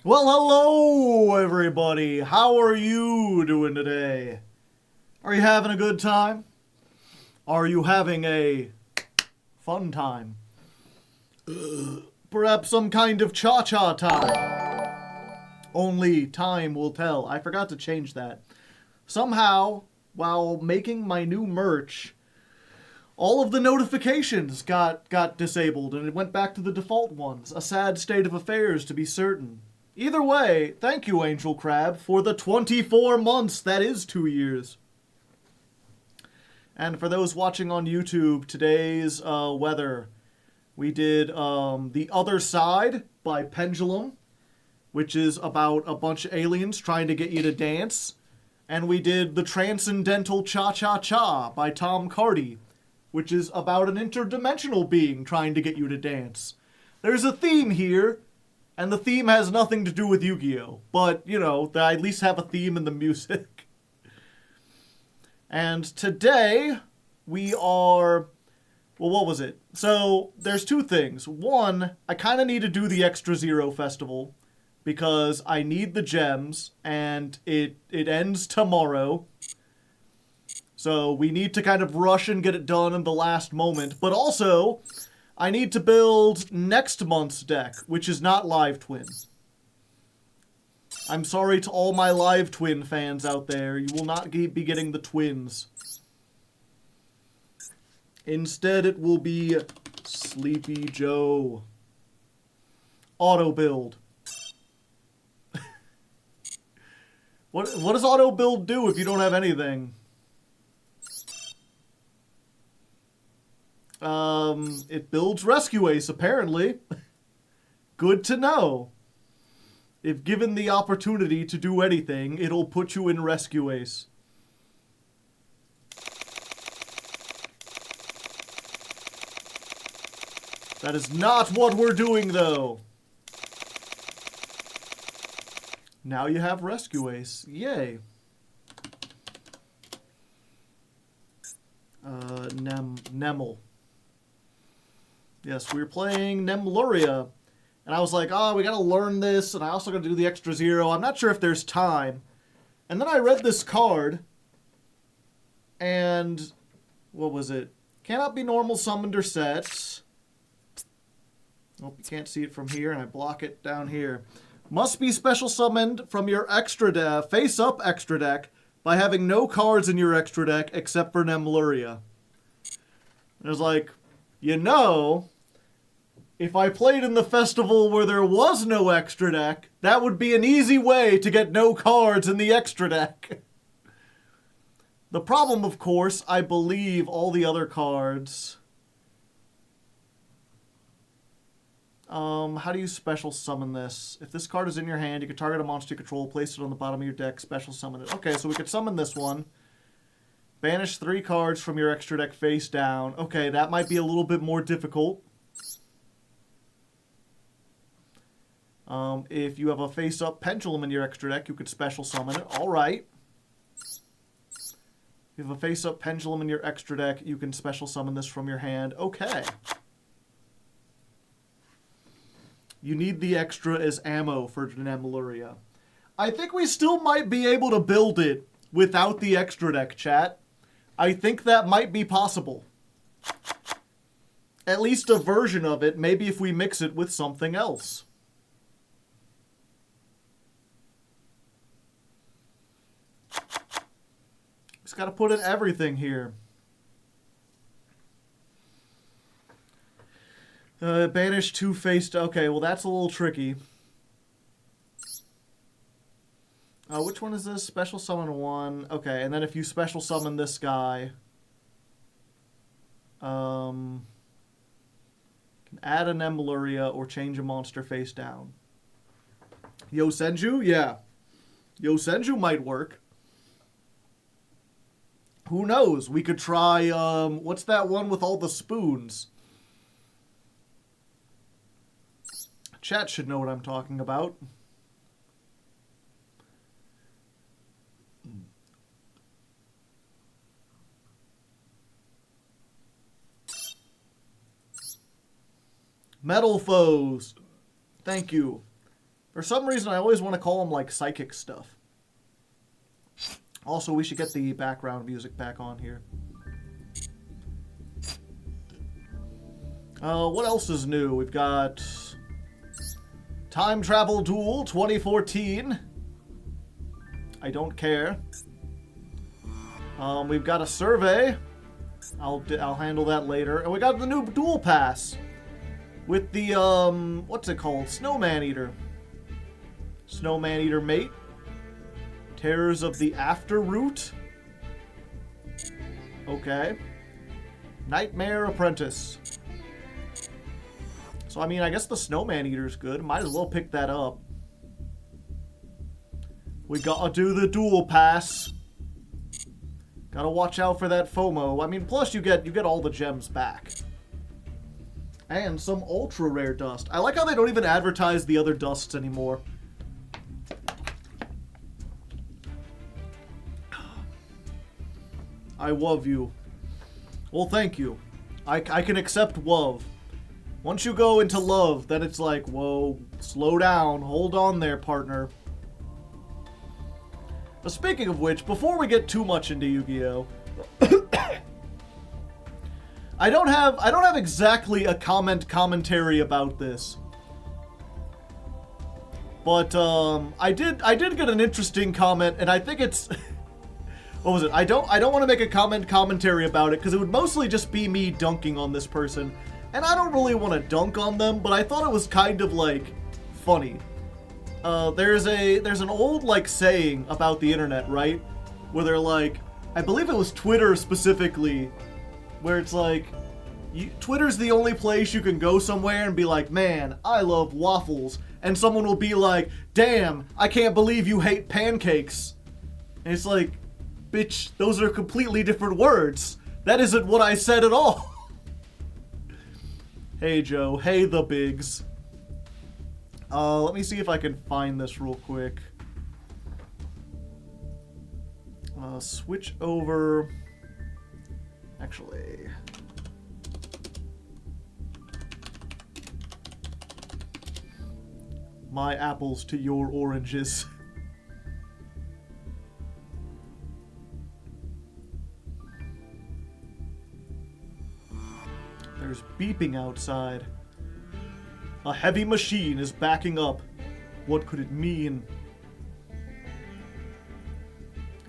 Well, hello, everybody. How are you doing today? Are you having a good time? Are you having a fun time? Perhaps some kind of cha-cha time? Only time will tell. I forgot to change that. Somehow, while making my new merch, all of the notifications got disabled and it went back to the default ones. A sad state of affairs, to be certain. Either way, thank you, Angel Crab, for the 24 months that is 2 years. And for those watching on YouTube, today's weather, we did The Other Side by Pendulum, which is about a bunch of aliens trying to get you to dance. And we did The Transcendental Cha-Cha-Cha by Tom Cardy, which is about an interdimensional being trying to get you to dance. There's a theme here, and the theme has nothing to do with Yu-Gi-Oh! But, you know, I at least have a theme in the music. And today, we are... Well, what was it? So, there's two things. One, I kind of need to do the Extra Zero Festival, because I need the gems, and it ends tomorrow. So we need to kind of rush and get it done in the last moment. But also, I need to build next month's deck, which is not Live Twin. I'm sorry to all my Live Twin fans out there. You will not be getting the twins. Instead, it will be Sleepy Joe. Auto build. What does auto build do if you don't have anything? It builds Rescue Ace, apparently. Good to know. If given the opportunity to do anything, it'll put you in Rescue Ace. That is not what we're doing, though. Now you have Rescue Ace. Yay. Nemel. Yes, we were playing Nemluria. And I was like, oh, we gotta learn this, and I also gotta do the Extra Zero. I'm not sure if there's time. And then I read this card, and what was it? Cannot be normal summoned or set. Oh, you can't see it from here, and I block it down here. Must be special summoned from your extra deck, face-up extra deck, by having no cards in your extra deck except for Nemluria. And I was like, you know, if I played in the festival where there was no extra deck, that would be an easy way to get no cards in the extra deck. The problem, of course, I believe all the other cards... how do you special summon this? If this card is in your hand, you can target a monster you control, place it on the bottom of your deck, special summon it. Okay, so we could summon this one. Banish 3 cards from your extra deck face down. Okay, that might be a little bit more difficult. If you have a face-up Pendulum in your extra deck, you could special summon it. Alright. If you have a face-up Pendulum in your extra deck, you can special summon this from your hand. Okay. You need the extra as ammo for Nemluria. I think we still might be able to build it without the extra deck, chat. I think that might be possible. At least a version of it, maybe if we mix it with something else. Just gotta put in everything here. Banish 2 faced... Okay, well that's a little tricky. Which one is this? Special summon 1. Okay, and then if you special summon this guy... can add an Nemluria or change a monster face down. Yosenju? Yeah. Yosenju might work. Who knows? We could try, what's that one with all the spoons? Chat should know what I'm talking about. Metal Foes. Thank you. For some reason, I always want to call them, like, psychic stuff. Also, we should get the background music back on here. What else is new? We've got Time Travel Duel 2014. I don't care. We've got a survey. I'll handle that later. And we got the new Duel Pass with the, what's it called? Snowman Eater. Snowman Eater Mate. Terrors of the After Route. Okay. Nightmare Apprentice. So, I mean, I guess the Snowman Eater's good. Might as well pick that up. We gotta do the Duel Pass. Gotta watch out for that FOMO. I mean, plus you get all the gems back. And some ultra rare dust. I like how they don't even advertise the other dusts anymore. I love you. Well, thank you. I can accept love. Once you go into love, then it's like, whoa, slow down. Hold on there, partner. But speaking of which, before we get too much into Yu-Gi-Oh! I don't have exactly a commentary about this. But I did get an interesting comment, and I think it's what was it? I don't want to make a commentary about it because it would mostly just be me dunking on this person. And I don't really want to dunk on them, but I thought it was kind of like funny. There's an old like saying about the internet, right? Where they're like, I believe it was Twitter specifically, where it's like, Twitter's the only place you can go somewhere and be like, man, I love waffles. And someone will be like, damn, I can't believe you hate pancakes. And it's like, bitch, those are completely different words. That isn't what I said at all. Hey, Joe. Hey, the bigs. Let me see if I can find this real quick. Switch over. Actually. My apples to your oranges. There's beeping outside. A heavy machine is backing up. What could it mean?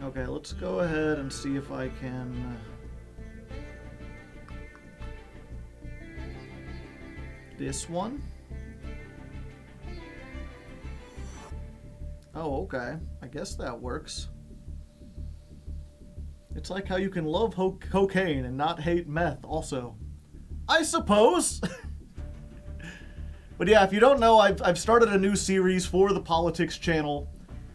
Okay, let's go ahead and see if I can... This one? Oh, okay. I guess that works. It's like how you can love cocaine and not hate meth also. I suppose! But yeah, if you don't know, I've started a new series for the Politics channel.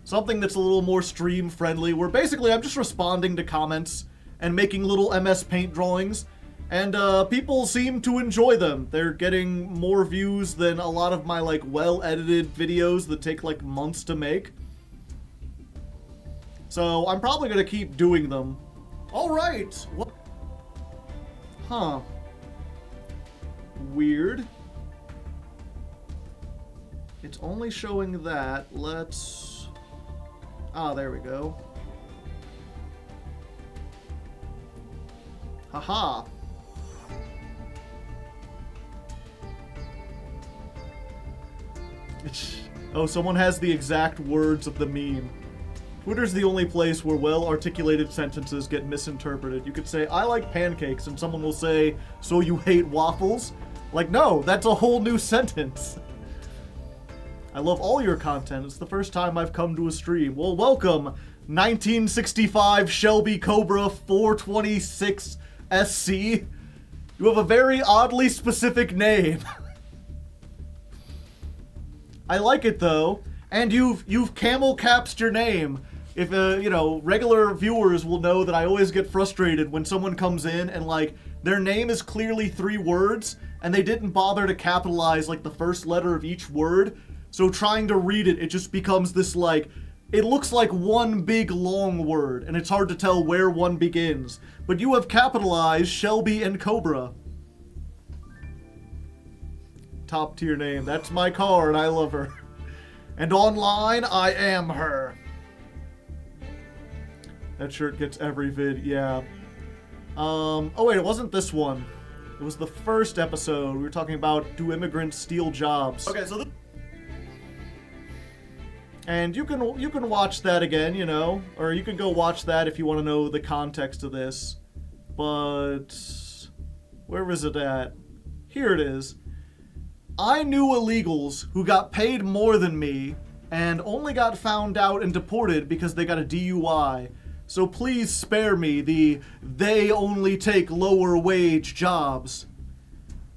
Something that's a little more stream-friendly, where basically I'm just responding to comments and making little MS Paint drawings. And people seem to enjoy them. They're getting more views than a lot of my like well-edited videos that take like months to make. So I'm probably gonna keep doing them. Alright! What? Huh. Weird. It's only showing that. Let's... Ah, there we go. Haha. Oh, someone has the exact words of the meme. Twitter's the only place where well-articulated sentences get misinterpreted. You could say, I like pancakes, and someone will say, so you hate waffles? Like, no, that's a whole new sentence. I love all your content. It's the first time I've come to a stream. Well, welcome, 1965 Shelby Cobra 426 SC. You have a very oddly specific name. I like it though, and you've camel capsed your name. If you know, regular viewers will know that I always get frustrated when someone comes in and like their name is clearly 3 words and they didn't bother to capitalize like the first letter of each word. So trying to read it, it just becomes this like, it looks like one big long word and it's hard to tell where one begins. But you have capitalized Shelby and Cobra. Top tier name. That's my car and I love her. And online, I am her. That shirt gets every vid, yeah. Oh wait, it wasn't this one. It was the first episode. We were talking about, do immigrants steal jobs? Okay, so and you can watch that again, you know, or you can go watch that if you want to know the context of this. But where is it at? Here it is. I knew illegals who got paid more than me and only got found out and deported because they got a DUI. So please spare me the they only take lower wage jobs.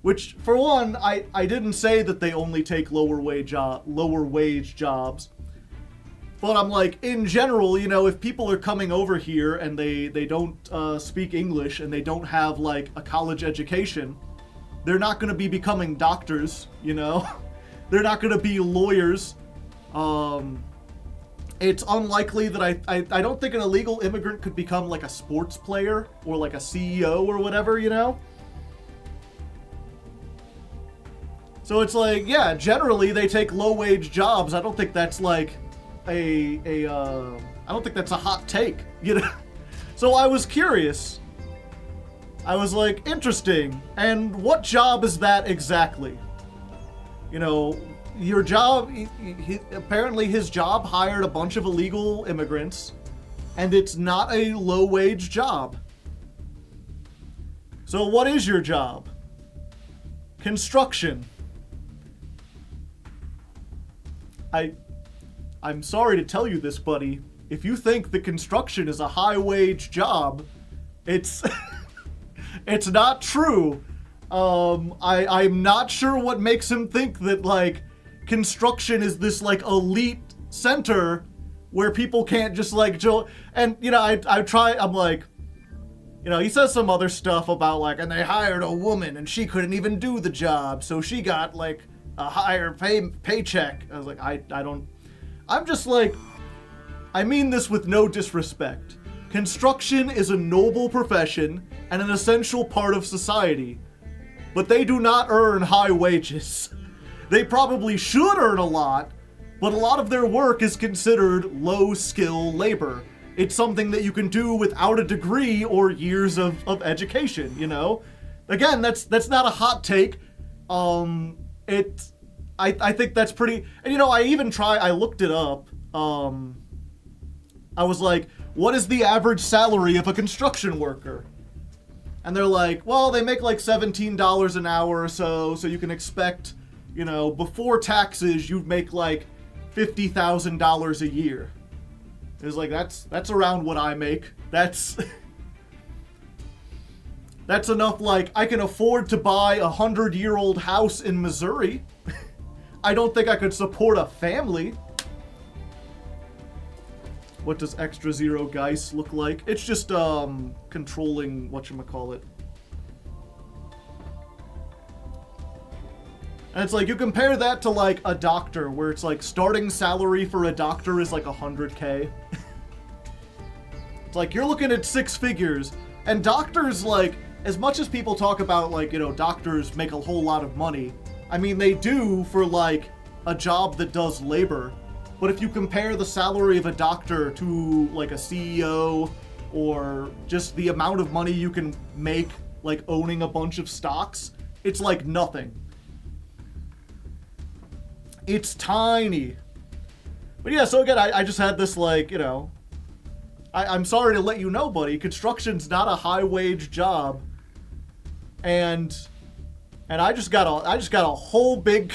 Which, for one, I didn't say that they only take lower wage jobs. But I'm like, in general, you know, if people are coming over here and they don't speak English and they don't have, like, a college education, they're not going to be becoming doctors, you know? They're not going to be lawyers. It's unlikely that I don't think an illegal immigrant could become, like, a sports player or, like, a CEO or whatever, you know? So it's like, yeah, generally they take low-wage jobs. I don't think that's, like... I don't think that's a hot take, you know? So I was curious. I was like, interesting. And what job is that exactly? You know, your job, apparently his job hired a bunch of illegal immigrants, and it's not a low-wage job. So what is your job? Construction. I'm sorry to tell you this, buddy. If you think that construction is a high-wage job, it's it's not true. I'm not sure what makes him think that, like, construction is this, like, elite center where people can't just, like, and, you know, I'm like, you know, he says some other stuff about, like, and they hired a woman and she couldn't even do the job, so she got, like, a higher paycheck. I was like, I'm just like, I mean this with no disrespect. Construction is a noble profession and an essential part of society, but they do not earn high wages. They probably should earn a lot, but a lot of their work is considered low-skill labor. It's something that you can do without a degree or years of education, you know? Again, that's not a hot take. I think that's pretty, and you know, I looked it up. I was like, what is the average salary of a construction worker? And they're like, well, they make like $17 an hour or so you can expect, you know, before taxes, you'd make like $50,000 a year. It was like, that's around what I make. That's enough, like, I can afford to buy a 100-year-old house in Missouri. I don't think I could support a family. What does extra zero Geist look like? It's just, controlling whatchamacallit. And it's like, you compare that to, like, a doctor, where it's like, starting salary for a doctor is like $100K. It's like, you're looking at 6 figures, and doctors, like, as much as people talk about, like, you know, doctors make a whole lot of money, I mean, they do for, like, a job that does labor. But if you compare the salary of a doctor to, like, a CEO or just the amount of money you can make, like, owning a bunch of stocks, it's like nothing. It's tiny. But yeah, so again, I just had this, like, you know, I'm sorry to let you know, buddy, construction's not a high-wage job. And I just got a whole big...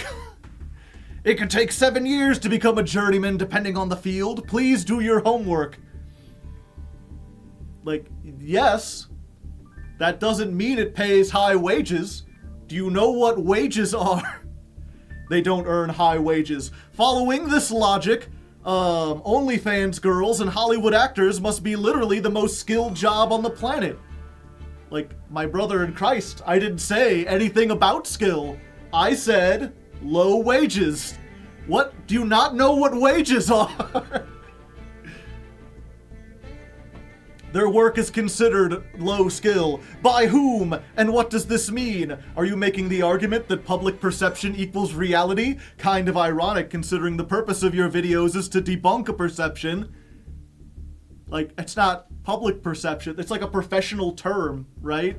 It could take 7 years to become a journeyman depending on the field. Please do your homework. Like, yes, that doesn't mean it pays high wages. Do you know what wages are? They don't earn high wages. Following this logic, OnlyFans girls and Hollywood actors must be literally the most skilled job on the planet. Like, my brother in Christ, I didn't say anything about skill. I said low wages. What? Do you not know what wages are? Their work is considered low skill. By whom? And what does this mean? Are you making the argument that public perception equals reality? Kind of ironic considering the purpose of your videos is to debunk a perception. Like, it's not public perception. It's like a professional term, right?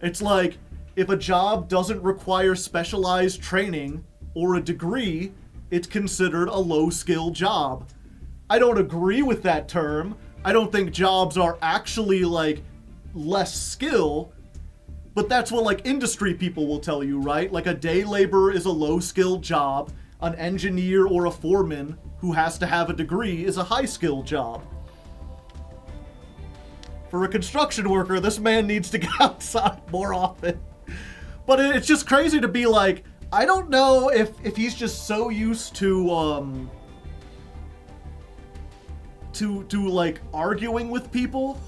It's like, if a job doesn't require specialized training or a degree, it's considered a low-skill job. I don't agree with that term. I don't think jobs are actually, like, less skill, but that's what, like, industry people will tell you, right? Like, a day laborer is a low-skilled job. An engineer or a foreman who has to have a degree is a high-skilled job. For a construction worker, this man needs to get outside more often. But it's just crazy to be like, I don't know if he's just so used to like arguing with people,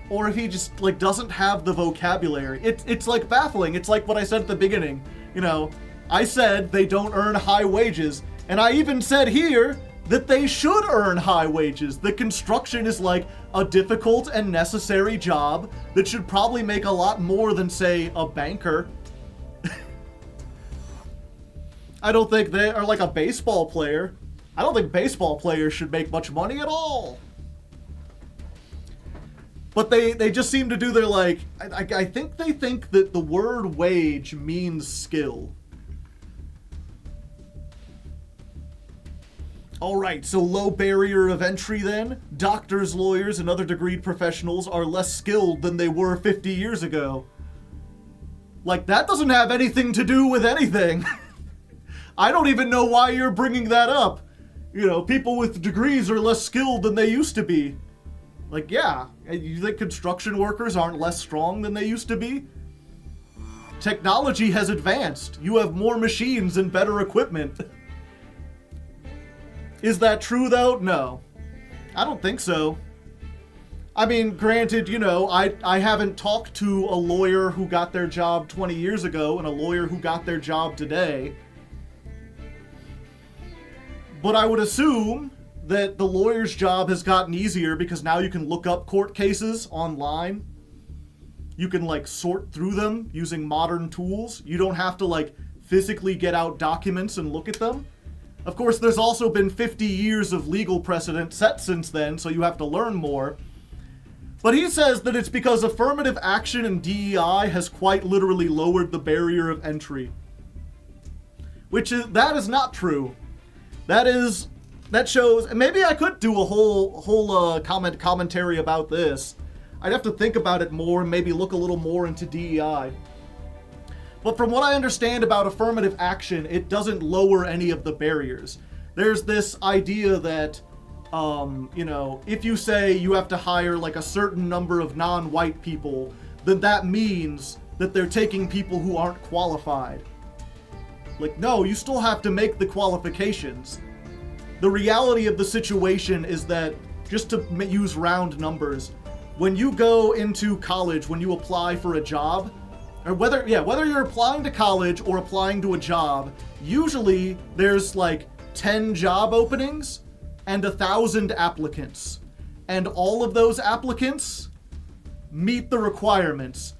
or if he just like doesn't have the vocabulary. It's like baffling. It's like what I said at the beginning. You know, I said they don't earn high wages, and I even said here that they should earn high wages. The construction is like a difficult and necessary job that should probably make a lot more than, say, a banker. I don't think they are like a baseball player. I don't think baseball players should make much money at all. But they just seem to do their, like, I think they think that the word wage means skill. Alright, so low barrier of entry then. Doctors, lawyers, and other degreed professionals are less skilled than they were 50 years ago. Like, that doesn't have anything to do with anything. I don't even know why you're bringing that up. You know, people with degrees are less skilled than they used to be. Like, yeah, you think construction workers aren't less strong than they used to be? Technology has advanced. You have more machines and better equipment. Is that true, though? No. I don't think so. I mean, granted, you know, I haven't talked to a lawyer who got their job 20 years ago and a lawyer who got their job today. But I would assume that the lawyer's job has gotten easier because now you can look up court cases online. You can, like, sort through them using modern tools. You don't have to, like, physically get out documents and look at them. Of course, there's also been 50 years of legal precedent set since then, so you have to learn more. But he says that it's because affirmative action and DEI has quite literally lowered the barrier of entry. That is not true. That shows, and maybe I could do a whole commentary about this. I'd have to think about it more and maybe look a little more into DEI. But from what I understand about affirmative action, it doesn't lower any of the barriers. There's this idea that, you know, if you say you have to hire like a certain number of non-white people, then that means that they're taking people who aren't qualified. Like, no, you still have to make the qualifications. The reality of the situation is that, just to use round numbers, when you go into college, when you apply for a job, or whether you're applying to college or applying to a job, usually there's like 10 job openings and 1,000 applicants. And all of those applicants meet the requirements.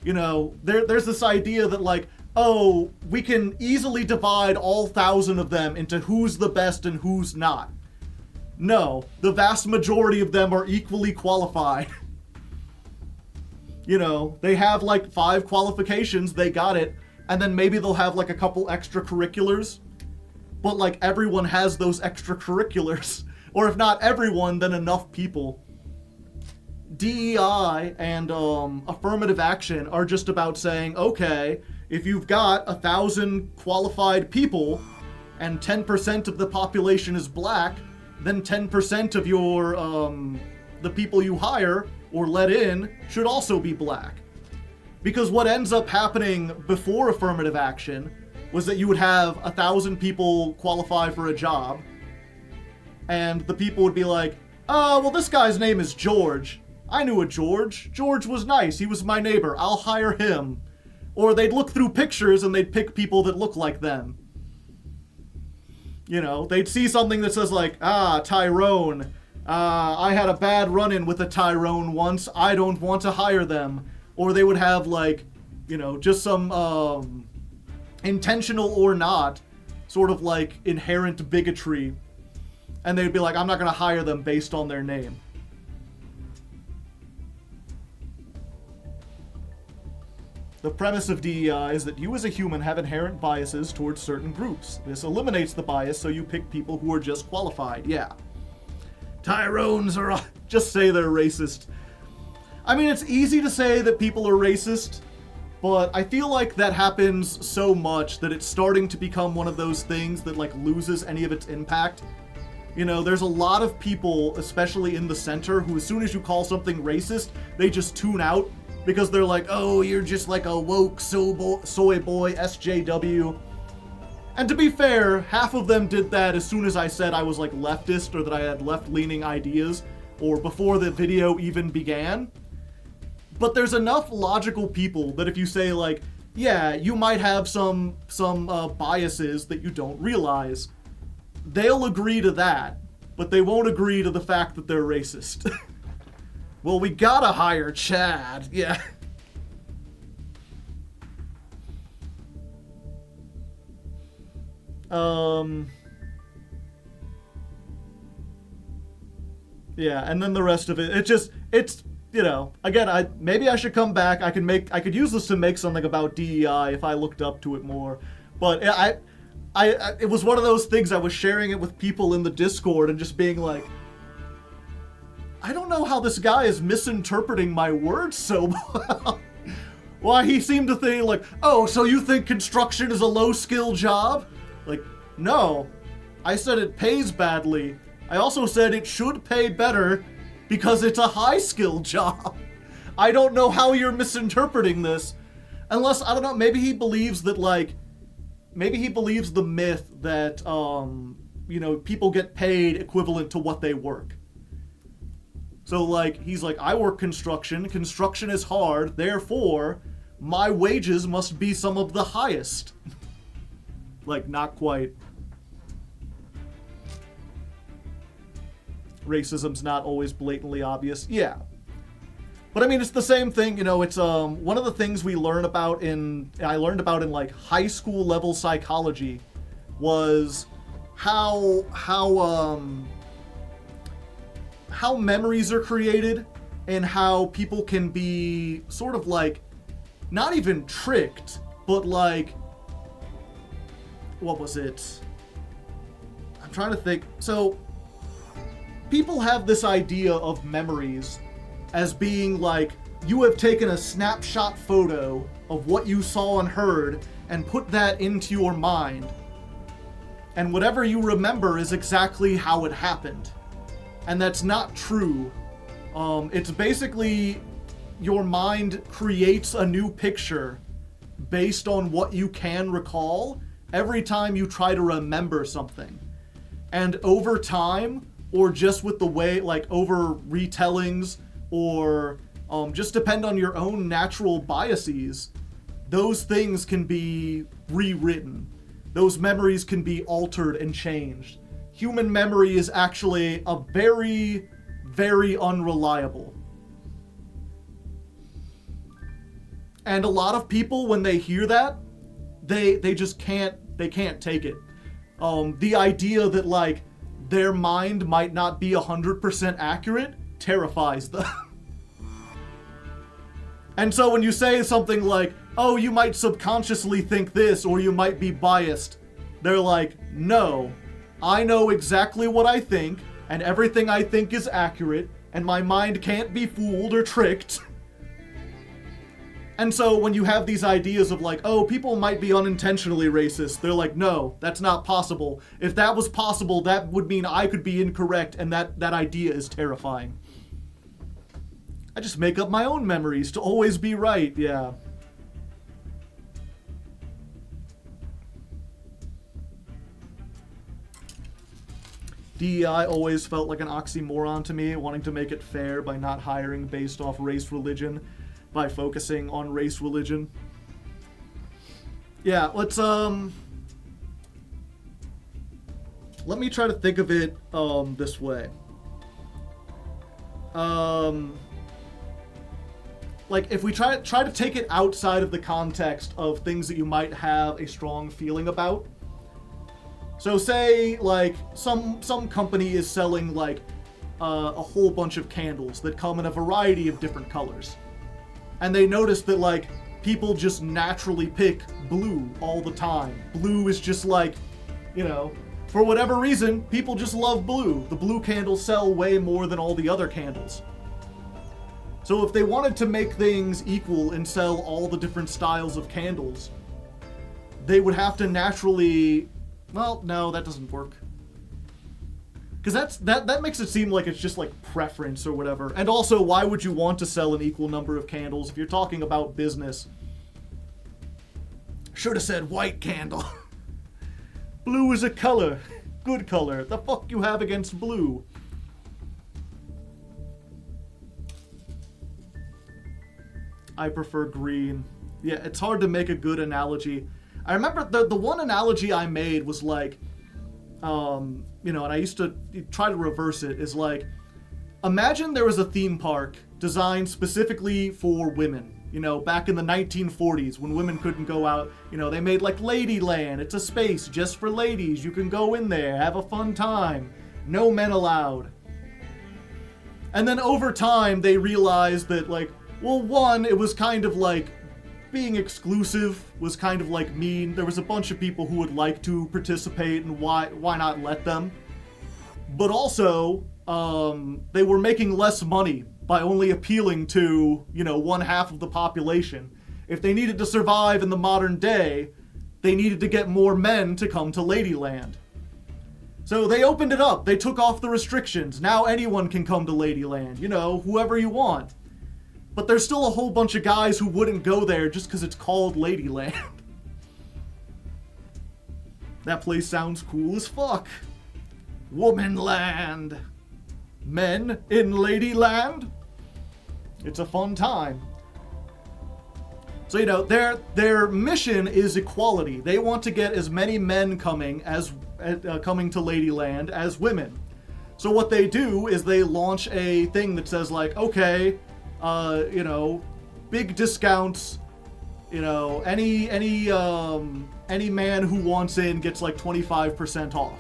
You know, there's this idea that like, oh, we can easily divide all 1,000 of them into who's the best and who's not. No, the vast majority of them are equally qualified. You know, they have like 5 qualifications, they got it, and then maybe they'll have like a couple extracurriculars. But like everyone has those extracurriculars. Or if not everyone, then enough people. DEI and affirmative action are just about saying, okay, if you've got 1,000 qualified people and 10% of the population is black, then 10% of your the people you hire or let in should also be black. Because what ends up happening before affirmative action was that you would have 1,000 people qualify for a job, and the people would be like, oh, well, this guy's name is George. I knew a George. George was nice. He was my neighbor. I'll hire him. Or they'd look through pictures and they'd pick people that look like them. You know, they'd see something that says like, Tyrone, I had a bad run-in with a Tyrone once. I don't want to hire them. Or they would have, like, you know, just some intentional or not sort of like inherent bigotry. And they'd be like, I'm not going to hire them based on their name. The premise of DEI is that you as a human have inherent biases towards certain groups. This eliminates the bias, so you pick people who are just qualified. Yeah. Tyrones are... Just say they're racist. I mean, it's easy to say that people are racist, but I feel like that happens so much that it's starting to become one of those things that, like, loses any of its impact. You know, there's a lot of people, especially in the center, who as soon as you call something racist, they just tune out. Because they're like, oh, you're just like a woke soy boy, SJW. And to be fair, half of them did that as soon as I said I was like leftist or that I had left-leaning ideas, or before the video even began. But there's enough logical people that if you say like, yeah, you might have some biases that you don't realize, they'll agree to that, but they won't agree to the fact that they're racist. Well, we gotta hire Chad. Yeah. Yeah, and then the rest of it, it's, you know, again, maybe I should come back. I could use this to make something about DEI if I looked up to it more. But it was one of those things I was sharing it with people in the Discord and just being like, I don't know how this guy is misinterpreting my words so well. Why, he seemed to think like, oh, so you think construction is a low-skill job? Like, no. I said it pays badly. I also said it should pay better because it's a high-skill job. I don't know how you're misinterpreting this. Unless, I don't know, maybe he believes that, like, maybe he believes the myth that, you know, people get paid equivalent to what they work. So, like, he's like, I work construction. Construction is hard. Therefore, my wages must be some of the highest. Like, not quite. Racism's not always blatantly obvious. Yeah. But, I mean, it's the same thing. You know, it's one of the things I learned about in, like, high school level psychology was how memories are created and how people can be sort of like, not even tricked, but like, what was it? I'm trying to think. So, people have this idea of memories as being like, you have taken a snapshot photo of what you saw and heard and put that into your mind. And whatever you remember is exactly how it happened. And that's not true. It's basically your mind creates a new picture based on what you can recall every time you try to remember something. And over time, or just with the way, like over retellings, or just depend on your own natural biases, those things can be rewritten. Those memories can be altered and changed. Human memory is actually a very, very unreliable. And a lot of people, when they hear that, they just can't take it. The idea that, like, their mind might not be 100% accurate terrifies them. And so when you say something like, oh, you might subconsciously think this, or you might be biased, they're like, no. I know exactly what I think, and everything I think is accurate, and my mind can't be fooled or tricked. And so when you have these ideas of like, oh, people might be unintentionally racist, they're like, no, that's not possible. If that was possible, that would mean I could be incorrect, and that idea is terrifying. I just make up my own memories to always be right, yeah. DEI always felt like an oxymoron to me, wanting to make it fair by not hiring based off race religion, by focusing on race religion. Yeah, let's let me try to think of it this way. like if we try to take it outside of the context of things that you might have a strong feeling about. So say like some company is selling like a whole bunch of candles that come in a variety of different colors, and they notice that like people just naturally pick blue all the time. Blue is just like, you know, for whatever reason, people just love blue. The blue candles sell way more than all the other candles. So if they wanted to make things equal and sell all the different styles of candles, they would have to naturally... Well, no, that doesn't work. Because that makes it seem like it's just like preference or whatever. And also, why would you want to sell an equal number of candles if you're talking about business? Should have said white candle. Blue is a color. Good color. The fuck you have against blue? I prefer green. Yeah, it's hard to make a good analogy. I remember the one analogy I made was like, you know, and I used to try to reverse it, is like, imagine there was a theme park designed specifically for women. You know, back in the 1940s when women couldn't go out, you know, they made like Ladyland. It's a space just for ladies. You can go in there, have a fun time. No men allowed. And then over time, they realized that like, well, one, it was kind of like being exclusive was kind of like mean. There was a bunch of people who would like to participate, and why not let them? But also, they were making less money by only appealing to, you know, one half of the population. If they needed to survive in the modern day, they needed to get more men to come to Ladyland. So they opened it up. They took off the restrictions. Now anyone can come to Ladyland. You know, whoever you want. But there's still a whole bunch of guys who wouldn't go there just because it's called Ladyland. That place sounds cool as fuck. Womanland. Men in Ladyland? It's a fun time. So, you know, their mission is equality. They want to get as many men coming to Ladyland as women. So what they do is they launch a thing that says like, okay, you know, big discounts, you know, any man who wants in gets like 25% off.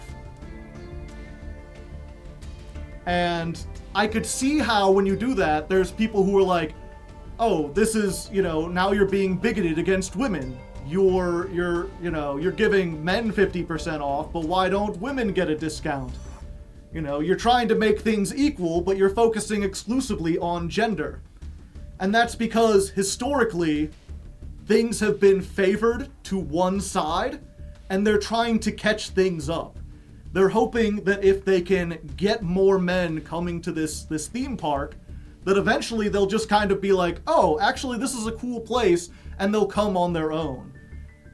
And I could see how when you do that, there's people who are like, oh, this is, you know, now you're being bigoted against women. You're giving men 50% off, but why don't women get a discount? You know, you're trying to make things equal, but you're focusing exclusively on gender. And that's because historically, things have been favored to one side, and they're trying to catch things up. They're hoping that if they can get more men coming to this theme park, that eventually they'll just kind of be like, oh, actually this is a cool place, and they'll come on their own.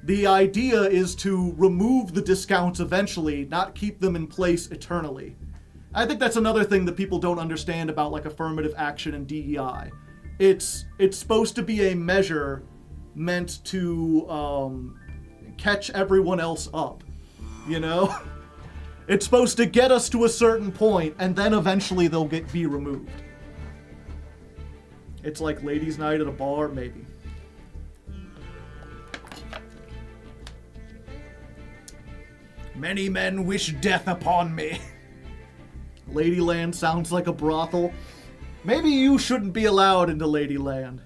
The idea is to remove the discounts eventually, not keep them in place eternally. I think that's another thing that people don't understand about like affirmative action and DEI. It's supposed to be a measure meant to catch everyone else up, you know? It's supposed to get us to a certain point, and then eventually they'll be removed. It's like ladies' night at a bar, maybe. Many men wish death upon me. Ladyland sounds like a brothel. Maybe you shouldn't be allowed into Ladyland.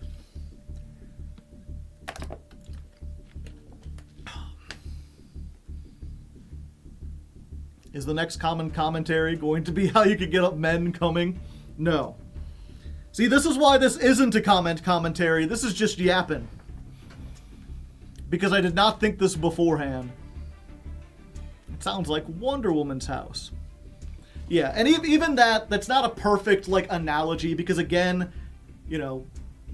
Is the next common commentary going to be how you can get up men coming? No. See, this is why this isn't a commentary. This is just yapping. Because I did not think this beforehand. It sounds like Wonder Woman's house. Yeah, and even that's not a perfect, like, analogy, because again, you know,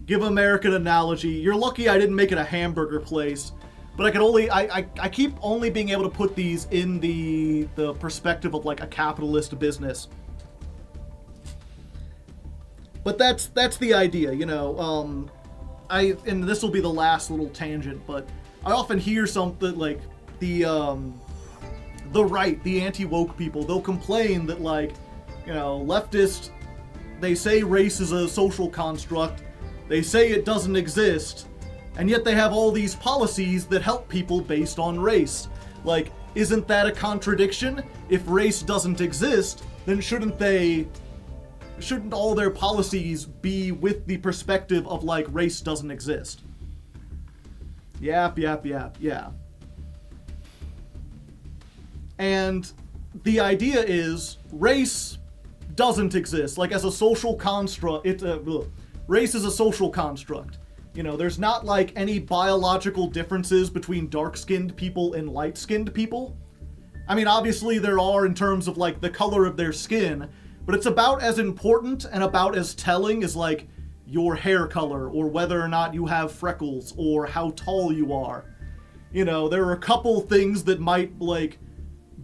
give American analogy. You're lucky I didn't make it a hamburger place. But I can only, I keep only being able to put these in the perspective of like a capitalist business. But that's the idea, you know. And this will be the last little tangent, but I often hear something like the right, the anti-woke people, they'll complain that like, you know, leftist they say race is a social construct, they say it doesn't exist, and yet they have all these policies that help people based on race. Like, isn't that a contradiction? If race doesn't exist, then shouldn't all their policies be with the perspective of, like, race doesn't exist? Yap. And the idea is race doesn't exist. Like, as a social construct, race is a social construct. You know, there's not, like, any biological differences between dark-skinned people and light-skinned people. I mean, obviously there are in terms of, like, the color of their skin, but it's about as important and about as telling as, like, your hair color, or whether or not you have freckles, or how tall you are. You know, there are a couple things that might, like,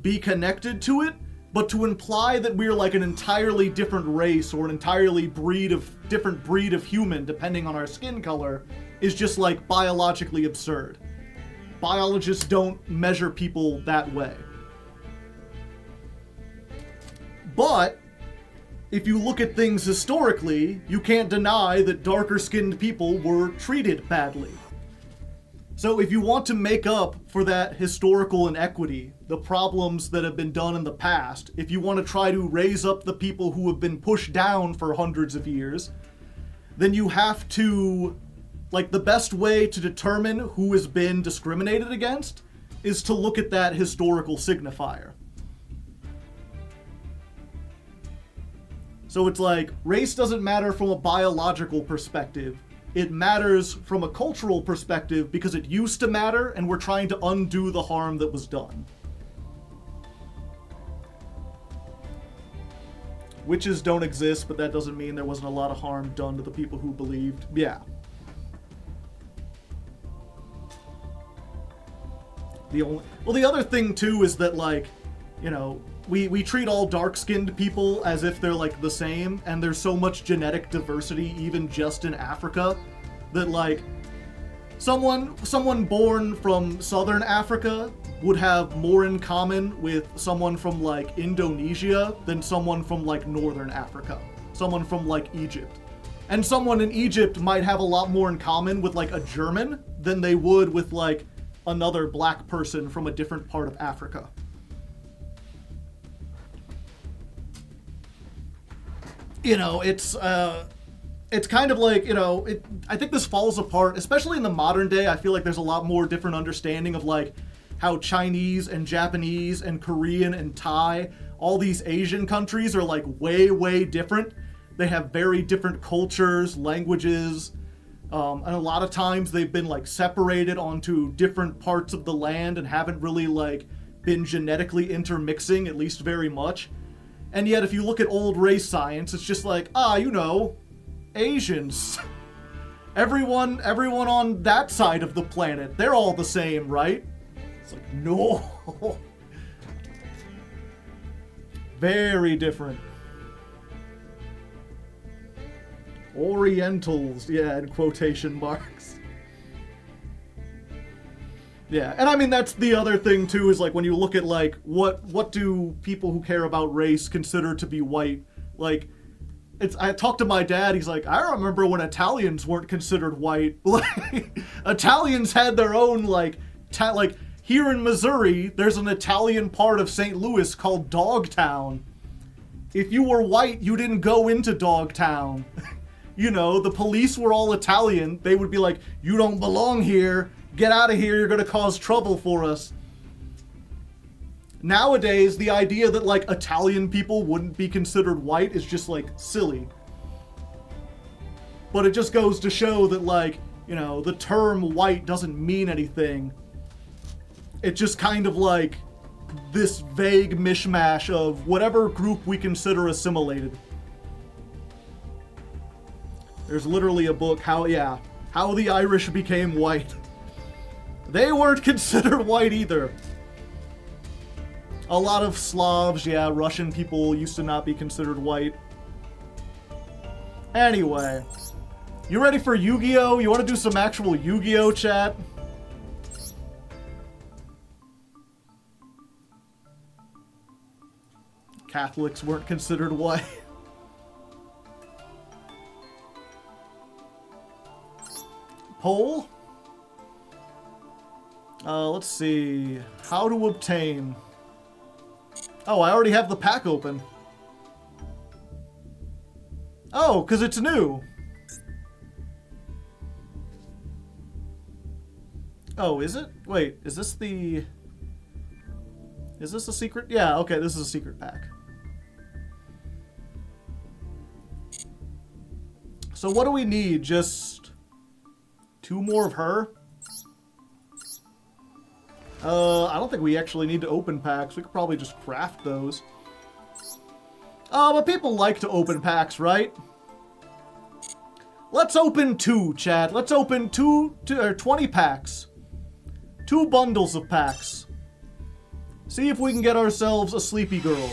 be connected to it, but to imply that we're, like, an entirely different race, or an entirely different breed of human, depending on our skin color, is just, like, biologically absurd. Biologists don't measure people that way. But if you look at things historically, you can't deny that darker-skinned people were treated badly. So if you want to make up for that historical inequity, the problems that have been done in the past, if you want to try to raise up the people who have been pushed down for hundreds of years, then you have to, like, the best way to determine who has been discriminated against is to look at that historical signifier. So it's like, race doesn't matter from a biological perspective. It matters from a cultural perspective because it used to matter, and we're trying to undo the harm that was done. Witches don't exist, but that doesn't mean there wasn't a lot of harm done to the people who believed. Yeah. The other thing too is that, like, you know, we treat all dark-skinned people as if they're, like, the same, and there's so much genetic diversity even just in Africa that, like, someone born from southern Africa would have more in common with someone from, like, Indonesia than someone from, like, northern Africa, someone from, like, Egypt. And someone in Egypt might have a lot more in common with, like, a German than they would with, like, another black person from a different part of Africa. You know, it's kind of like, you know, I think this falls apart, especially in the modern day. I feel like there's a lot more different understanding of, like, how Chinese and Japanese and Korean and Thai, all these Asian countries are, like, way, way different. They have very different cultures, languages, and a lot of times they've been, like, separated onto different parts of the land and haven't really, like, been genetically intermixing, at least very much. And yet, if you look at old race science, it's just like, you know, Asians. Everyone on that side of the planet, they're all the same, right? It's like, no. Very different. Orientals, yeah, in quotation marks. Yeah, and I mean, that's the other thing, too, is, like, when you look at, like, what do people who care about race consider to be white? Like, I talked to my dad, he's like, I remember when Italians weren't considered white. Like, Italians had their own, like, here in Missouri, there's an Italian part of St. Louis called Dogtown. If you were white, you didn't go into Dogtown. You know, the police were all Italian. They would be like, you don't belong here. Get out of here, you're gonna cause trouble for us. Nowadays, the idea that, like, Italian people wouldn't be considered white is just, like, silly. But it just goes to show that, like, you know, the term white doesn't mean anything. It's just kind of like this vague mishmash of whatever group we consider assimilated. There's literally a book, How the Irish Became White. They weren't considered white either. A lot of Slavs, Russian people used to not be considered white. Anyway, you ready for Yu-Gi-Oh? You want to do some actual Yu-Gi-Oh chat? Catholics weren't considered white. Hole? Let's see. How to obtain. Oh, I already have the pack open. Oh, because it's new. Oh, is it? Wait, is this the... Is this a secret? Yeah, okay, this is a secret pack. So what do we need? Just 2 more of her? I don't think we actually need to open packs. We could probably just craft those. But people like to open packs, right? Let's open 2, Chad. Let's open 20 packs. 2 bundles of packs. See if we can get ourselves a sleepy girl.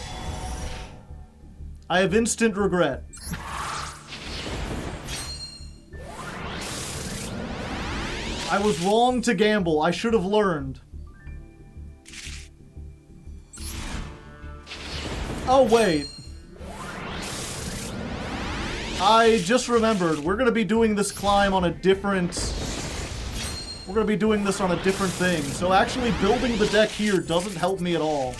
I have instant regret. I was wrong to gamble. I should have learned. Oh, wait. I just remembered. We're going to be doing this climb on a different... We're going to be doing this on a different thing. So actually building the deck here doesn't help me at all.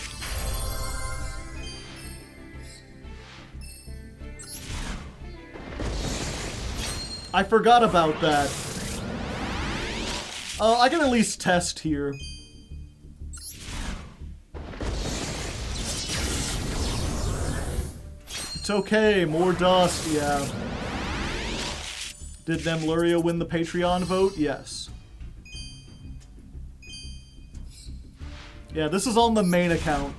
I forgot about that. I can at least test here. It's okay, more dust, yeah. Did Nemluria win the Patreon vote? Yes. Yeah, this is on the main account.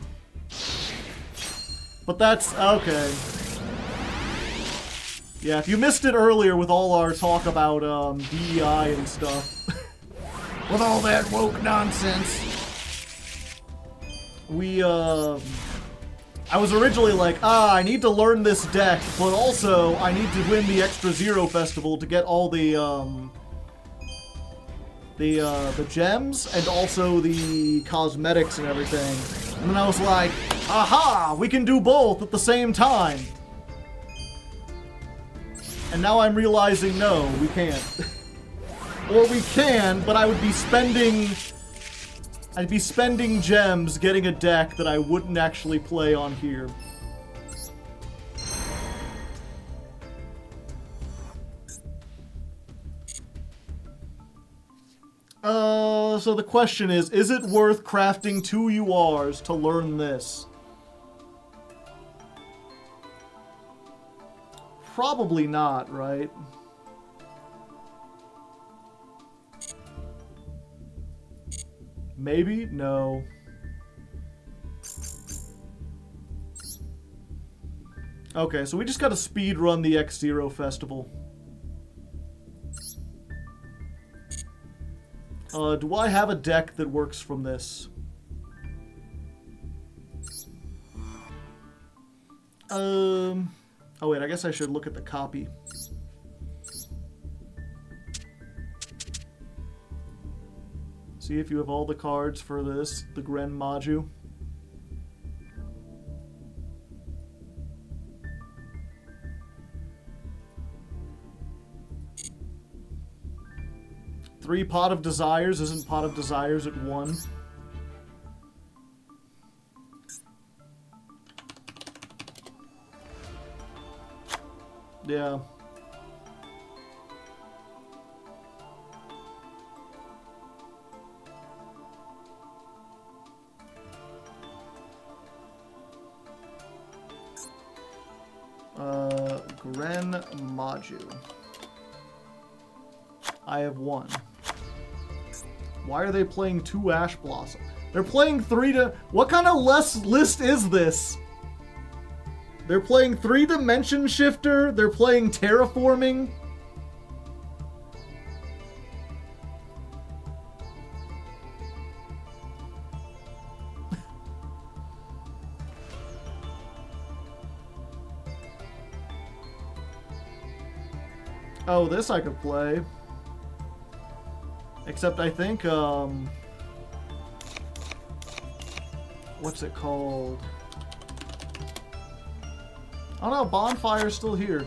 But that's... okay. Yeah, if you missed it earlier with all our talk about DEI and stuff. With all that woke nonsense. I was originally like, I need to learn this deck, but also I need to win the Extra Zero Festival to get all the gems and also the cosmetics and everything. And then I was like, aha, we can do both at the same time. And now I'm realizing, no, we can't. Or we can, but I would be spending... I'd be spending gems getting a deck that I wouldn't actually play on here. So the question is it worth crafting 2 URs to learn this? Probably not, right? Maybe? No. Okay, so we just gotta speed run the X-Zero Festival. Do I have a deck that works from this? Oh wait, I guess I should look at the copy. See if you have all the cards for this, the Gren Maju. Three Pot of Desires. Isn't Pot of Desires at 1? Yeah. Gren Maju. I have 1. Why are they playing 2 Ash Blossom? They're playing 3 to... What kind of list is this? They're playing 3 Dimension Shifter. They're playing Terraforming. Oh, this I could play. Except I think, what's it called? Oh no, Bonfire's still here.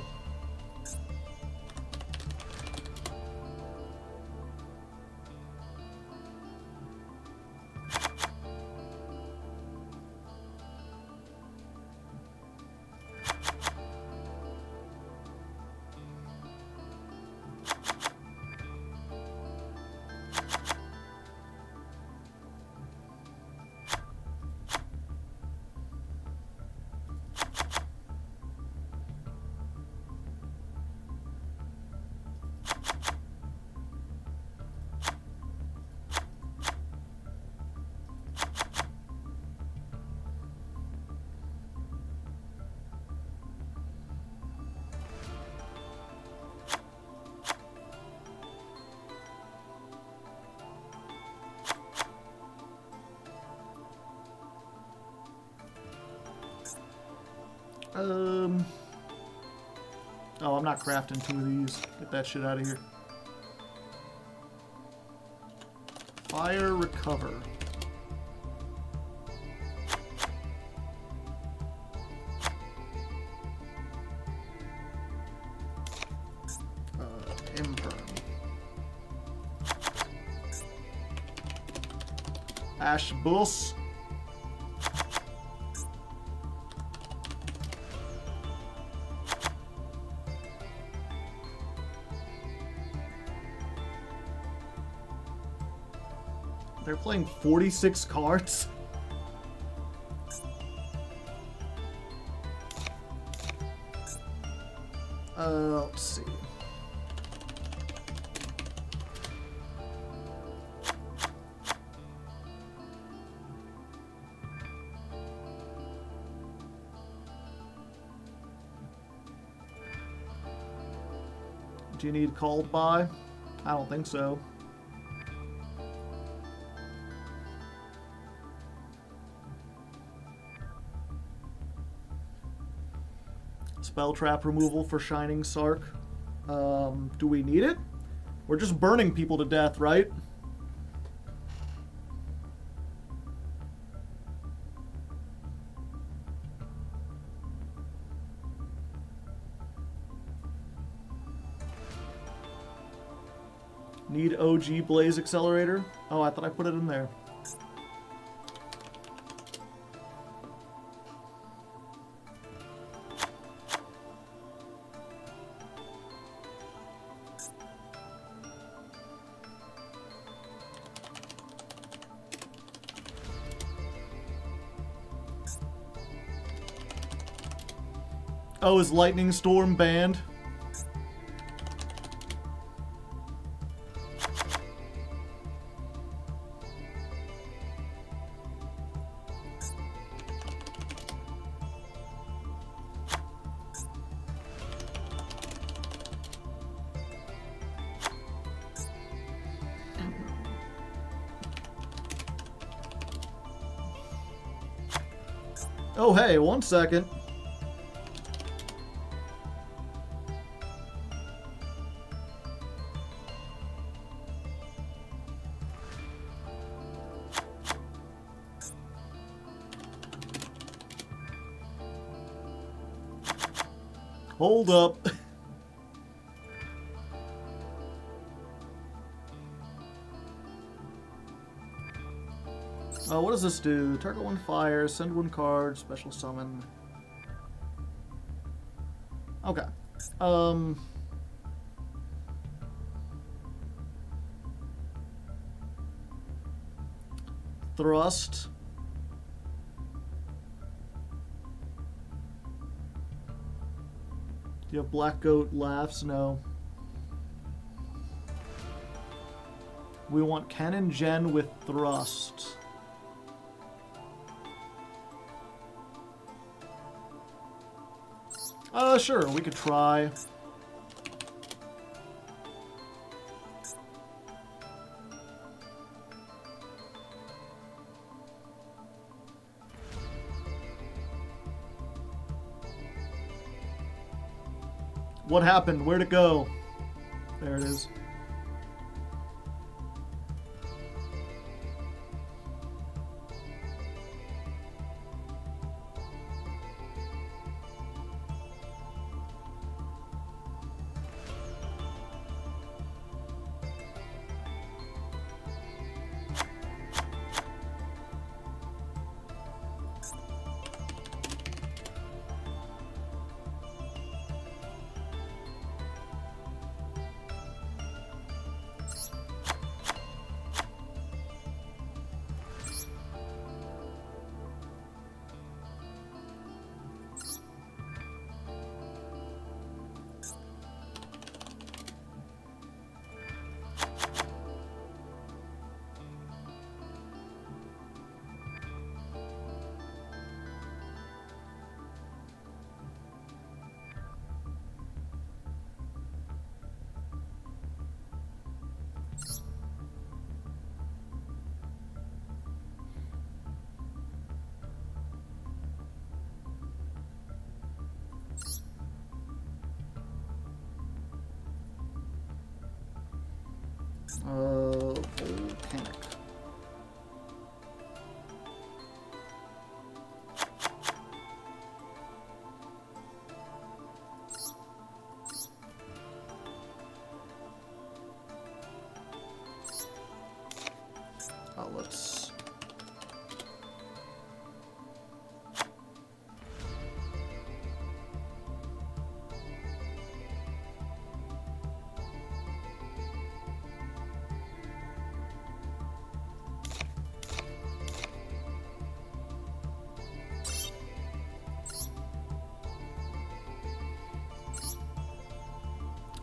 Oh, I'm not crafting 2 of these. Get that shit out of here. Fire recover. Imperm. Ash Bus. They're playing 46 cards. Let's see. Do you need called by? I don't think so. Spell trap removal for Shining Sark. Do we need it? We're just burning people to death, right? Need OG Blaze Accelerator? Oh, I thought I put it in there. Oh, is Lightning Storm banned? Oh, hey, 1 second. Hold up. What does this do? Target 1 fire, send 1 card, special summon. Okay. Thrust. Do you have Black Goat Laughs? No. We want Ken and Jen with Thrust. Sure, we could try. What happened? Where'd it go? There it is. Volcanic. Let's...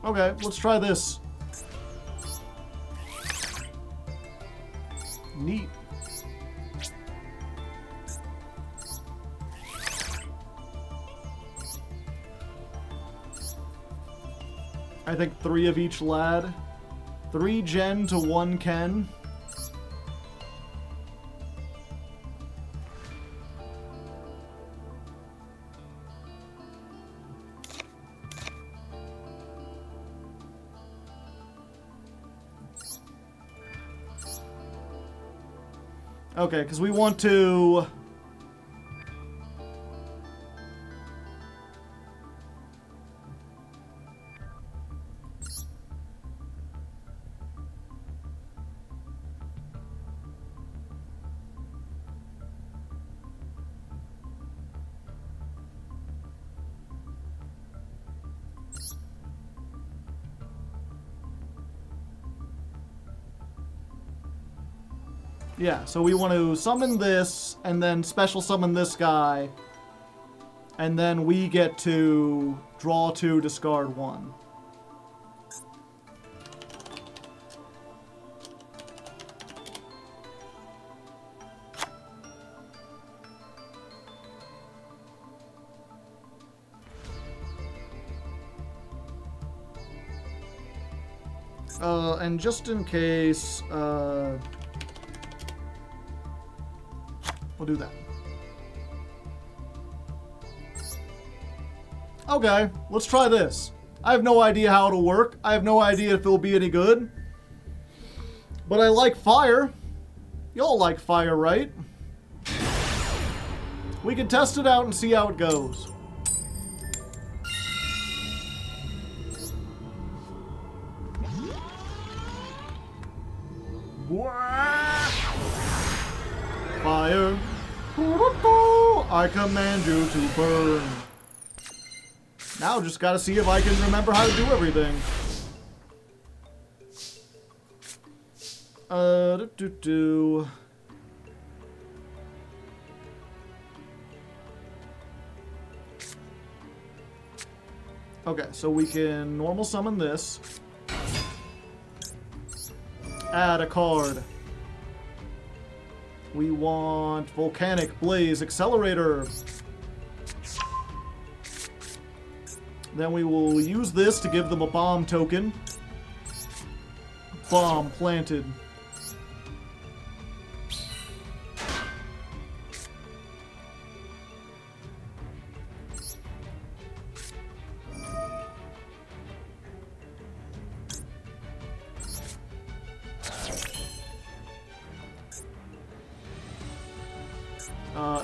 Okay, let's try this. Neat. I think 3 of each lad. 3 Gen to 1 Ken. Okay, because we want to... Yeah, so we want to summon this, and then special summon this guy, and then we get to draw 2, discard 1. And just in case, we'll do that. Okay, let's try this. I have no idea how it'll work. I have no idea if it'll be any good. But I like fire. Y'all like fire, right? We can test it out and see how it goes. Fire. I command you to burn. Now just gotta see if I can remember how to do everything. Okay, so we can normal summon this. Add a card. We want Volcanic Blaze Accelerator. Then we will use this to give them a bomb token. Bomb planted.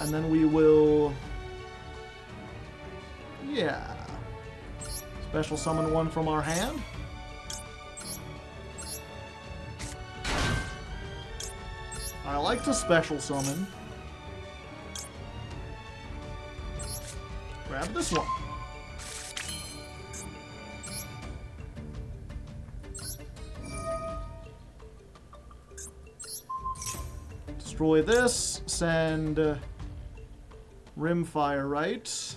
And then we will... Yeah. Special summon one from our hand. I like to special summon. Grab this one. Destroy this. Send Rimfire, right?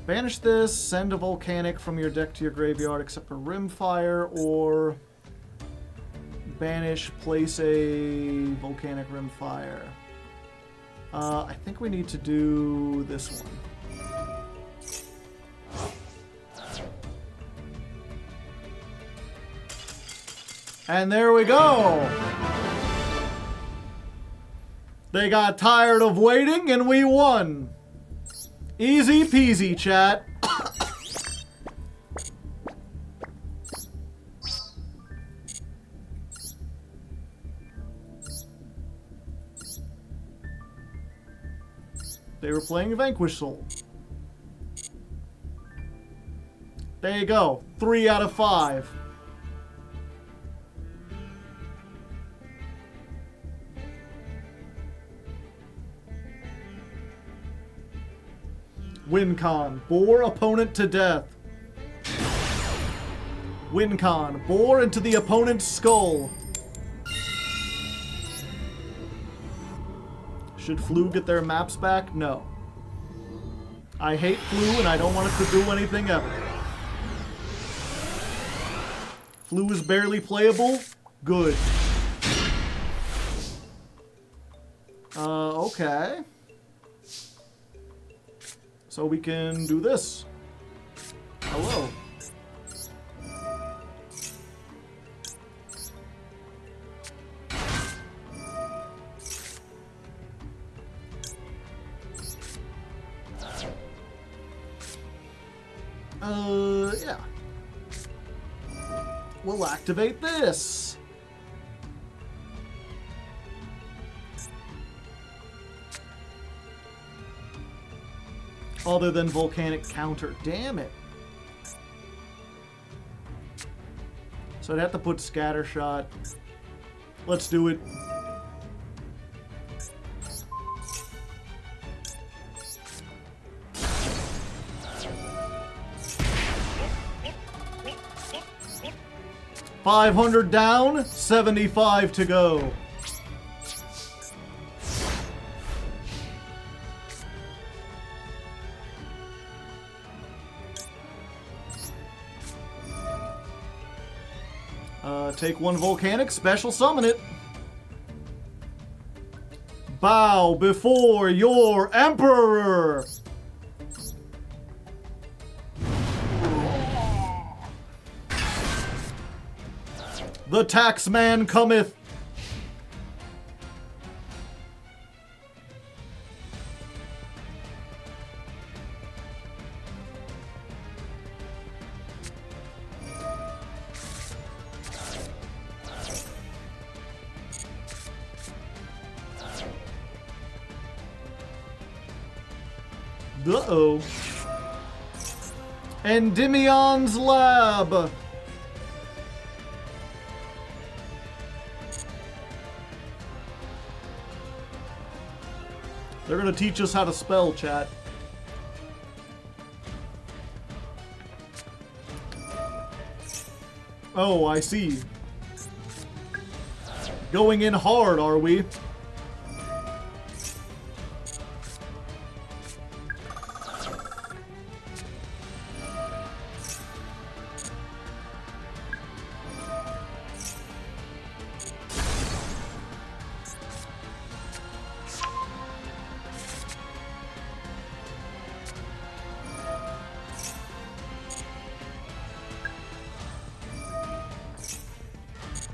Banish this, send a Volcanic from your deck to your graveyard except for Rimfire, or banish, place a Volcanic Rimfire. I think we need to do this one. And there we go! They got tired of waiting and we won! Easy peasy, chat. They were playing Vanquish Soul. There you go. 3 out of 5. Win con. Bore opponent to death. Win con. Bore into the opponent's skull. Should Flu get their maps back? No. I hate Flu and I don't want it to do anything ever. Flu is barely playable? Good. Okay. So we can do this. Hello. Yeah. We'll activate this. Other than Volcanic counter. Damn it. So I'd have to put Scatter Shot. Let's do it. $500 down, 75 to go. Take one Volcanic, special summon it. Bow before your Emperor. The taxman cometh. Uh-oh. Endymion's Lab. They're gonna teach us how to spell, chat. Oh, I see. Going in hard, are we?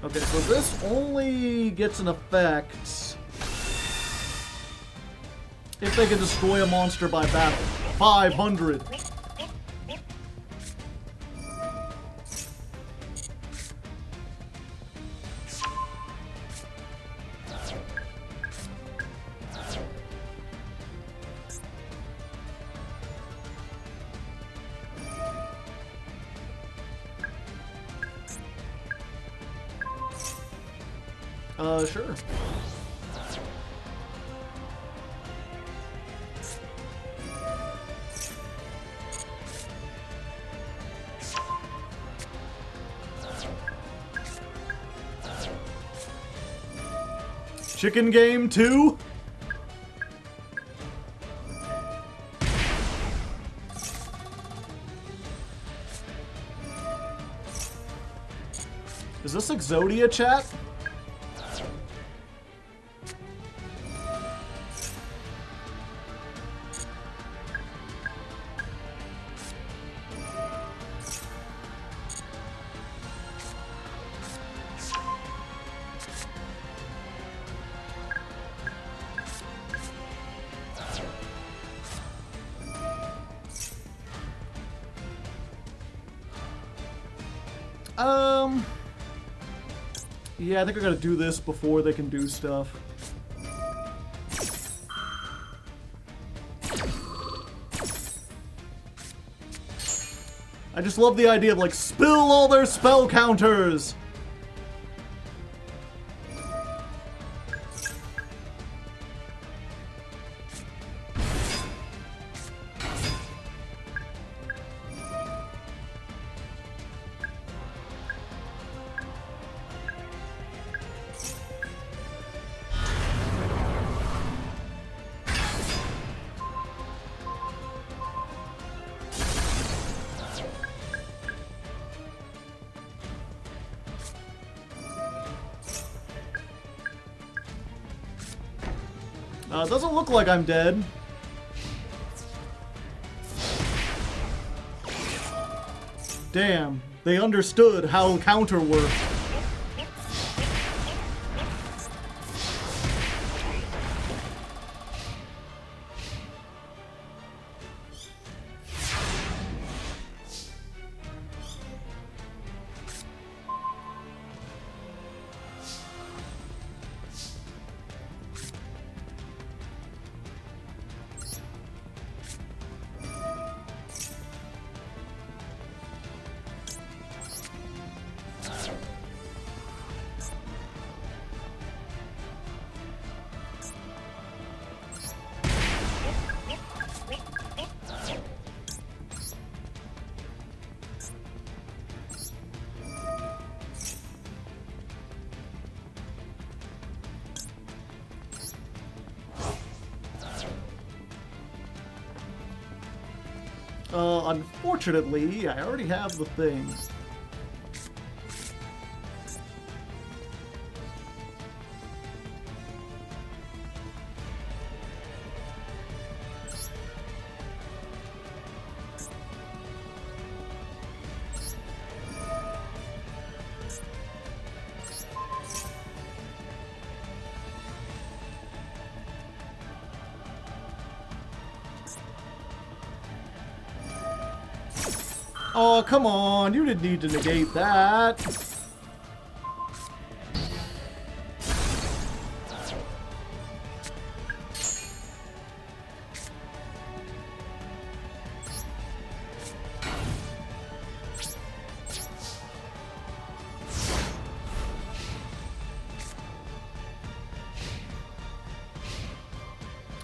Okay, so this only gets an effect if they can destroy a monster by battle. 500. Sure. Chicken game 2. Is this Exodia, chat? Yeah, I think we're gonna do this before they can do stuff. I just love the idea of, like, spill all their spell counters! It doesn't look like I'm dead. Damn, they understood how counter worked. Unfortunately, I already have the thing. Oh, come on. You didn't need to negate that.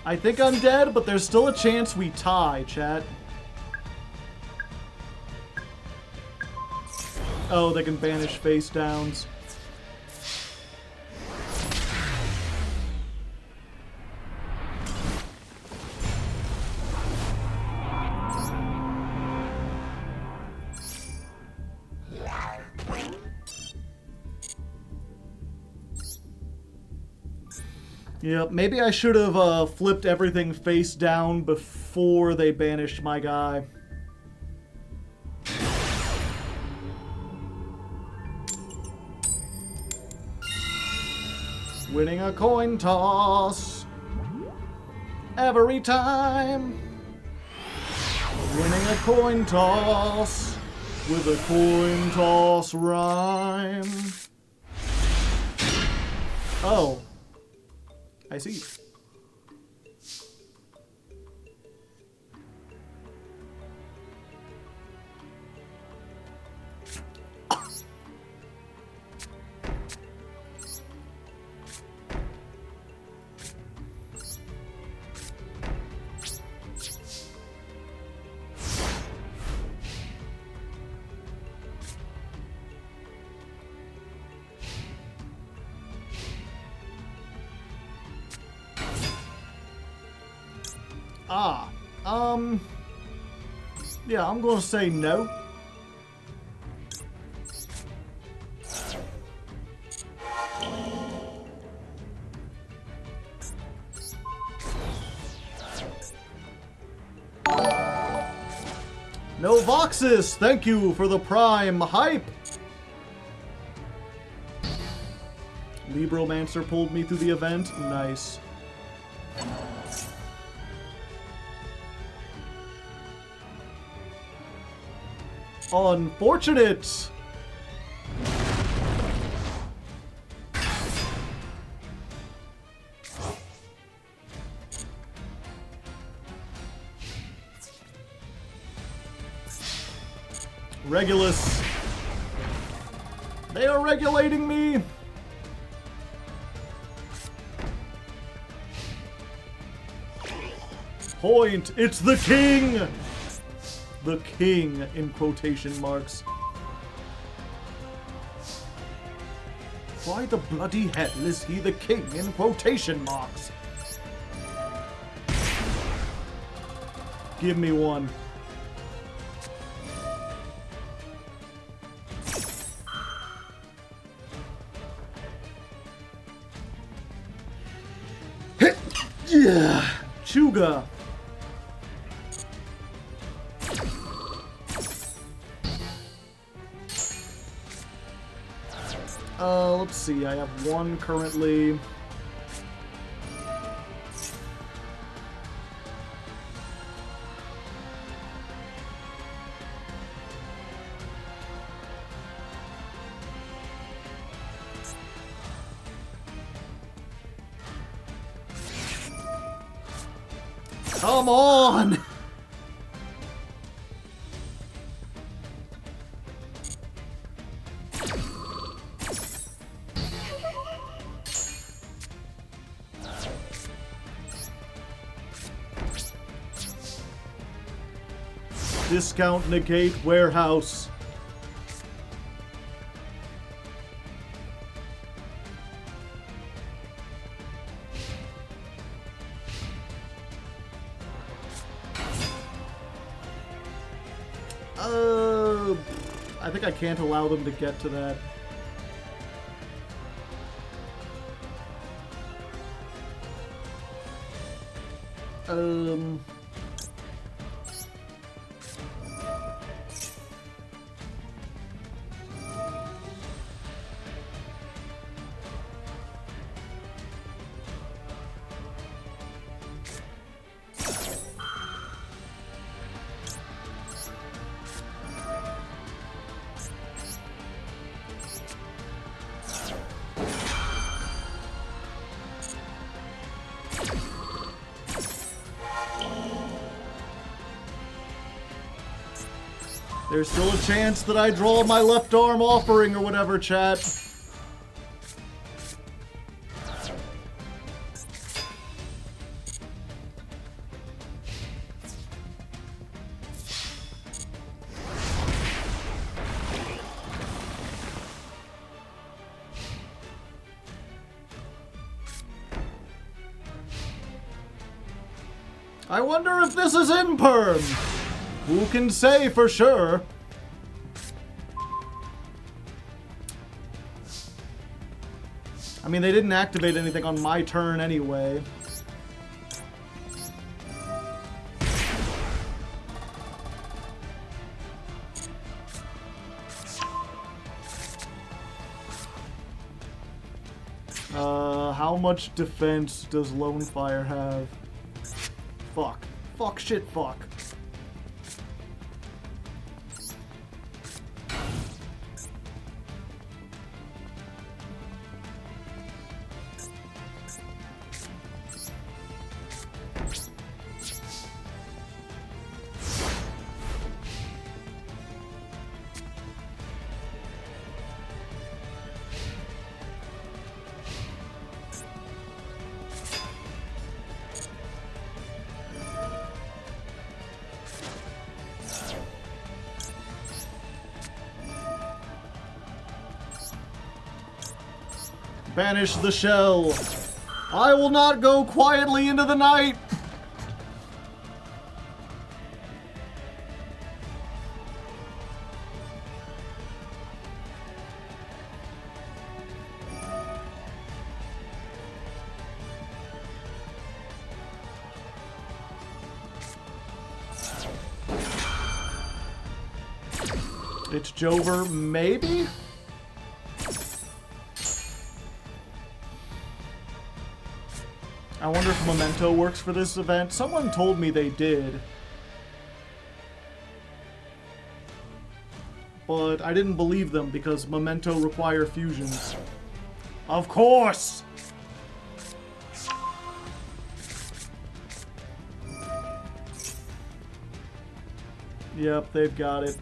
I think I'm dead, but there's still a chance we tie, chat. Oh, they can banish face downs. Yep, maybe I should have flipped everything face down before they banished my guy. Winning a coin toss every time. Winning a coin toss with a coin toss rhyme. Oh, I see. Yeah, I'm gonna say no. No Voxus, thank you for the prime hype. Libromancer pulled me through the event, nice. Unfortunate! Regulus. They are regulating me. Point. It's the king. The king in quotation marks. Why the bloody hell is he the king in quotation marks? Give me one. Yeah, Chuga. Let's see. I have one currently. Come on! Discount negate warehouse. I think I can't allow them to get to that. There's still a chance that I draw my left arm offering or whatever, chat. I wonder if this is imperm. Who can say for sure? I mean, they didn't activate anything on my turn anyway. How much defense does Lone Fire have? Fuck. Fuck, shit, fuck. Banish the shell. I will not go quietly into the night. It's Jover, maybe? I wonder if Memento works for this event. Someone told me they did. But I didn't believe them because Memento require fusions. Of course! Yep, they've got it.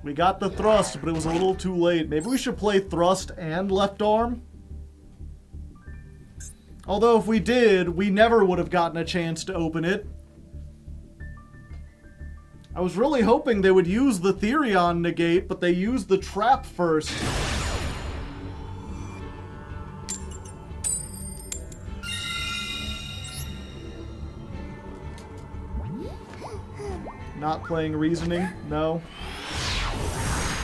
We got the thrust, but it was a little too late. Maybe we should play thrust and left arm? Although if we did, we never would have gotten a chance to open it. I was really hoping they would use the Therion negate, but they used the trap first. Not playing reasoning? No.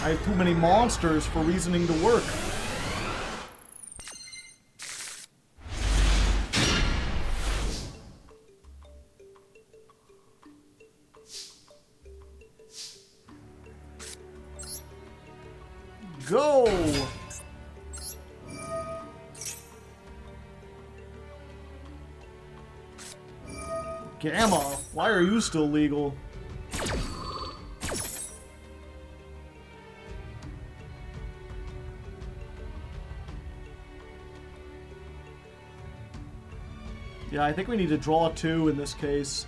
I have too many monsters for reasoning to work. Go! Gamma, why are you still legal? Yeah, I think we need to draw 2 in this case.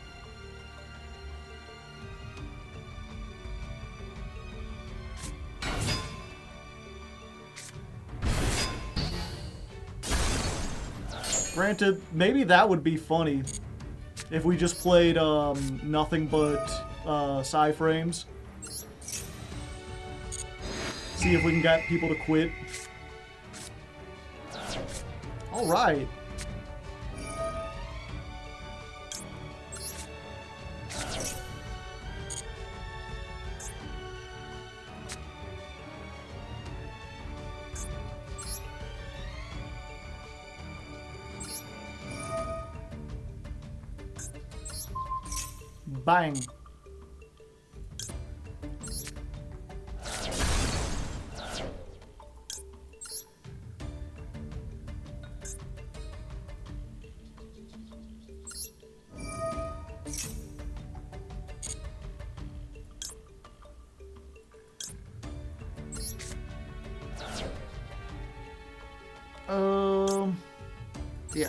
Granted, maybe that would be funny if we just played nothing but psi frames. See if we can get people to quit. Alright. Bang. Yeah.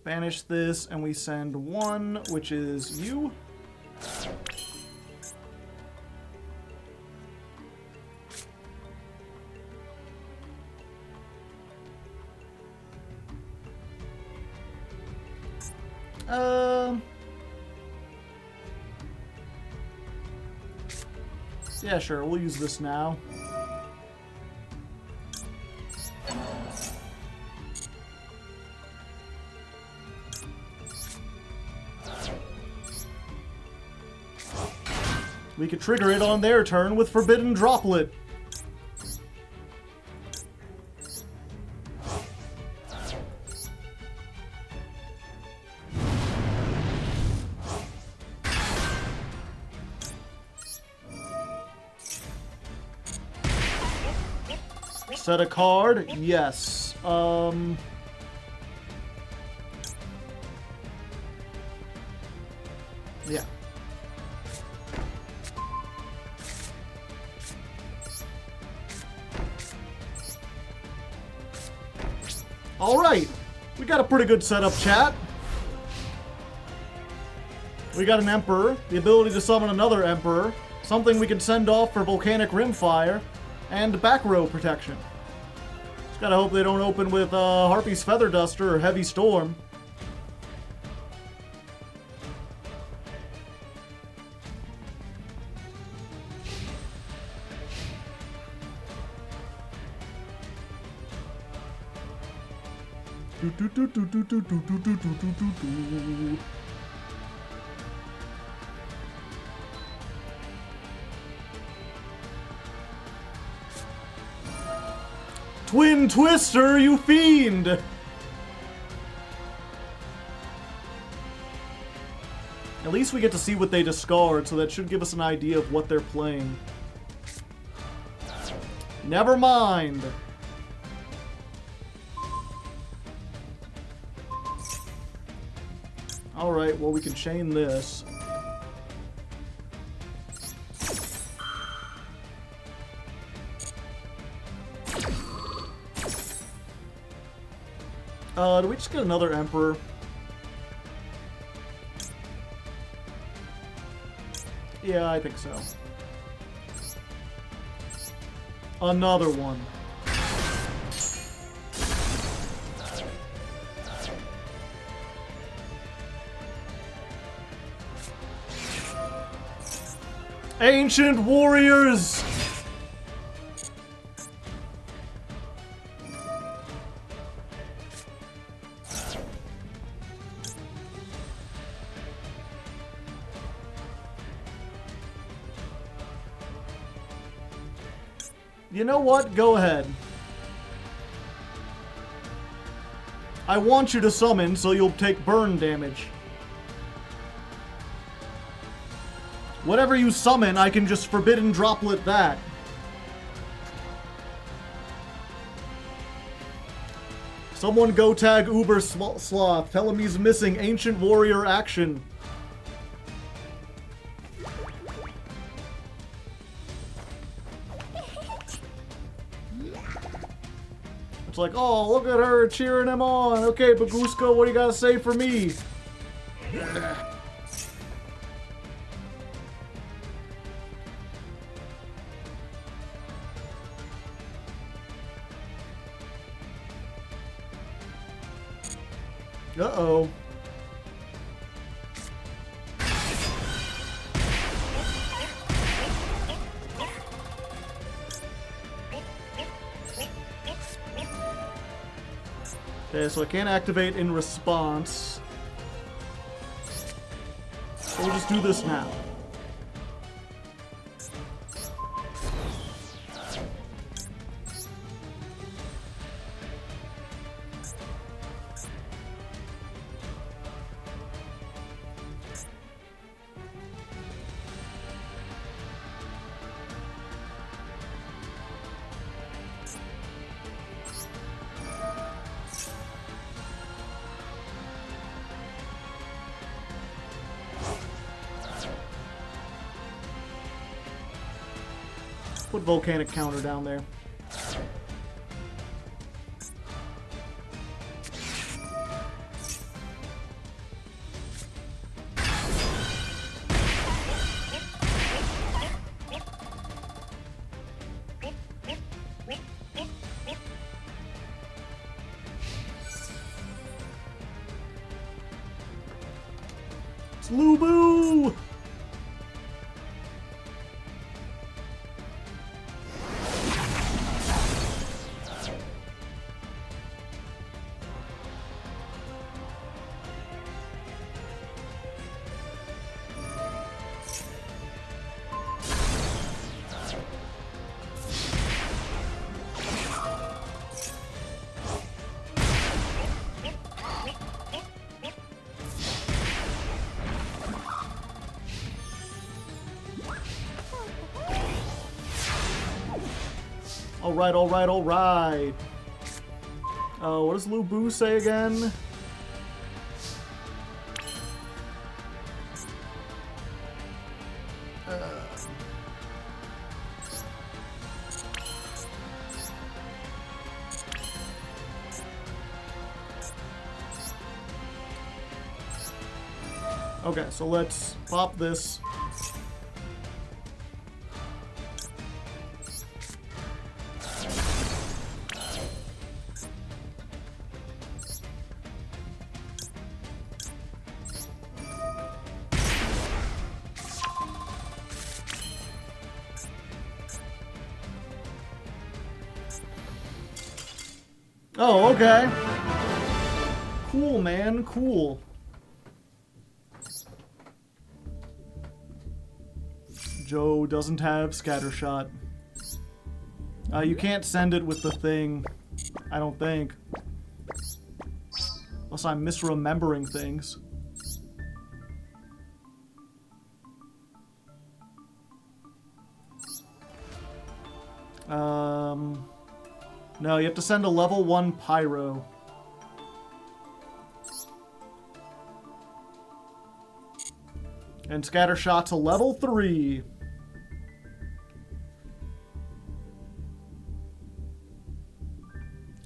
Banish this, and we send 1, which is you. Yeah, sure, we'll use this now. We could trigger it on their turn with Forbidden Droplet. Set a card? Yes. Yeah. Alright, we got a pretty good setup, chat. We got an Emperor, the ability to summon another Emperor, something we can send off for Volcanic Rimfire, and back row protection. Just gotta hope they don't open with Harpy's Feather Duster or Heavy Storm. Twin Twister, you fiend! At least we get to see what they discard, so that should give us an idea of what they're playing. Never mind. Alright, well we can chain this. Do we just get another Emperor? Yeah, I think so. Another one. Ancient warriors! You know what? Go ahead. I want you to summon, so you'll take burn damage. Whatever you summon, I can just Forbidden Droplet that. Someone go tag Uber Sloth. Tell him he's missing Ancient Warrior action. It's like, oh, look at her cheering him on. Okay, Bagusko, what do you gotta say for me? Uh-oh. Okay, so I can't activate in response. So we'll just do this now. Put Volcanic counter down there. It's Lubu! Alright, alright, alright. What does Lubu say again? Okay, so let's pop this. Oh, okay. Cool, man. Cool. Joe doesn't have Scattershot. You can't send it with the thing, I don't think. Unless I'm misremembering things. No, you have to send a level 1 Pyro. And Scattershot's a level 3.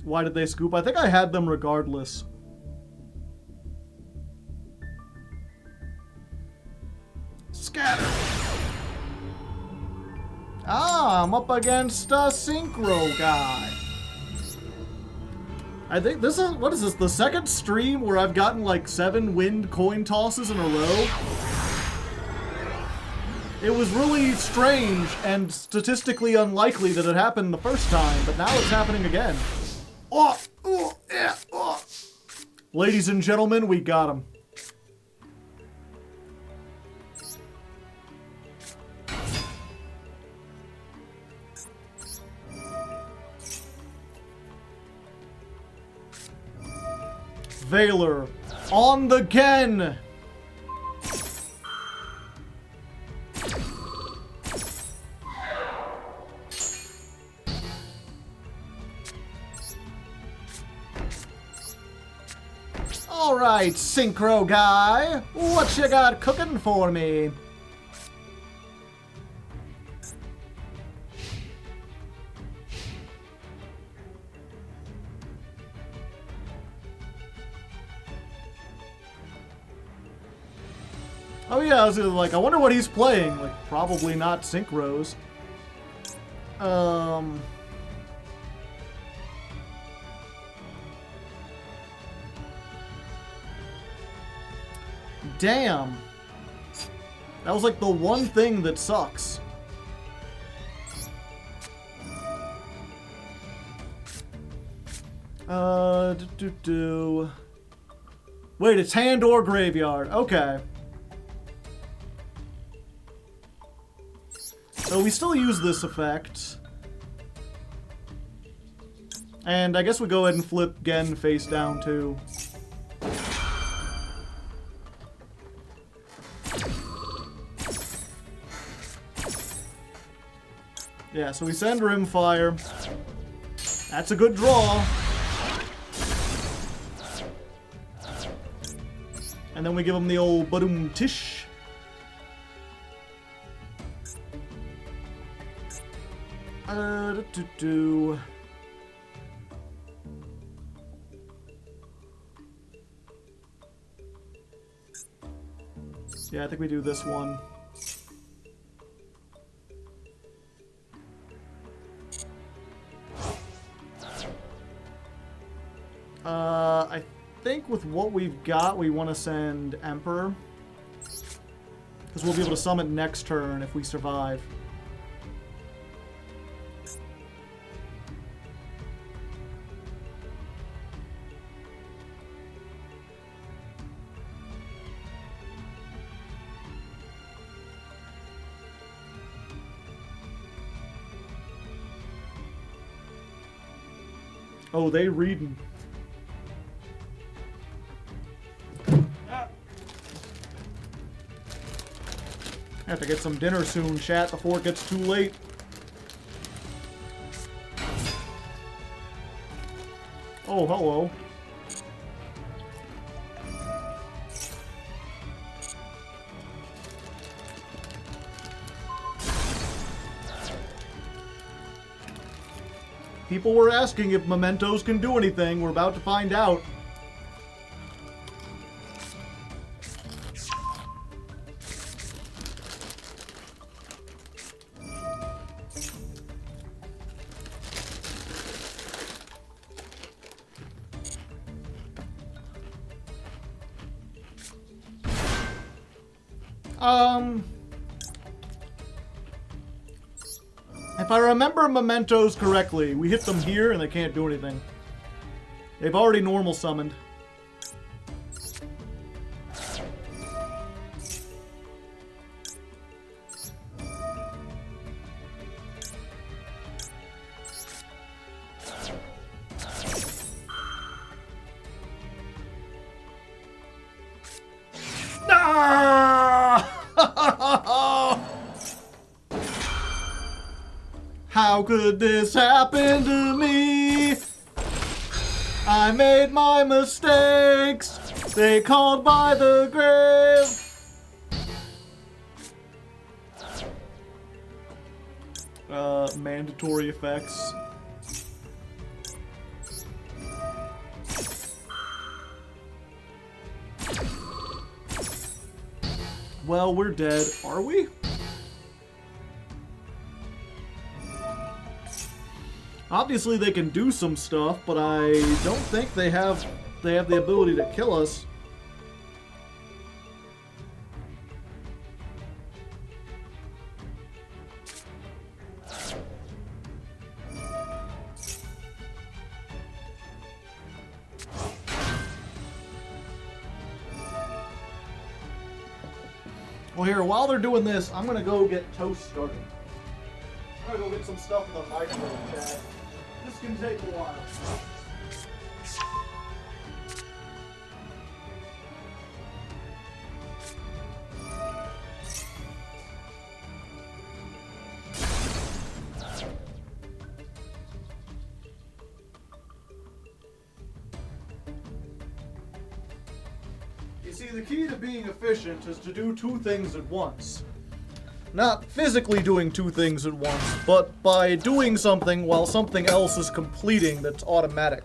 Why did they scoop? I think I had them regardless. Scatter. Ah, I'm up against a Synchro guy. I think this is, what is this, the second stream where I've gotten like 7 wind coin tosses in a row? It was really strange and statistically unlikely that it happened the first time, but now it's happening again. Oh, oh, yeah, oh. Ladies and gentlemen, we got him. Valor on the Gen. All right, Synchro guy, what you got cooking for me? Oh yeah, I was like, I wonder what he's playing. Like, probably not Synchros. Damn. That was like the one thing that sucks. Wait, it's hand or graveyard. Okay. So we still use this effect. And I guess we go ahead and flip Gen face down too. Yeah, so we send Rimfire. That's a good draw. And then we give him the old Badoom Tish. Yeah, I think we do this one. I think with what we've got, we want to send Emperor. Because we'll be able to summon next turn if we survive. Oh, they reading. I have to get some dinner soon, chat, before it gets too late. Oh, hello. People were asking if mementos can do anything. We're about to find out. If I remember mementos correctly, we hit them here and they can't do anything. They've already normal summoned. How could this happen to me? I made my mistakes. They called by the grave. mandatory effects. Well, we're dead. Are we? Obviously they can do some stuff, but I don't think they have the ability to kill us. Well, here, while they're doing this, I'm gonna go get toast started. I'm gonna go get some stuff in the microwave, Chad. This can take a while. You see, the key to being efficient is to do two things at once. Not physically doing two things at once, but by doing something while something else is completing that's automatic.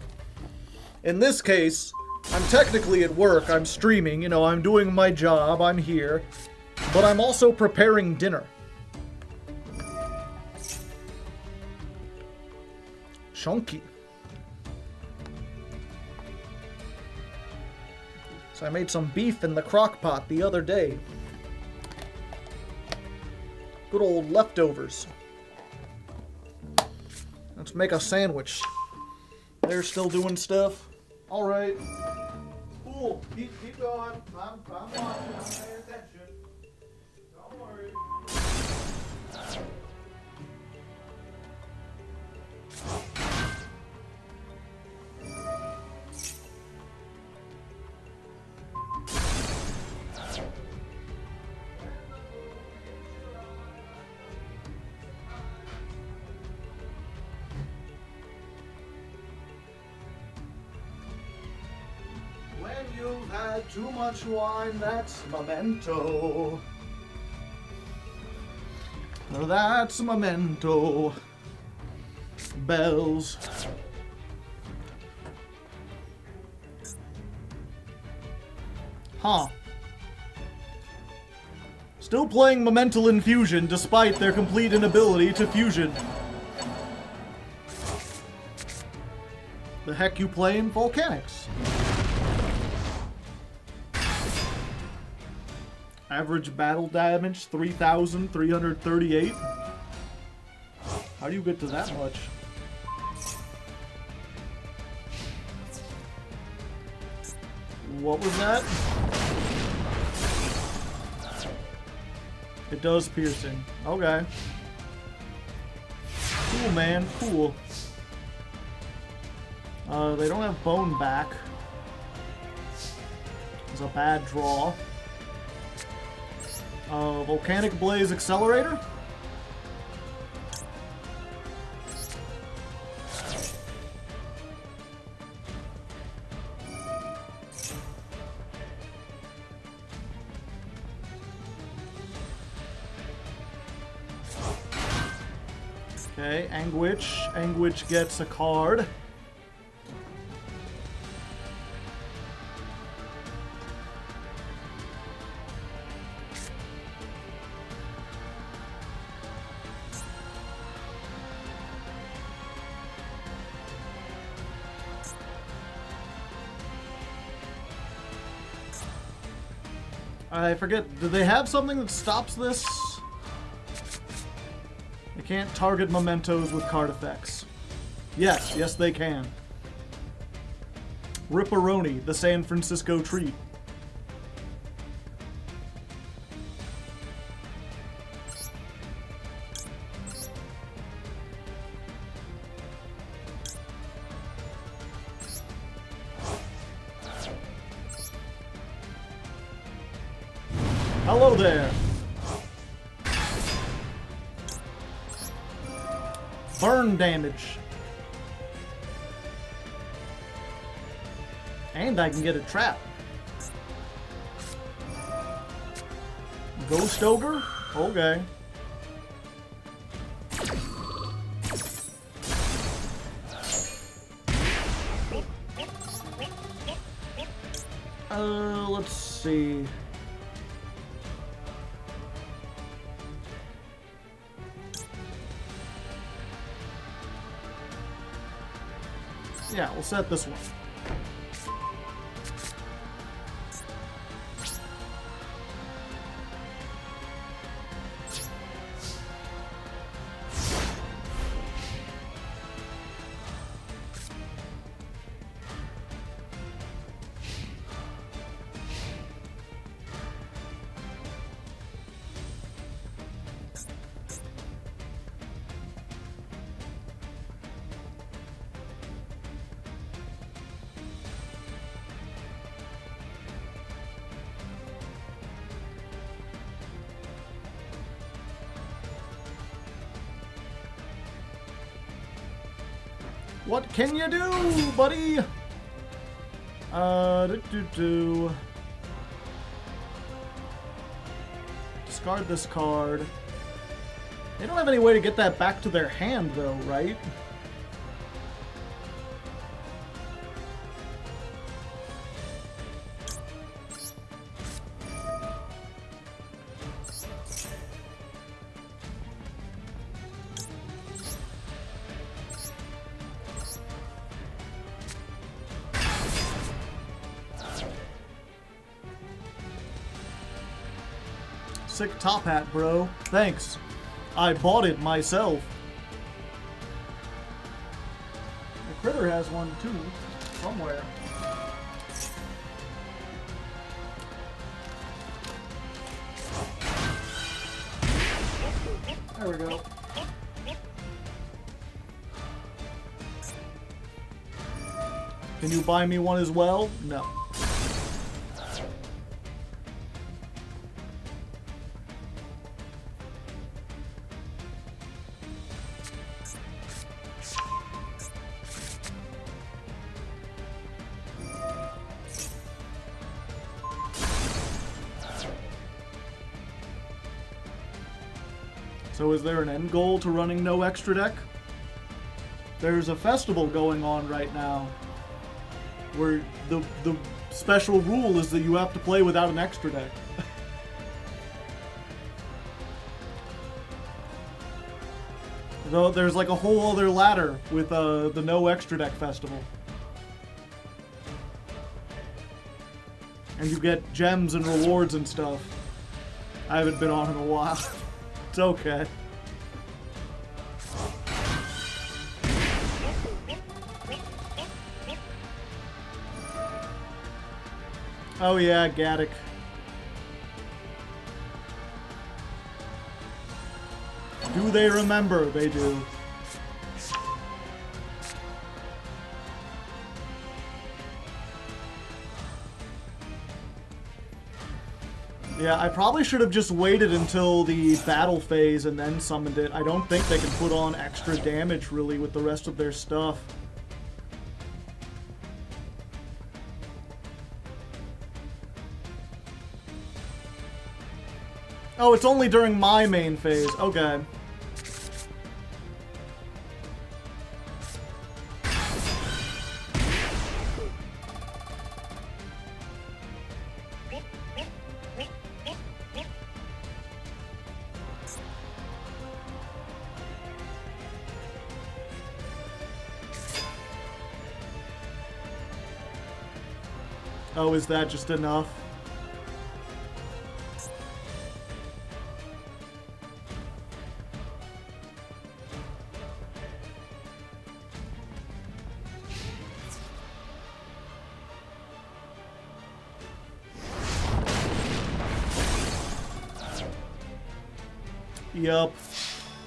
In this case, I'm technically at work, I'm streaming, you know, I'm doing my job, I'm here, but I'm also preparing dinner. Chunky. So I made some beef in the crock pot the other day. Good old leftovers. Let's make a sandwich. They're still doing stuff. All right. Cool. Keep going. I'm watching. I'm paying attention. Don't worry. When you've had too much wine, that's memento. That's memento. Bells. Huh. Still playing Momental Infusion despite their complete inability to fusion. The heck you playing Volcanics? Average battle damage 3,338. How do you get to that much? What was that? It does piercing. Okay. Cool, man. Cool. They don't have bone back. It's a bad draw. Volcanic Blaze Accelerator? Okay, Anguish. Anguish gets a card. I forget, do they have something that stops this? They can't target mementos with card effects. Yes, they can. Ripperoni, the San Francisco treat. Hello there. Burn damage. And I can get a trap. Ghost Ogre? Okay. Let's see. Yeah, we'll set this one. What can you do, buddy? Discard this card. They don't have any way to get that back to their hand, though, right? Sick top hat, bro. Thanks. I bought it myself. The critter has one too, somewhere. There we go. Can you buy me one as well? No. So is there an end goal to running no extra deck? There's a festival going on right now where the special rule is that you have to play without an extra deck. Though there's like a whole other ladder with the no extra deck festival. And you get gems and rewards and stuff. I haven't been on in a while. It's okay. Oh yeah, Gaddick. Do they remember? They do. Yeah, I probably should have just waited until the battle phase and then summoned it. I don't think they can put on extra damage, really, with the rest of their stuff. Oh, it's only during my main phase. Okay. Oh, is that just enough? Yup.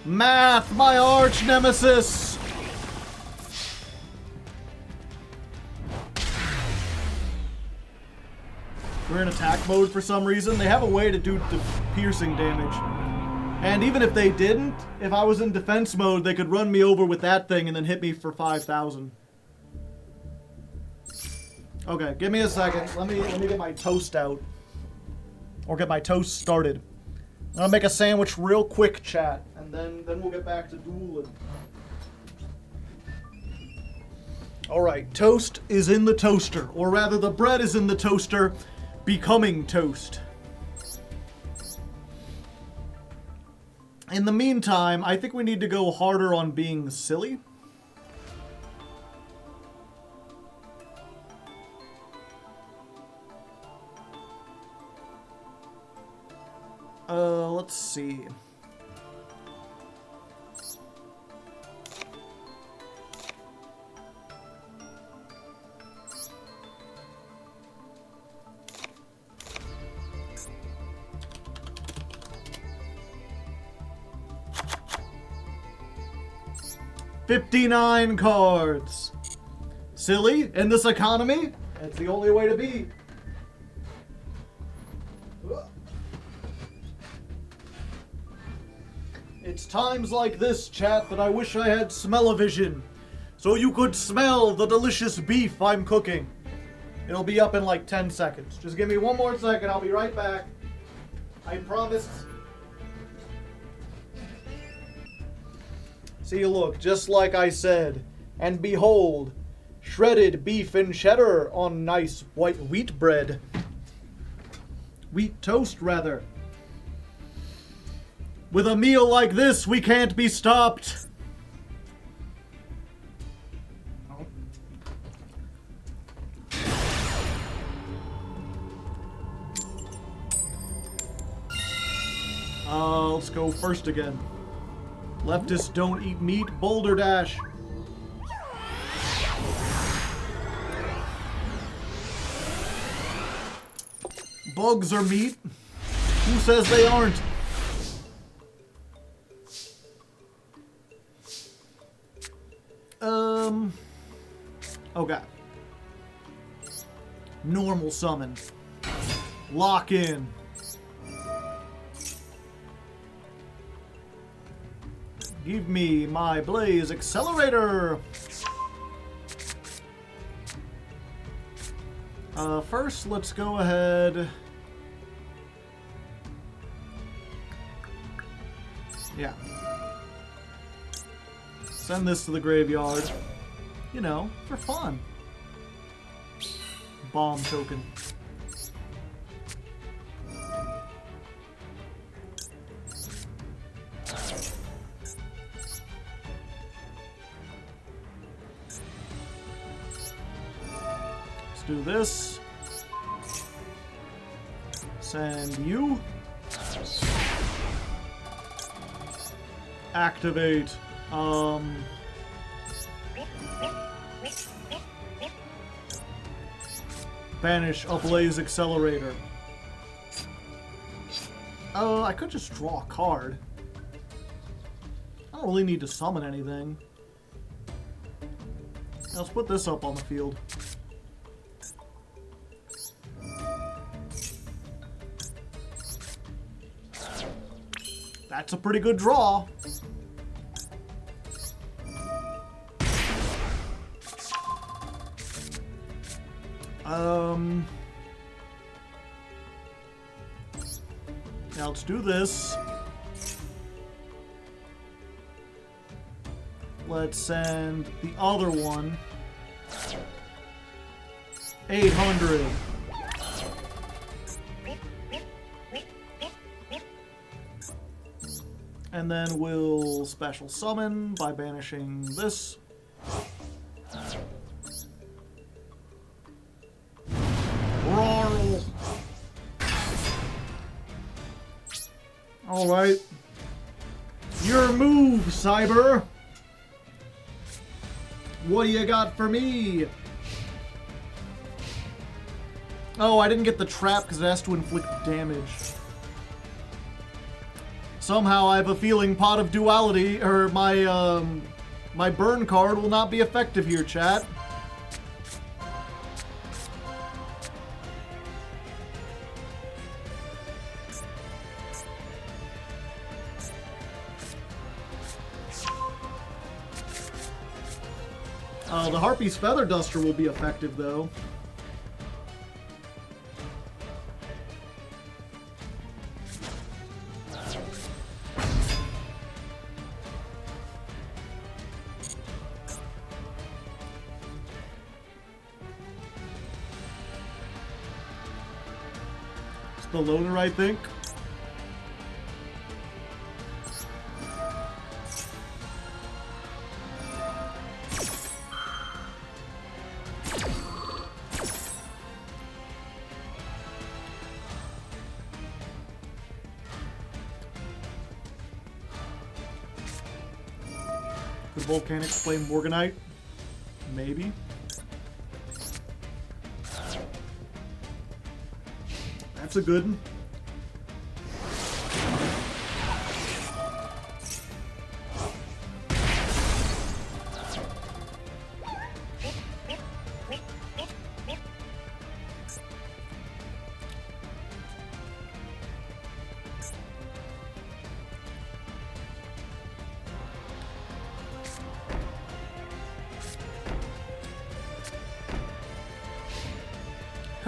Math, my arch nemesis! We're in attack mode for some reason. They have a way to do piercing damage. And even if they didn't, if I was in defense mode, they could run me over with that thing and then hit me for 5,000. Okay, give me a second. Let me get my toast out. Or get my toast started. I'm gonna make a sandwich real quick, chat, and then we'll get back to dueling. Alright, toast is in the toaster. Or rather, the bread is in the toaster, becoming toast. In the meantime, I think we need to go harder on being silly. Let's see. $59 cards. Silly in this economy? That's the only way to be. It's times like this, chat, that I wish I had smell-o-vision, so you could smell the delicious beef I'm cooking. It'll be up in like 10 seconds. Just give me one more second, I'll be right back. I promise. See, look, just like I said. And behold, shredded beef and cheddar on nice white wheat bread. Wheat toast, rather. With a meal like this, we can't be stopped. Let's go first again. Leftists don't eat meat, Boulder Dash. Bugs are meat. Who says they aren't? Okay. Normal summon. Lock in. Give me my Blaze Accelerator. First, let's go ahead. Yeah. Send this to the graveyard. You know, for fun. Bomb token. Let's do this. Send you. Activate. Banish a Blaze Accelerator. I could just draw a card. I don't really need to summon anything. Let's put this up on the field. That's a pretty good draw. Now let's do this. Let's send the other one. 800. And then we'll special summon by banishing this. Roar. Alright. Your move, Cyber. What do you got for me? Oh, I didn't get the trap because it has to inflict damage. Somehow I have a feeling Pot of Duality, or my burn card will not be effective here, chat. The Harpy's Feather Duster will be effective, though. the loner, I think. Could Volcanic play Morganite? Maybe. That's a good one.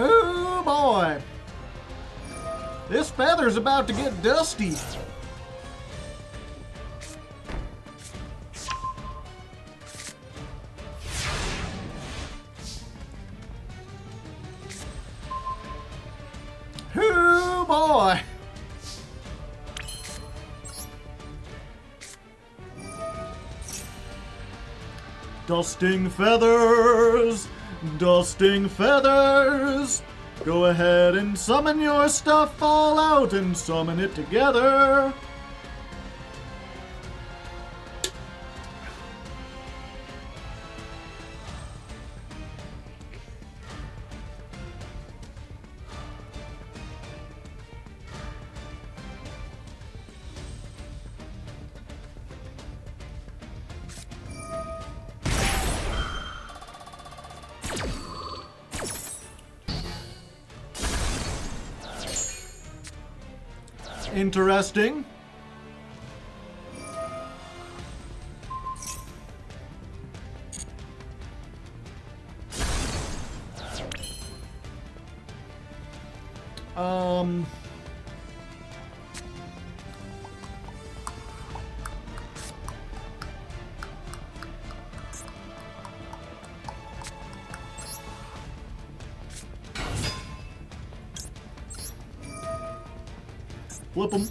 Oh boy! This feather's about to get dusty. Oh boy! Dusting feathers! Dusting feathers! Go ahead and summon your stuff all out and summon it together. Interesting. Flip them.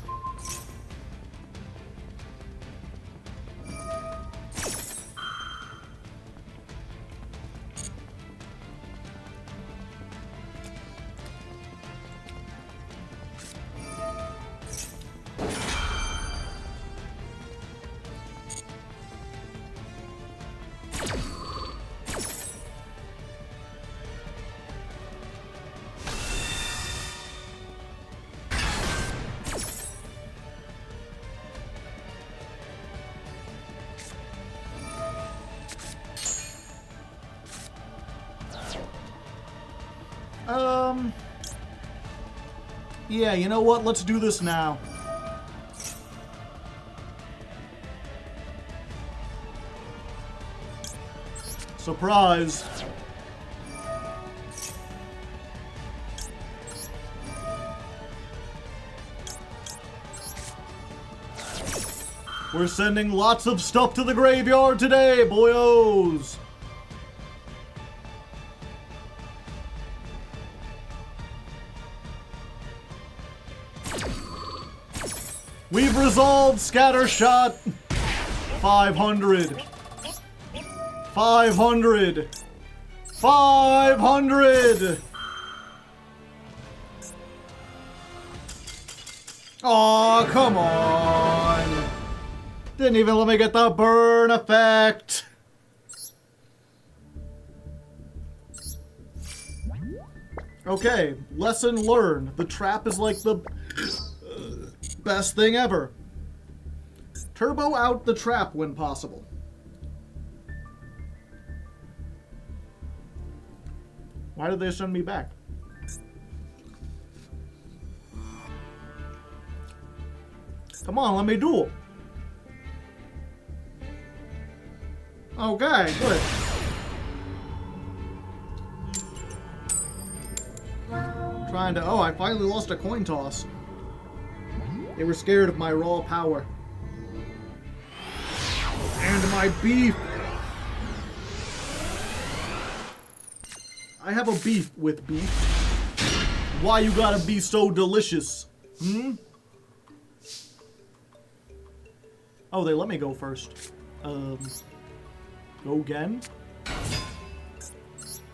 Yeah, you know what? Let's do this now. Surprise. We're sending lots of stuff to the graveyard today, boyos. We've resolved Scattershot. 500. 500. 500. Aw, come on. Didn't even let me get the burn effect. Okay, lesson learned. The trap is like the best thing ever. Turbo out the trap when possible. Why did they send me back? Come on, let me duel. Okay, good. Trying to... Oh, I finally lost a coin toss. They were scared of my raw power. And my beef. I have a beef with beef. Why you gotta be so delicious? Hmm? Oh, they let me go first. Go again.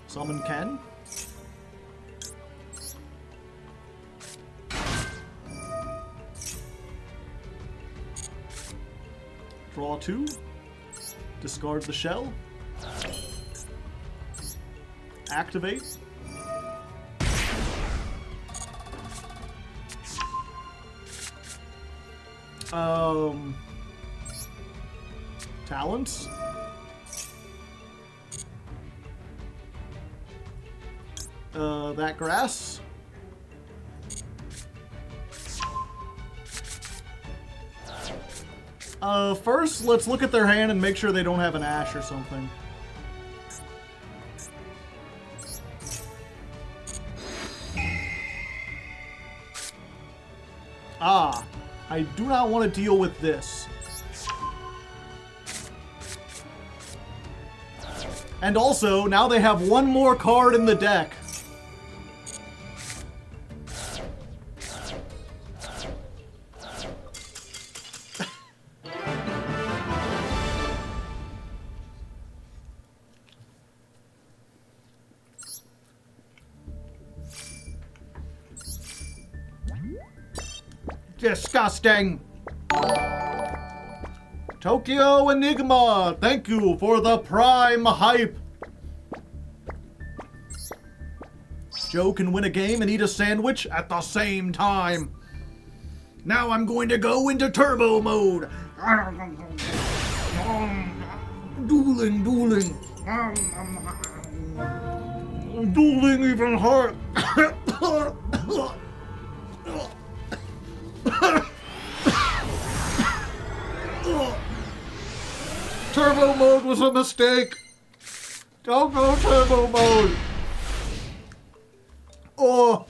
Summon Ken. Draw 2. Discard the shell. Activate. Talents. That grass. First, let's look at their hand and make sure they don't have an ash or something. Ah, I do not want to deal with this. And also, now they have one more card in the deck. Disgusting! Tokyo Enigma, thank you for the prime hype! Joe can win a game and eat a sandwich at the same time. Now I'm going to go into turbo mode. Dueling. Dueling even hard. Turbo mode was a mistake. Don't go turbo mode. Oh.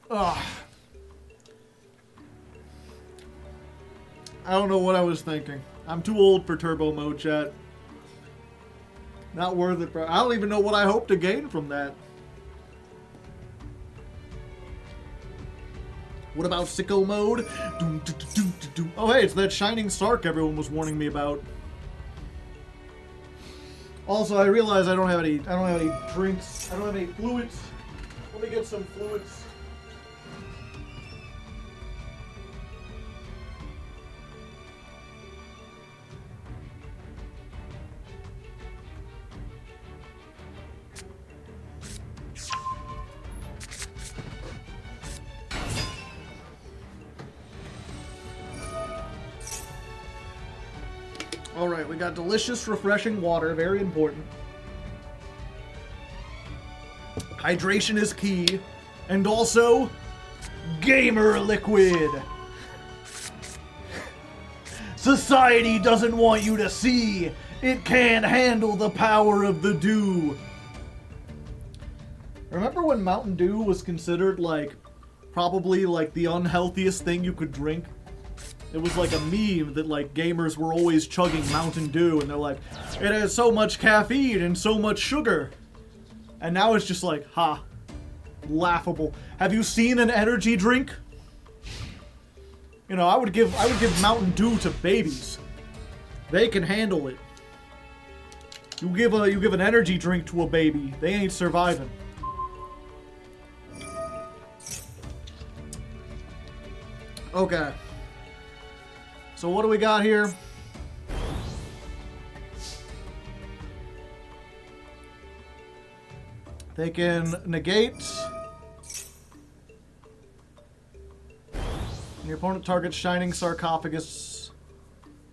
I don't know what I was thinking. I'm too old for turbo mode, chat. Not worth it, bro. I don't even know what I hope to gain from that. What about sicko mode? Oh, hey, it's that shining Sark everyone was warning me about. Also, I realize I don't have any drinks. I don't have any fluids. Let me get some fluids. Alright, we got delicious, refreshing water, very important. Hydration is key. And also, gamer liquid. Society doesn't want you to see. It can't handle the power of the dew. Remember when Mountain Dew was considered, like, probably, like, the unhealthiest thing you could drink? It was like a meme that, like, gamers were always chugging Mountain Dew, and they're like, it has so much caffeine and so much sugar. And now it's just like, ha, laughable. Have you seen an energy drink? You know, I would give Mountain Dew to babies. They can handle it. You give an energy drink to a baby, they ain't surviving. Okay. So what do we got here? They can negate. And your opponent targets Shining Sarcophagus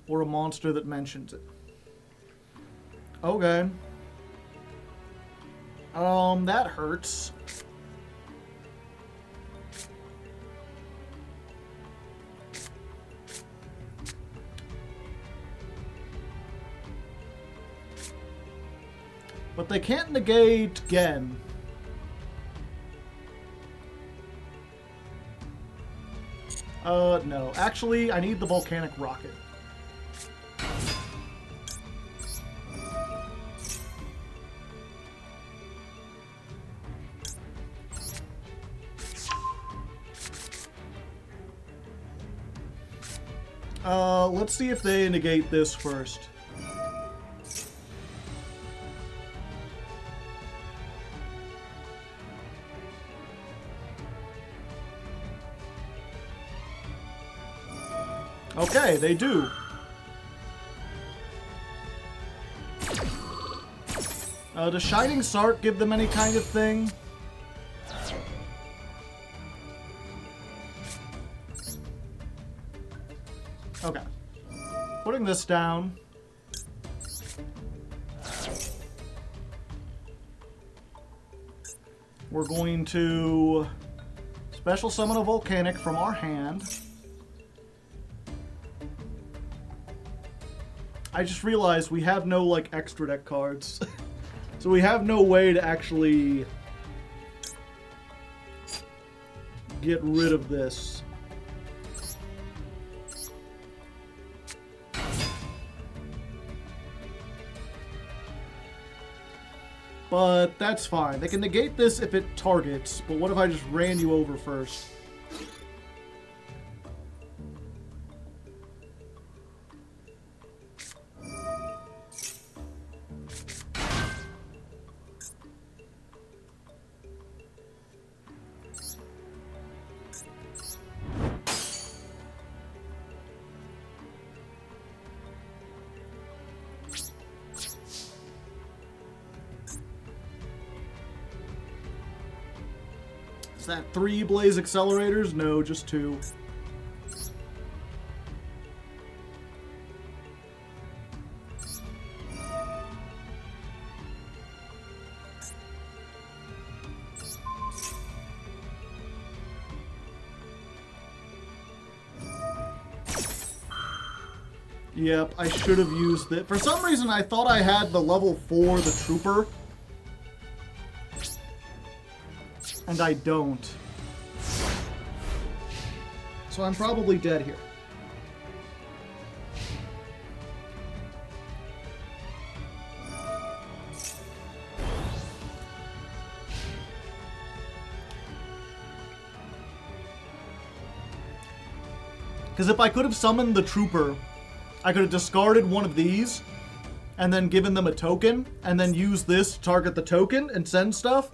or a monster that mentions it. Okay. That hurts. But they can't negate Gen. No. Actually, I need the Volcanic Rocket. Let's see if they negate this first. Okay, they do. Does Shining Sark give them any kind of thing? Okay. Putting this down. We're going to special summon a Volcanic from our hand. I just realized we have no, like, extra deck cards. So we have no way to actually get rid of this. But that's fine. They can negate this if it targets, but what if I just ran you over first? Is that 3 Blaze Accelerators? No, just 2. Yep, I should have used it. For some reason, I thought I had the level 4, the Trooper. And I don't. So I'm probably dead here. Because if I could have summoned the Trooper, I could have discarded one of these, and then given them a token, and then used this to target the token and send stuff.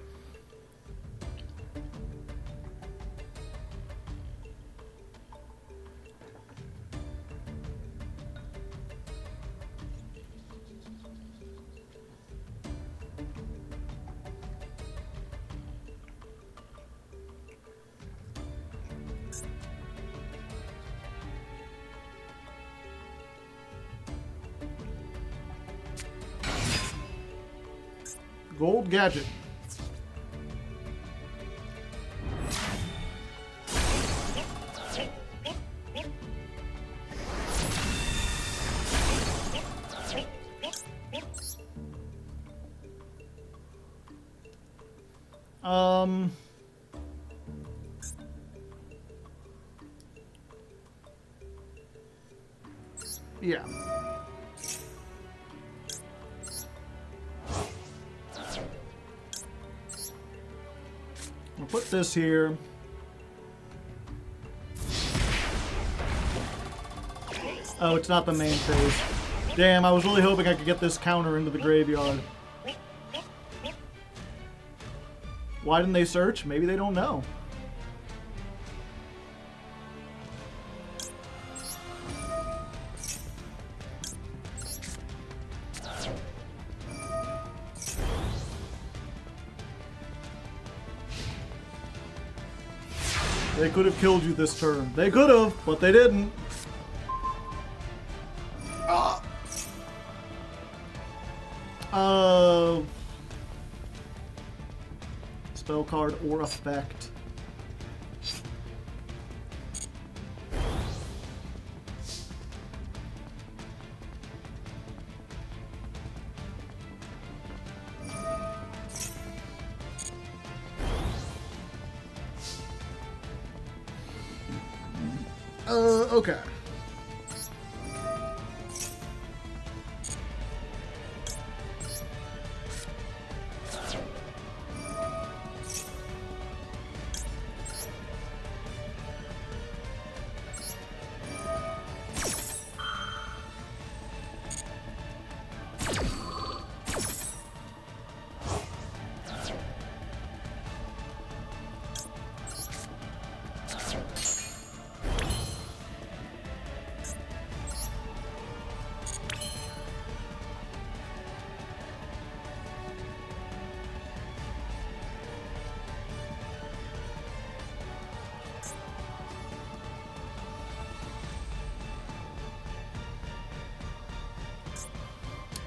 Gold Gadget. Yeah. I'll put this here. Oh, it's not the main phase. Damn, I was really hoping I could get this counter into the graveyard. Why didn't they search? Maybe they don't know. They could have killed you this turn. They could have, but they didn't. Spell card or effect. Okay.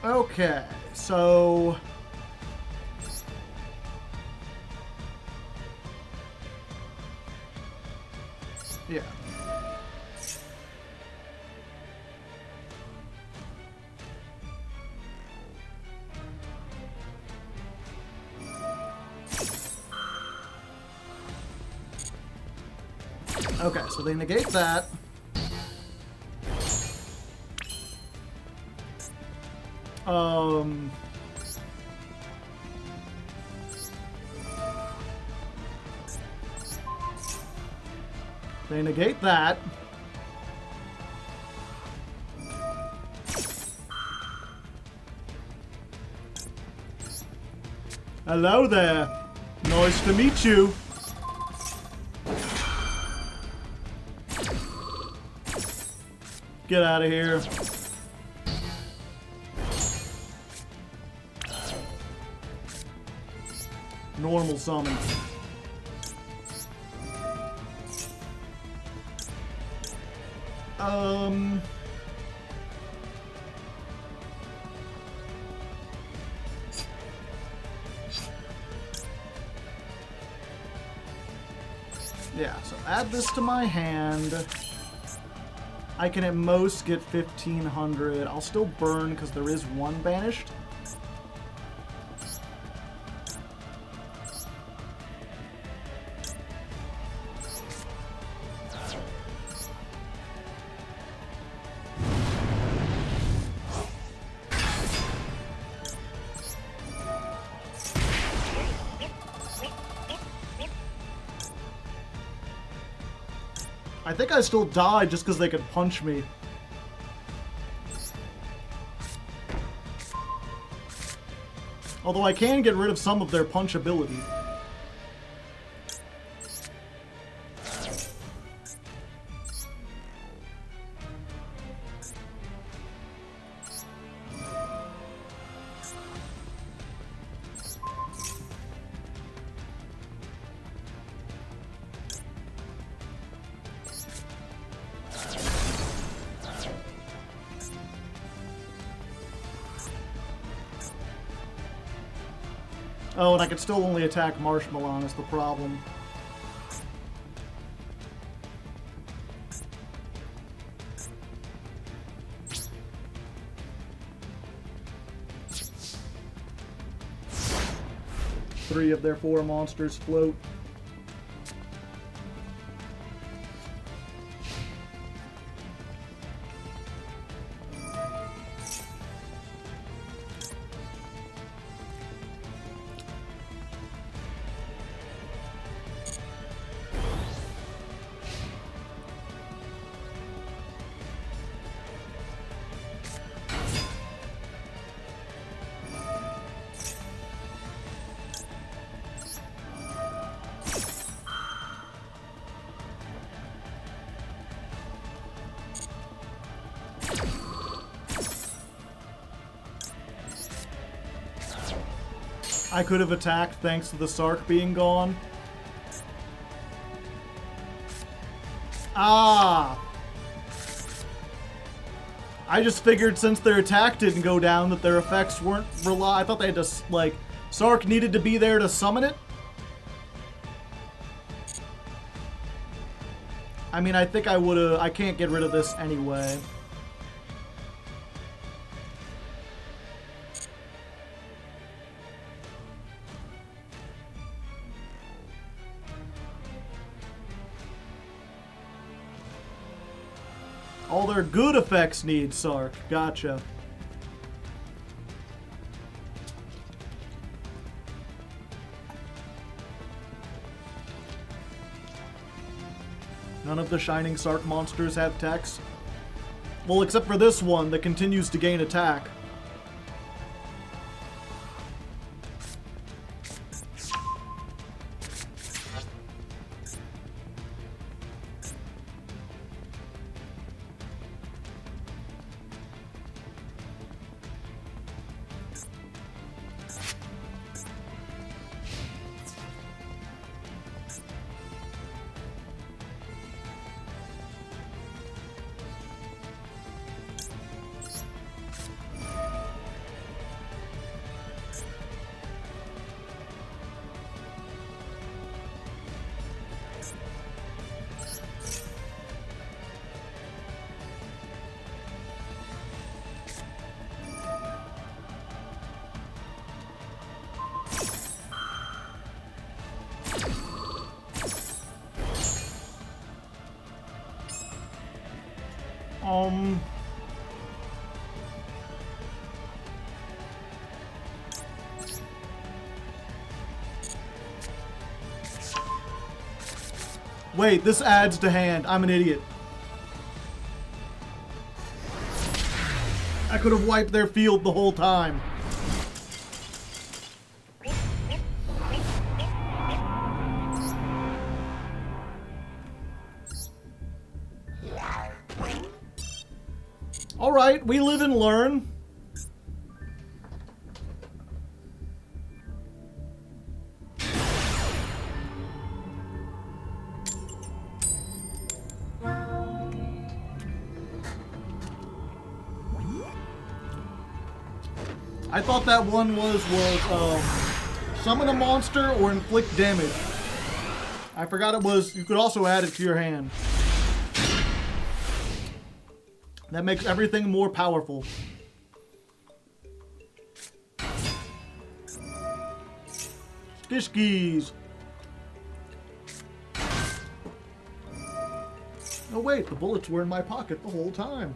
Okay, so... yeah. Okay, so they negate that. They negate that. Hello there. Nice to meet you. Get out of here. Normal summon. Yeah, so add this to my hand. I can at most get 1,500. I'll still burn because there is one banished. I think I still died just because they could punch me. Although I can get rid of some of their punch ability. Oh, and I can still only attack Marshmallow is the problem. Three of their 4 monsters float. I could have attacked thanks to the Sark being gone. Ah! I just figured since their attack didn't go down that their effects weren't I thought they had to, like, Sark needed to be there to summon it? I mean, I think I would've... I can't get rid of this anyway. All their good effects need Sark. Gotcha. None of the Shining Sark monsters have techs. Well, except for this one that continues to gain attack. Um... Wait, this adds to hand. I'm an idiot. I could have wiped their field the whole time. All right, we live and learn. I thought that one was summon a monster or inflict damage. I forgot it was, you could also add it to your hand. That makes everything more powerful. Skishkis. Oh wait, the bullets were in my pocket the whole time.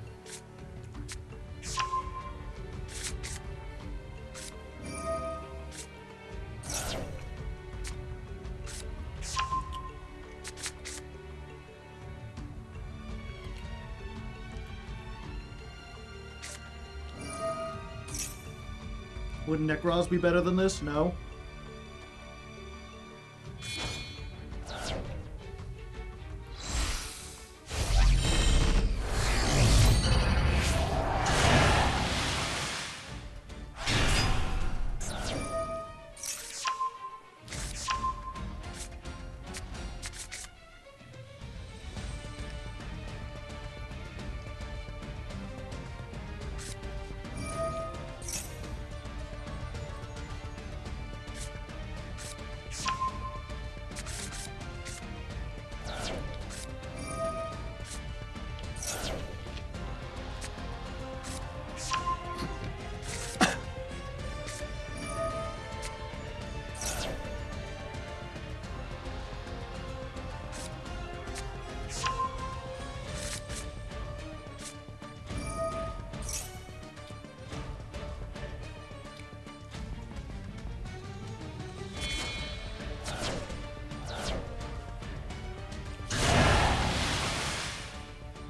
Wouldn't Necros be better than this? No.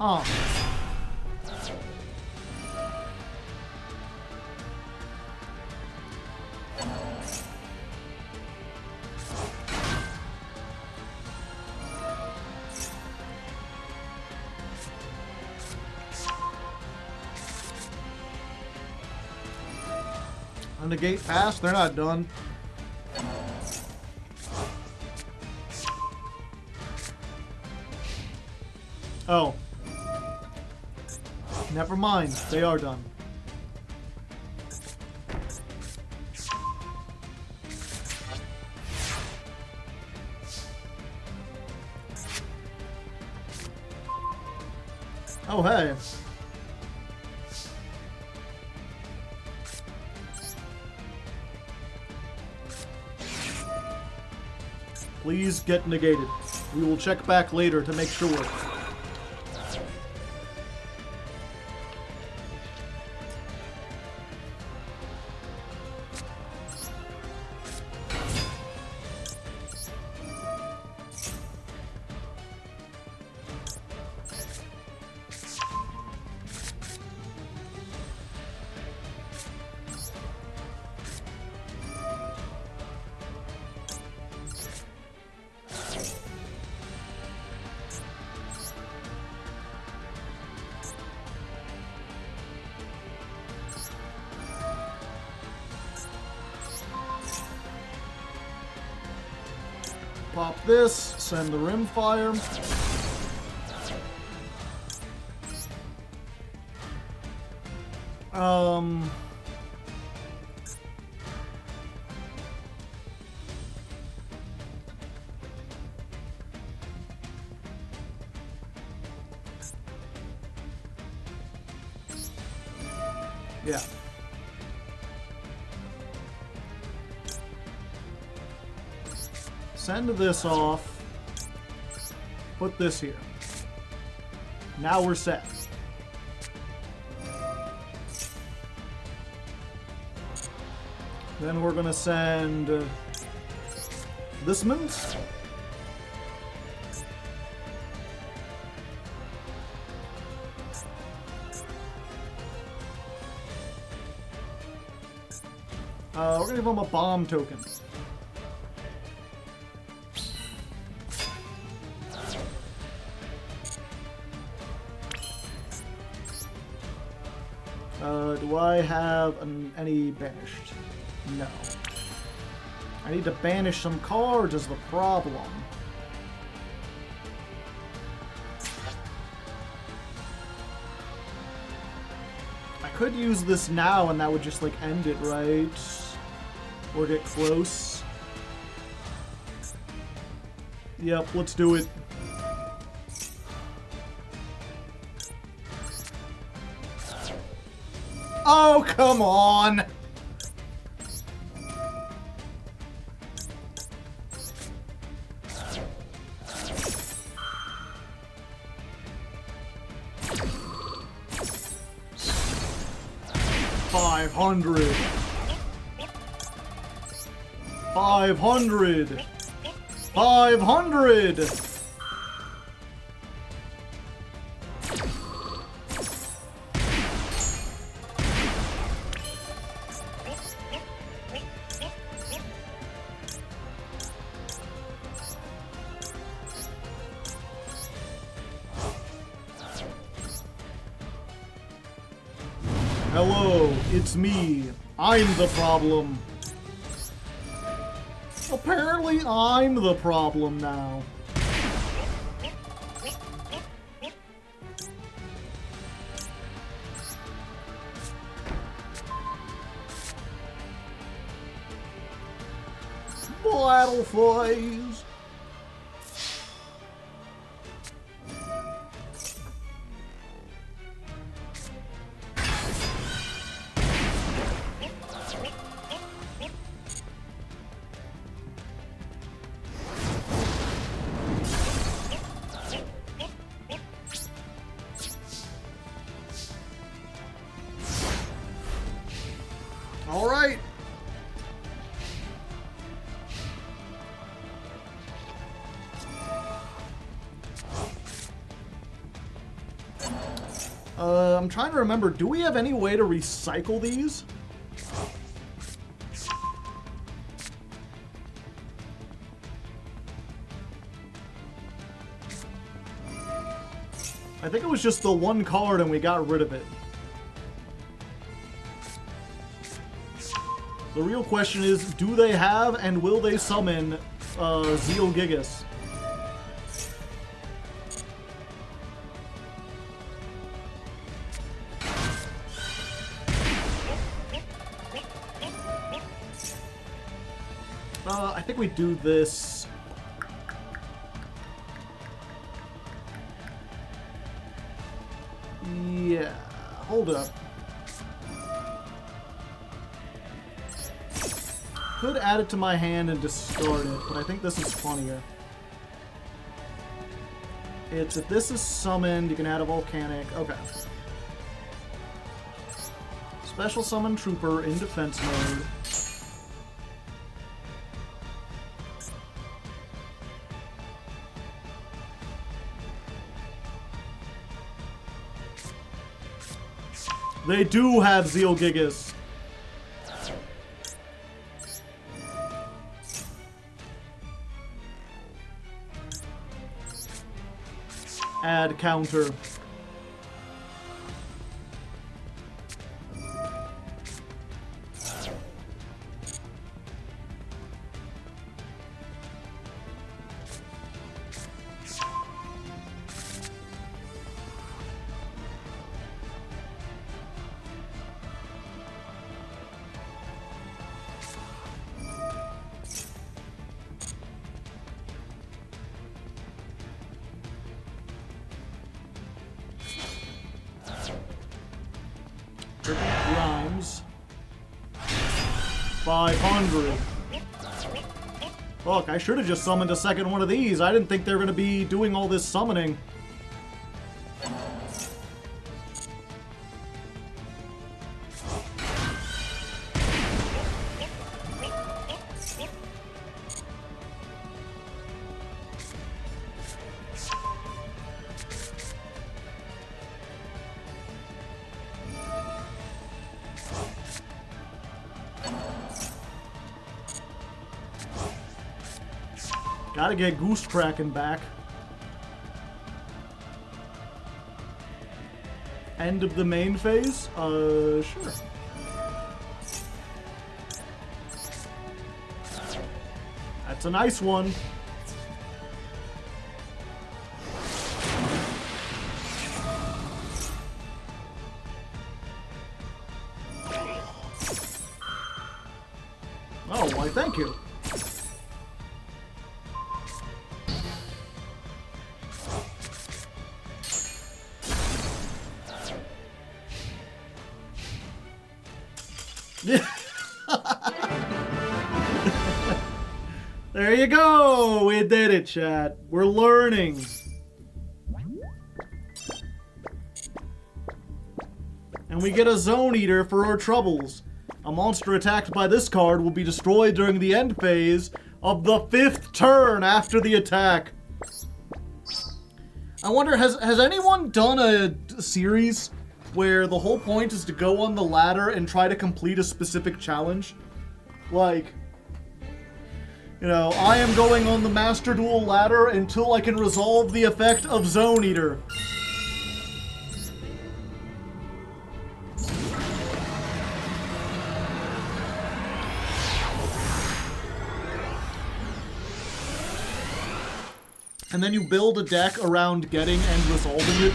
Huh. On the gate pass, they're not done. Oh. Never mind, they are done. Oh, hey. Please get negated. We will check back later to make sure. Pop this, send the rimfire. Yeah. Send this off. Put this here. Now we're set. Then we're gonna send this Moons. We're gonna give him a bomb token. Do I have any banished? No. I need to banish some cards is the problem. I could use this now and that would just like end it, right? Or get close. Yep, let's do it. Oh, come on! $500. $500. $500. Hello, it's me. I'm the problem. Apparently, I'm the problem now. Battle phase. All right. I'm trying to remember, do we have any way to recycle these? I think it was just the one card and we got rid of it. The real question is, do they have and will they summon Zeal Gigas? I think we do this. Yeah, hold up. Could add it to my hand and discard it, but I think this is funnier. It's if this is summoned, you can add a Volcanic. Okay. Special summon Trooper in defense mode. They do have Zeal Gigas. Add counter. Rhymes. 500. Look, I should have just summoned a second one of these. I didn't think they were going to be doing all this summoning. Gotta get Goose Kraken back. End of the main phase? Sure. That's a nice one. Oh, why, thank you. There you go! We did it, chat. We're learning. And we get a Zone Eater for our troubles. A monster attacked by this card will be destroyed during the end phase of the 5th turn after the attack. I wonder, has anyone done a series where the whole point is to go on the ladder and try to complete a specific challenge? Like, you know, I am going on the Master Duel ladder until I can resolve the effect of Zone Eater. And then you build a deck around getting and resolving it.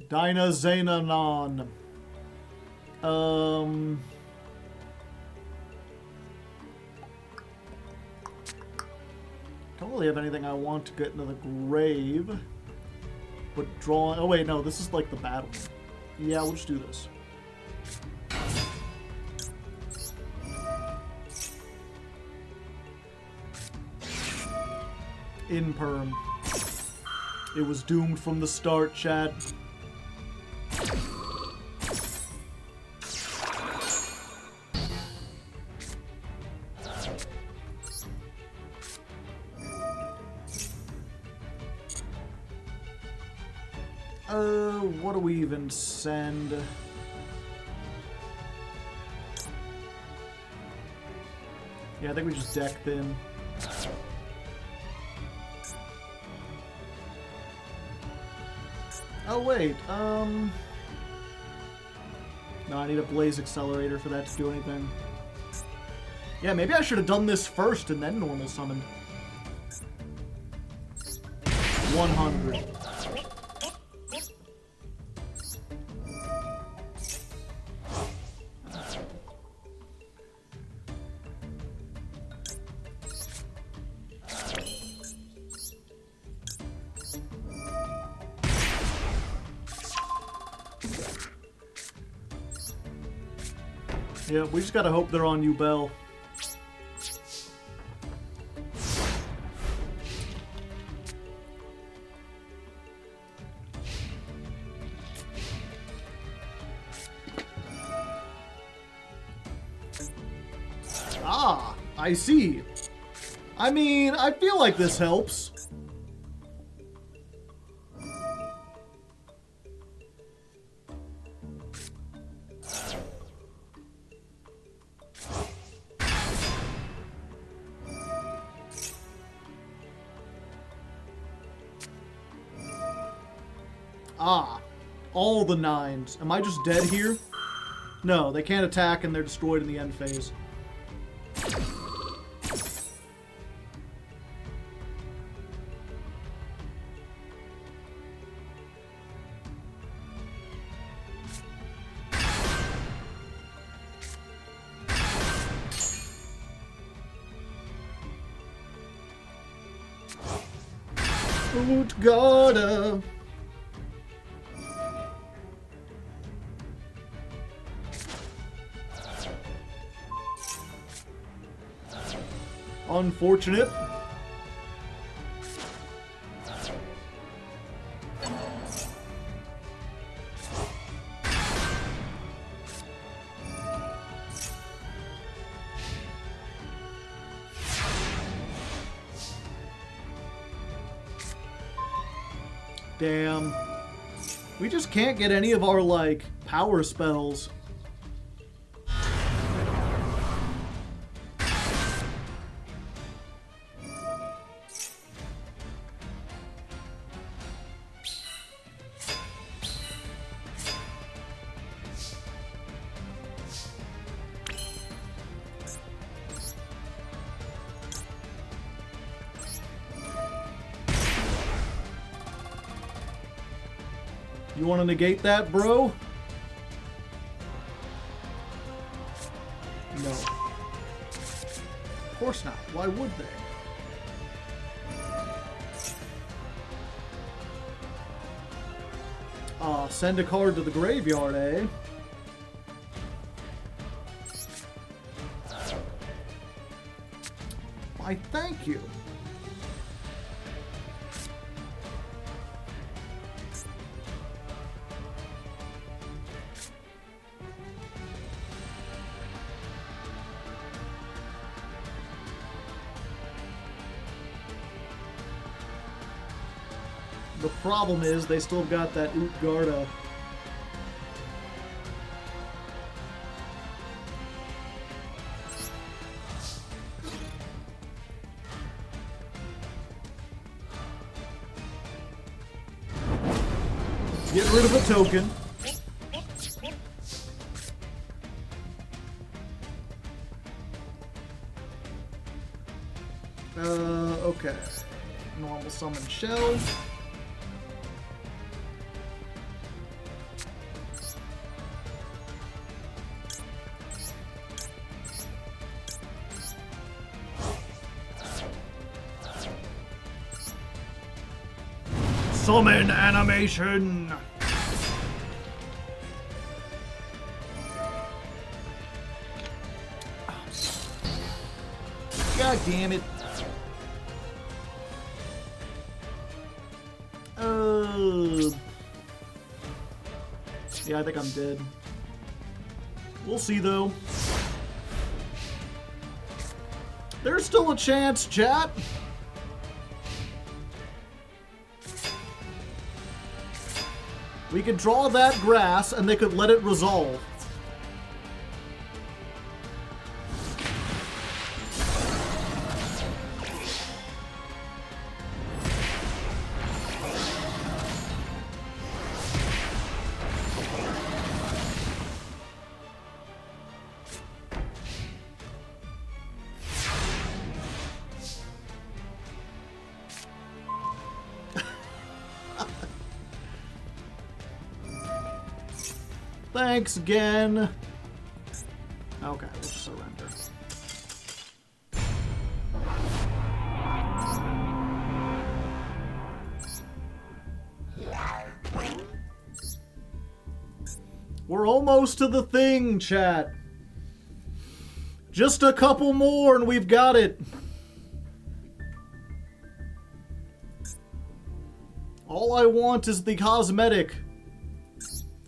Dyna Xenanon. Don't really have anything I want to get into the grave. But drawing... Oh wait, no, this is like the battle. Yeah, we'll just do this. Imperm. It was doomed from the start, chat. What do we even send? Yeah, I think we just deck thin. Oh, wait, no, I need a Blaze Accelerator for that to do anything. Yeah, maybe I should have done this first and then normal summoned. 100. Yeah, we just gotta hope they're on you, Bell. Ah, I see. I mean, I feel like this helps. Ah, all the 9s. Am I just dead here? No, they can't attack and they're destroyed in the end phase. Utgarda. Unfortunate. Damn. We just can't get any of our, like, power spells. You want to negate that, bro? No. Of course not. Why would they? Send a card to the graveyard, eh? Why, thank you. The problem is they still got that Utgarda. Get rid of a token. Okay. Normal summon shell. Summon animation! God damn it. Yeah, I think I'm dead. We'll see, though. There's still a chance, chat. We could draw that grass, and they could let it resolve. Thanks again. Okay, we'll just surrender. We're almost to the thing, chat. Just a couple more and we've got it. All I want is the cosmetic.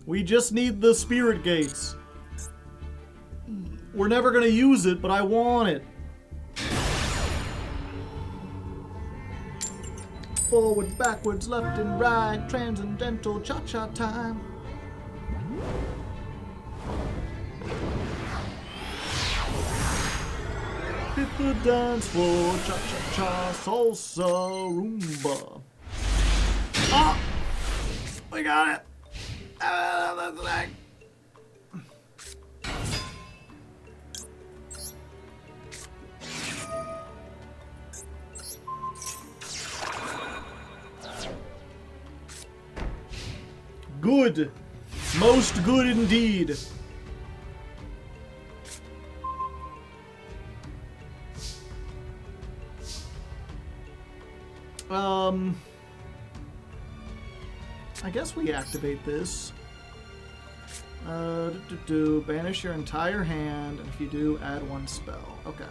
We just need the spirit gates. We're never gonna use it, but I want it. Forward, backwards, left and right, transcendental cha-cha time. Hit the dance floor, cha-cha-cha, salsa, rumba. Ah! We got it! That's like... Good. Most good indeed. I guess we activate this. Banish your entire hand, and if you do, add one spell. Okay.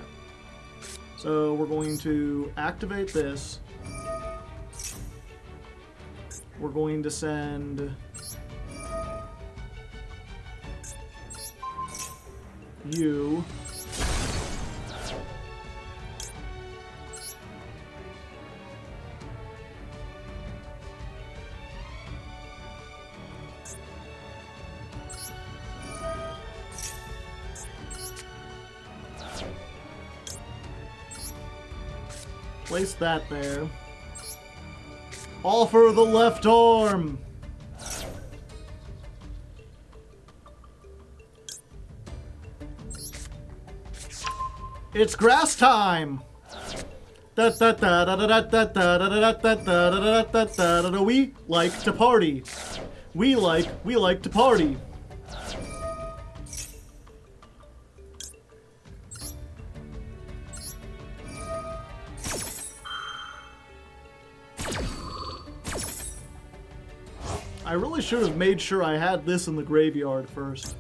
So we're going to activate this. We're going to send you. Place that there. Offer the left arm. It's grass time. We like to party. We like to party. I really should have made sure I had this in the graveyard first.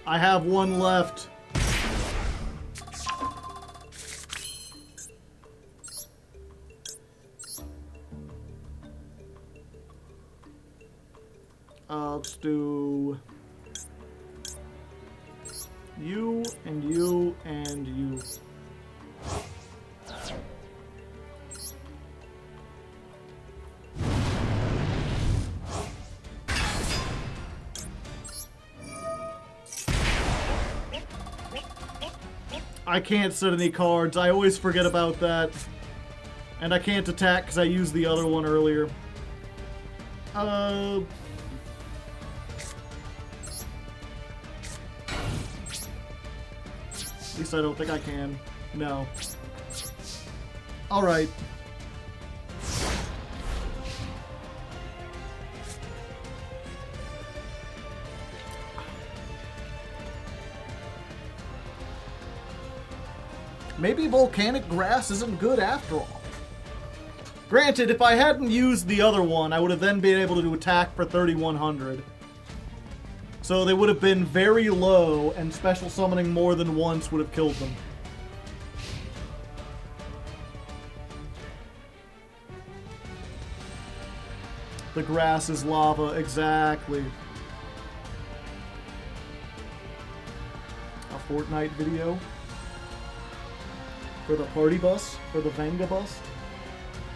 I have one left. Let's do you and you and you. I can't set any cards. I always forget about that. And I can't attack because I used the other one earlier. At least I don't think I can. No. Alright. Maybe volcanic grass isn't good after all. Granted, if I hadn't used the other one, I would have then been able to attack for 3,100. So they would have been very low, and special summoning more than once would have killed them. The grass is lava, exactly. A Fortnite video. For the party bus? For the Venga bus?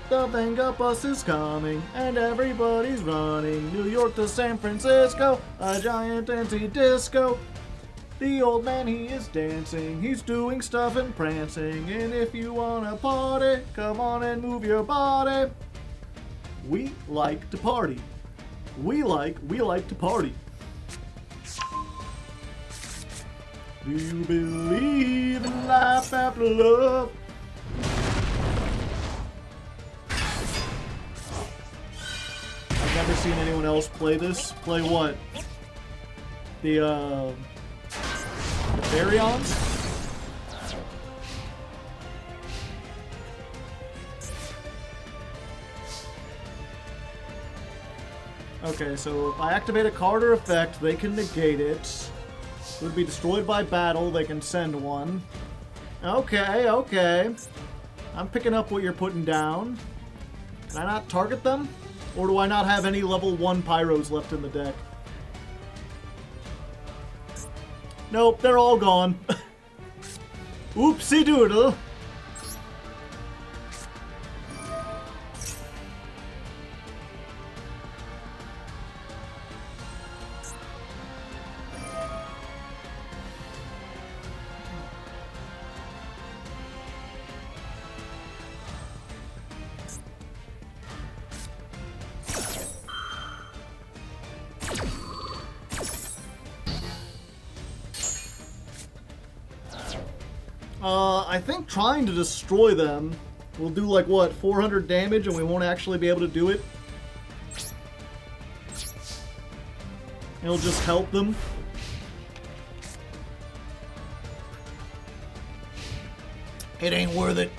The Venga bus is coming, and everybody's running. New York to San Francisco, a giant dancing disco. The old man, he is dancing, he's doing stuff and prancing. And if you wanna party, come on and move your body. We like to party. We like to party. Do you believe in life after love? I've never seen anyone else play this. Play what? The Baryons? Okay, so if I activate a card or effect, they can negate it. It would be destroyed by battle, they can send one. Okay, okay. I'm picking up what you're putting down. Can I not target them? Or do I not have any level 1 pyros left in the deck? Nope, they're all gone. Oopsie doodle. I think trying to destroy them will do like, what, 400 damage and we won't actually be able to do it? It'll just help them. It ain't worth it.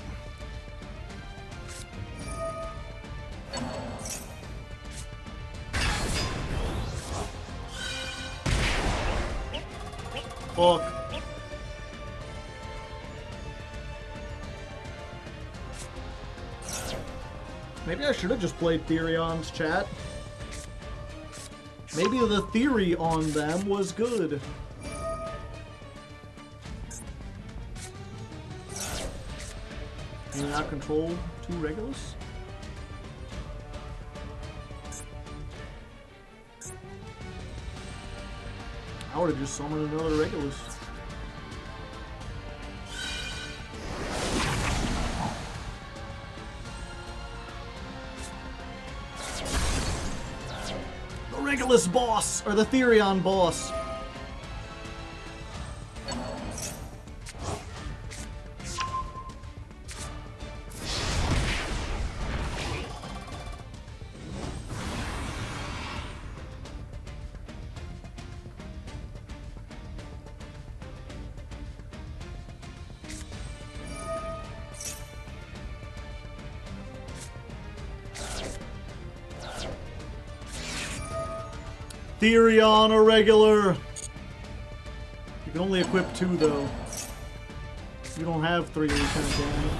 Fuck. Maybe I should have just played Therion's chat. Maybe the theory on them was good. Can you not control 2 Regulus? I would have just summoned another Regulus. Regulus boss, or the Therion boss. Therion Irregular. You can only equip 2 though. You don't have 3 kind of damage.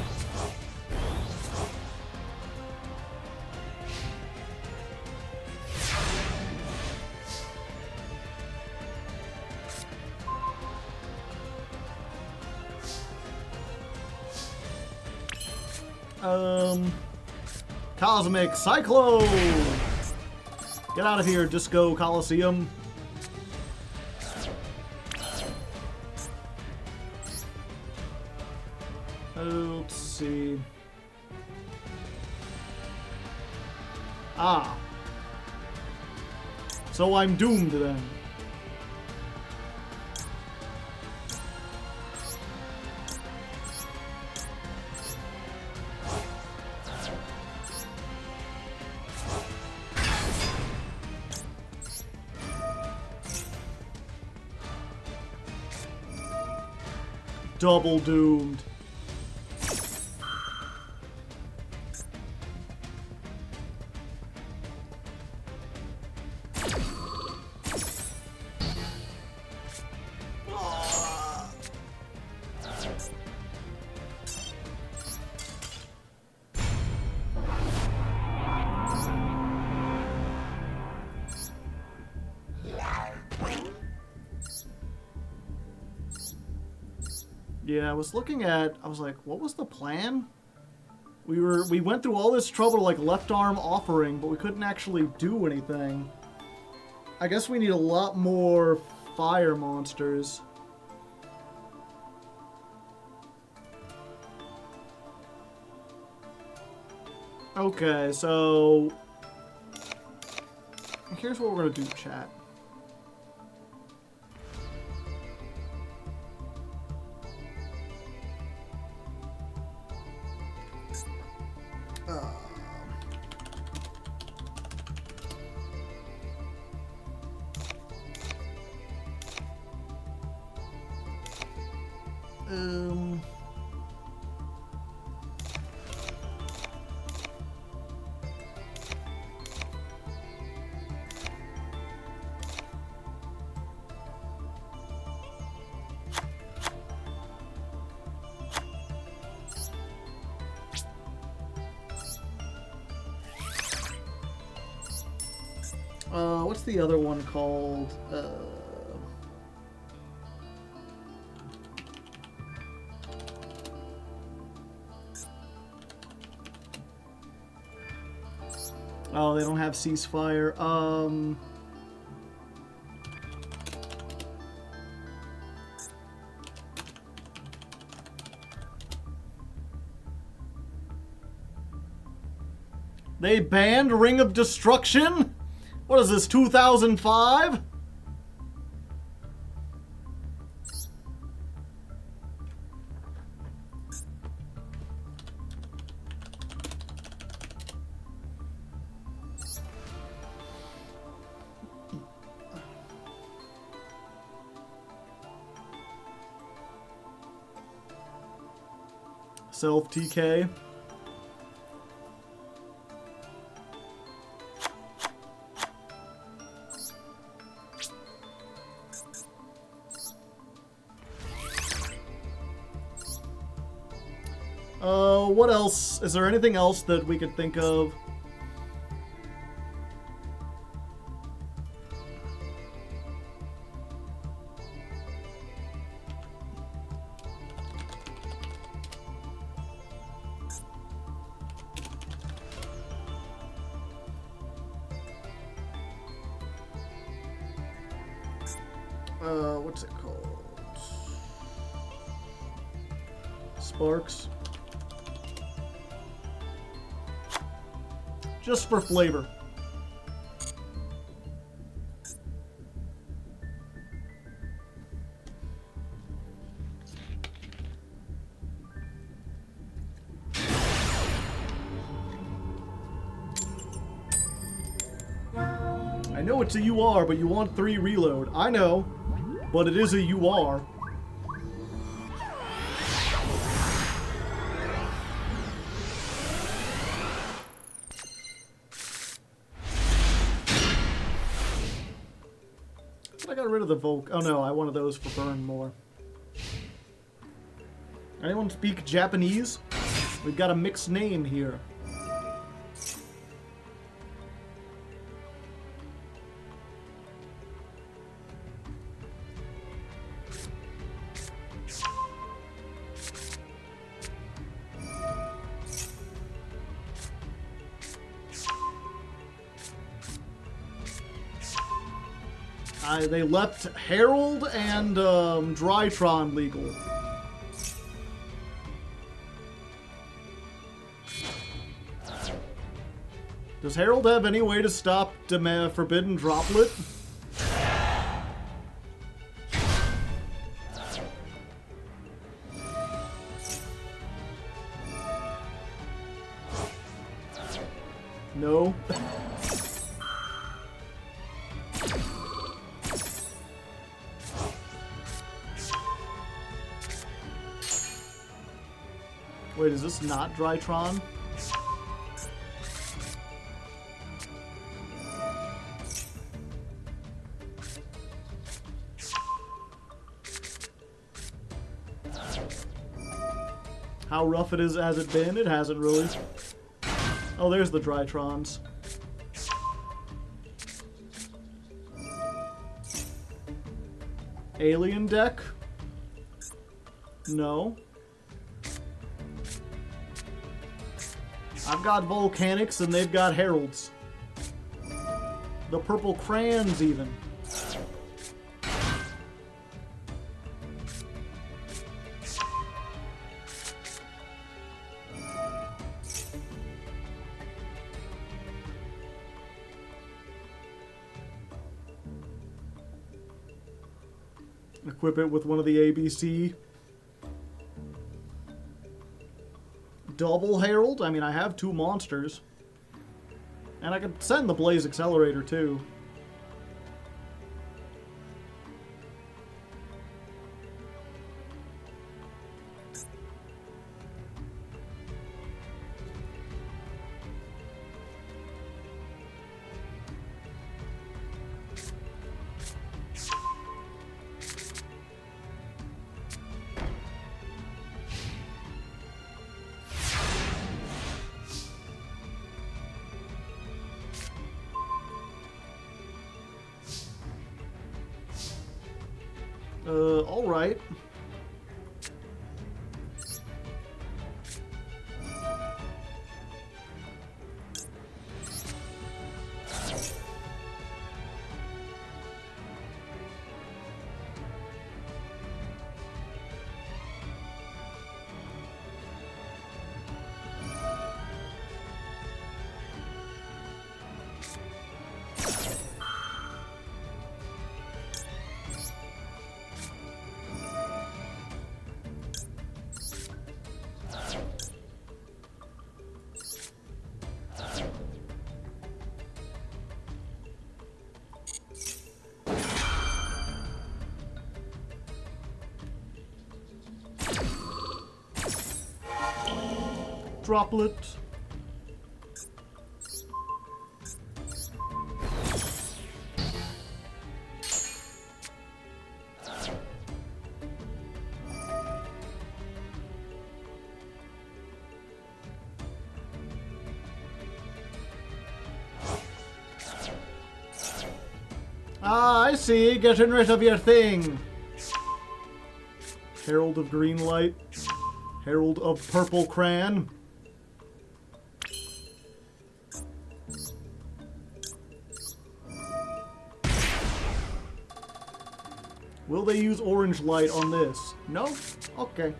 Cosmic Cyclone! Get out of here, Disco Coliseum. Let's see. Ah. So I'm doomed then. Double doomed. Yeah, I was looking at, I was like, what was the plan? We went through all this trouble like left arm offering, but we couldn't actually do anything. I guess we need a lot more fire monsters. Okay, so here's what we're gonna do, chat. What's the other one called? Oh, they don't have ceasefire. They banned Ring of Destruction? What is this, 2005? Self TK. What else? Is there anything else that we could think of? What's it called? Sparks. Just for flavor. I know it's a UR, but you want 3 reload. I know, but it is a UR. I got rid of the Volk. Oh no, I wanted those for burn more. Anyone speak Japanese? We've got a mixed name here. They left Herald and Drytron legal. Does Herald have any way to stop Forbidden Droplet? No. Wait, is this not Drytron? How rough it is has it been? It hasn't really. Oh, there's the Drytrons. Alien deck? No. I've got Volcanics and they've got Heralds. The purple crayons even. Equip it with one of the ABC. Double Herald? I mean, I have 2 monsters. And I could send the Blaze Accelerator, too. Alright. Droplet. Ah, I see. Getting rid of your thing. Herald of Green Light. Herald of Purple Crayon. Will they use Orange Light on this? No? Okay.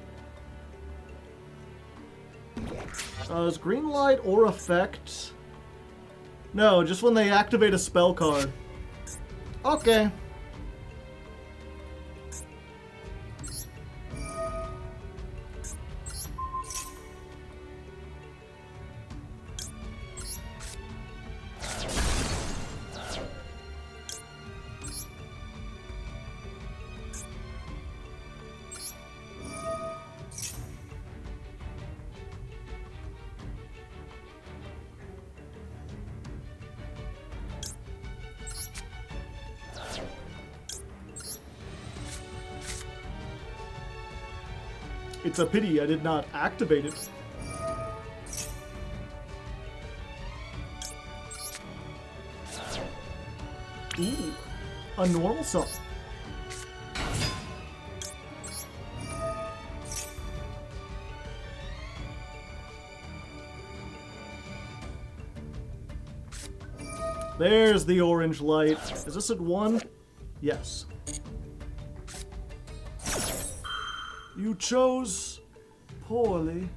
Is Green Light or effect? No, just when they activate a spell card. Okay. It's a pity I did not activate it. Ooh, a normal summon. There's the orange light. Is this at 1? Yes. You chose poorly.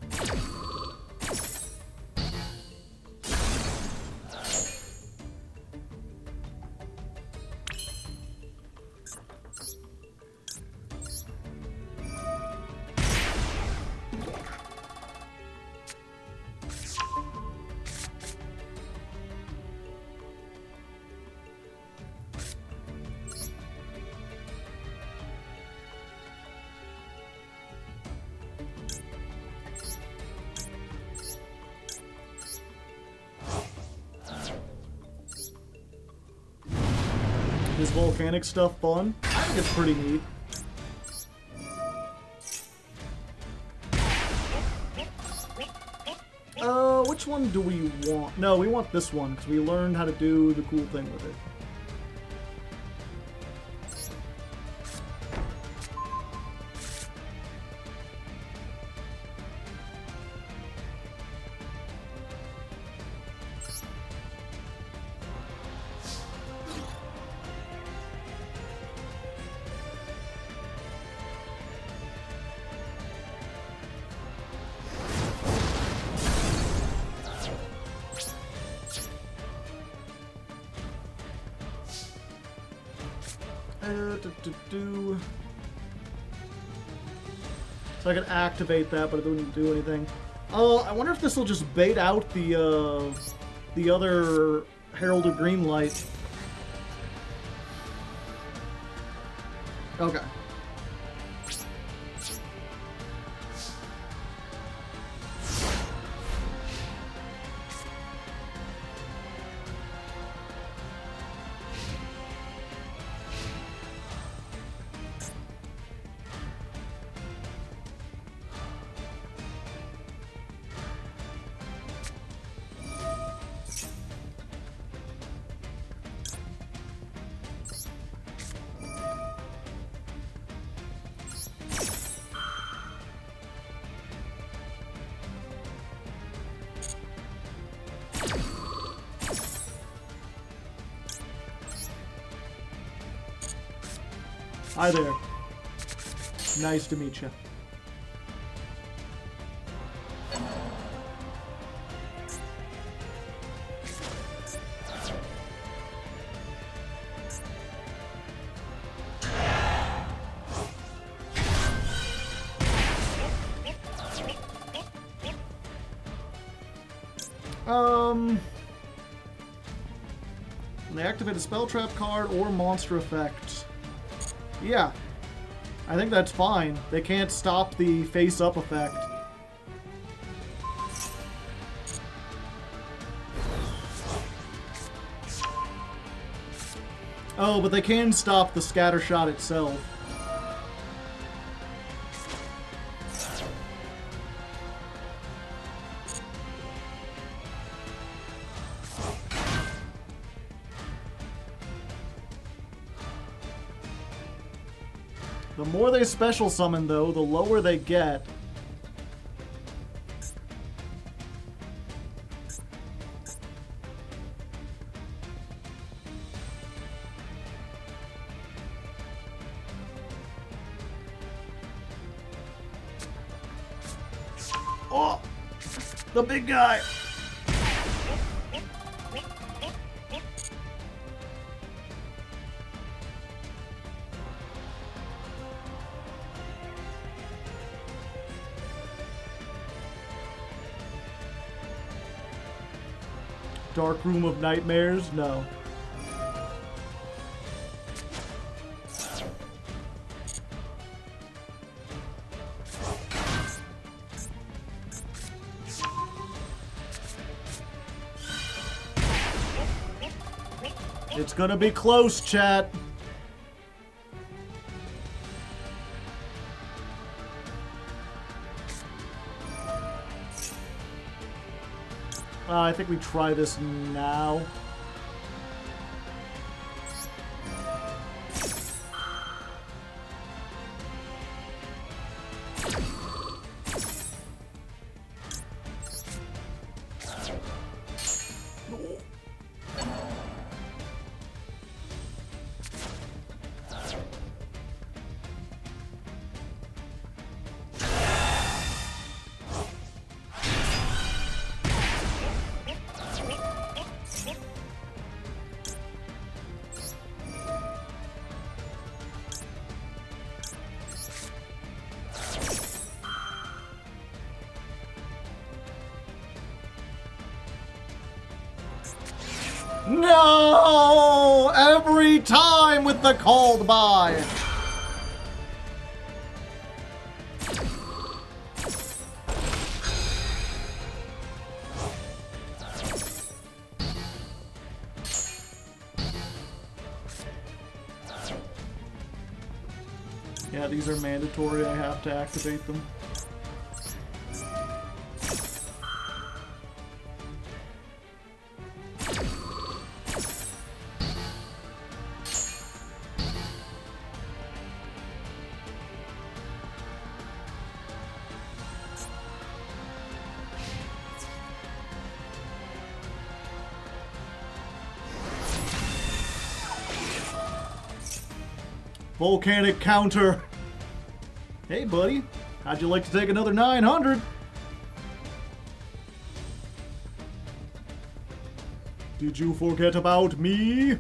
Is volcanic stuff fun? I think it's pretty neat. Which one do we want? No, we want this one, because we learned how to do the cool thing with it. So I can activate that, but it doesn't do anything. I wonder if this will just bait out the other Heralded Green Light. Okay. Hi there. Nice to meet you. They activate a spell trap card or monster effect. Yeah, I think that's fine. They can't stop the face-up effect. Oh, but they can stop the scatter shot itself. The more they special summon, though, the lower they get. Oh! The big guy! Dark Room of Nightmares? No. It's gonna be close, chat. I think we try this now. No! Every time with the called by. Yeah, these are mandatory. I have to activate them. Volcanic counter. Hey, buddy. How'd you like to take another 900? Did you forget about me?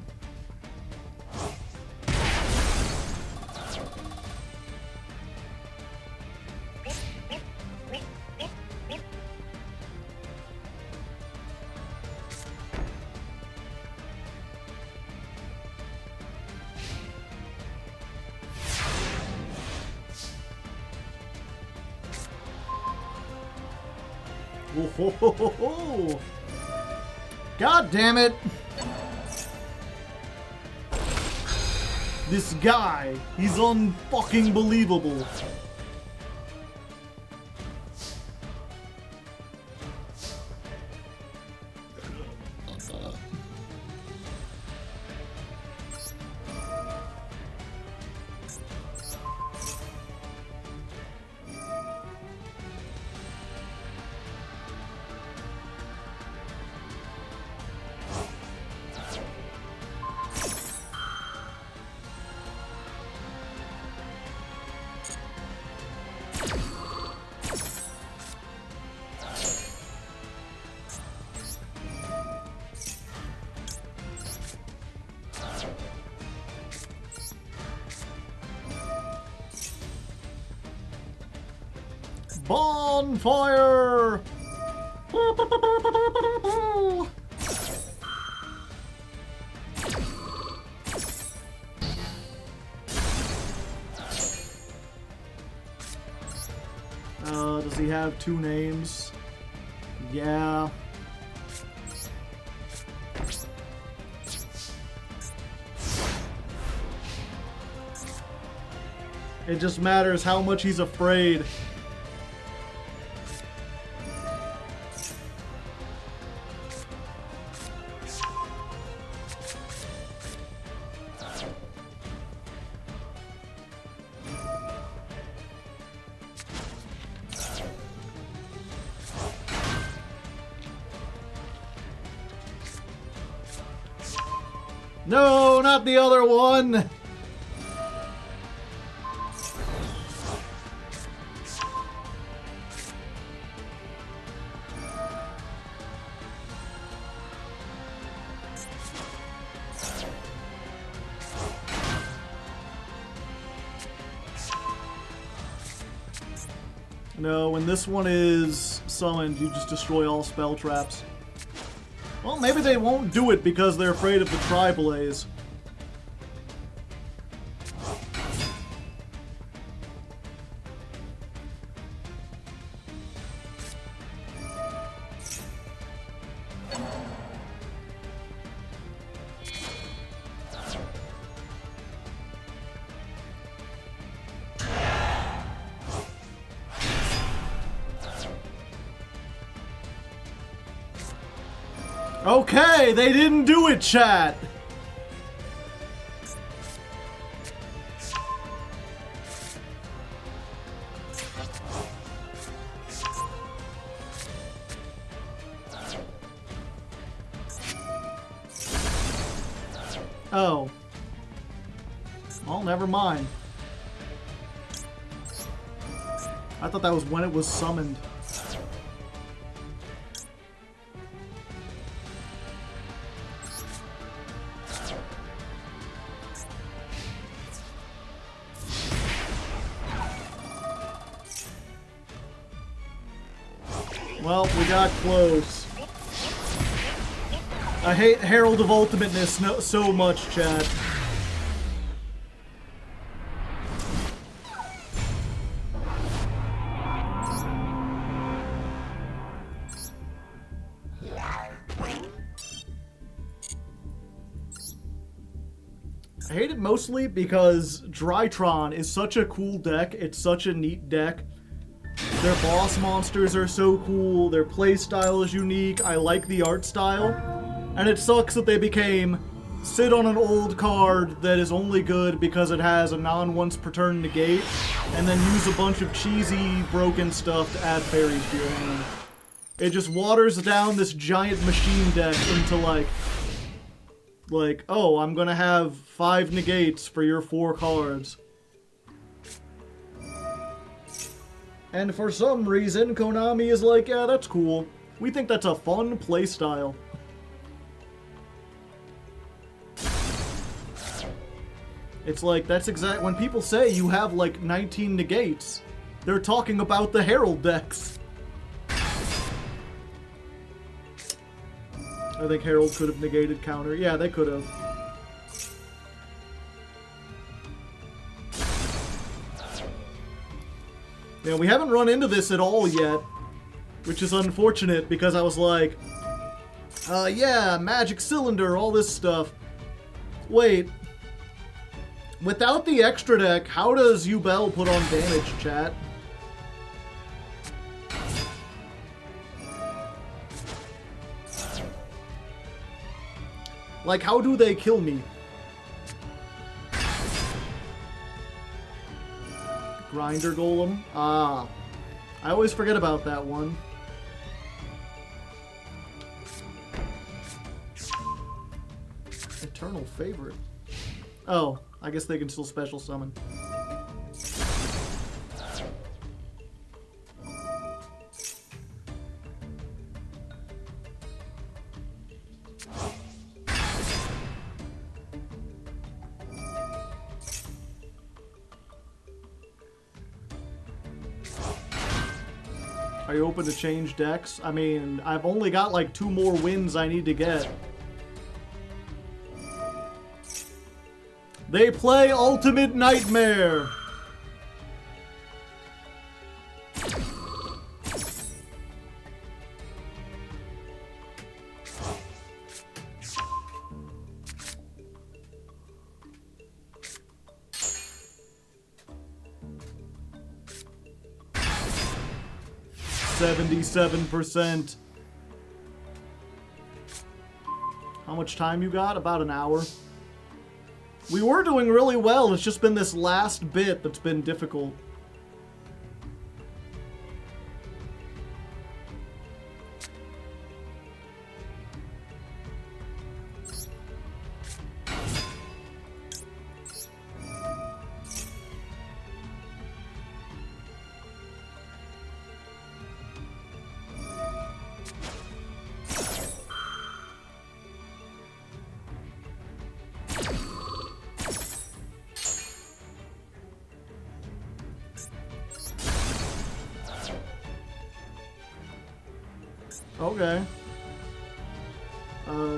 Oh, God damn it! This guy, he's unfucking believable. Bonfire! Does he have two names? Yeah. It just matters how much he's afraid. No, not the other one! No, when this one is summoned, you just destroy all spell traps. Well, maybe they won't do it because they're afraid of the Tri-Blaze. Okay, they didn't do it, chat. Oh. Well, never mind. I thought that was when it was summoned. Well, we got close. I hate Herald of Ultimateness so much, chat. I hate it mostly because Drytron is such a cool deck. It's such a neat deck. Their boss monsters are so cool. Their playstyle is unique. I like the art style. And it sucks that they became sit on an old card that is only good because it has a non-once per turn negate, and then use a bunch of cheesy, broken stuff to add fairies to your hand. It just waters down this giant machine deck into like, oh, I'm gonna have 5 negates for your 4 cards. And for some reason, Konami is like, yeah, that's cool. We think that's a fun playstyle. It's like, that's exact. When people say you have like 19 negates, they're talking about the Herald decks. I think Herald could have negated counter. Yeah, they could have. Yeah, we haven't run into this at all yet, which is unfortunate because I was like, yeah, magic cylinder, all this stuff. Wait. Without the extra deck, how does Yubel put on damage, chat? Like, how do they kill me? Grinder Golem? Ah. I always forget about that one. Eternal Favorite. Oh. I guess they can still special summon. Are you open to change decks? I mean, I've only got like 2 more wins I need to get. They play Ultimate Nightmare! %. How much time you got? About an hour. We were doing really well, it's just been this last bit that's been difficult. Okay. Cool.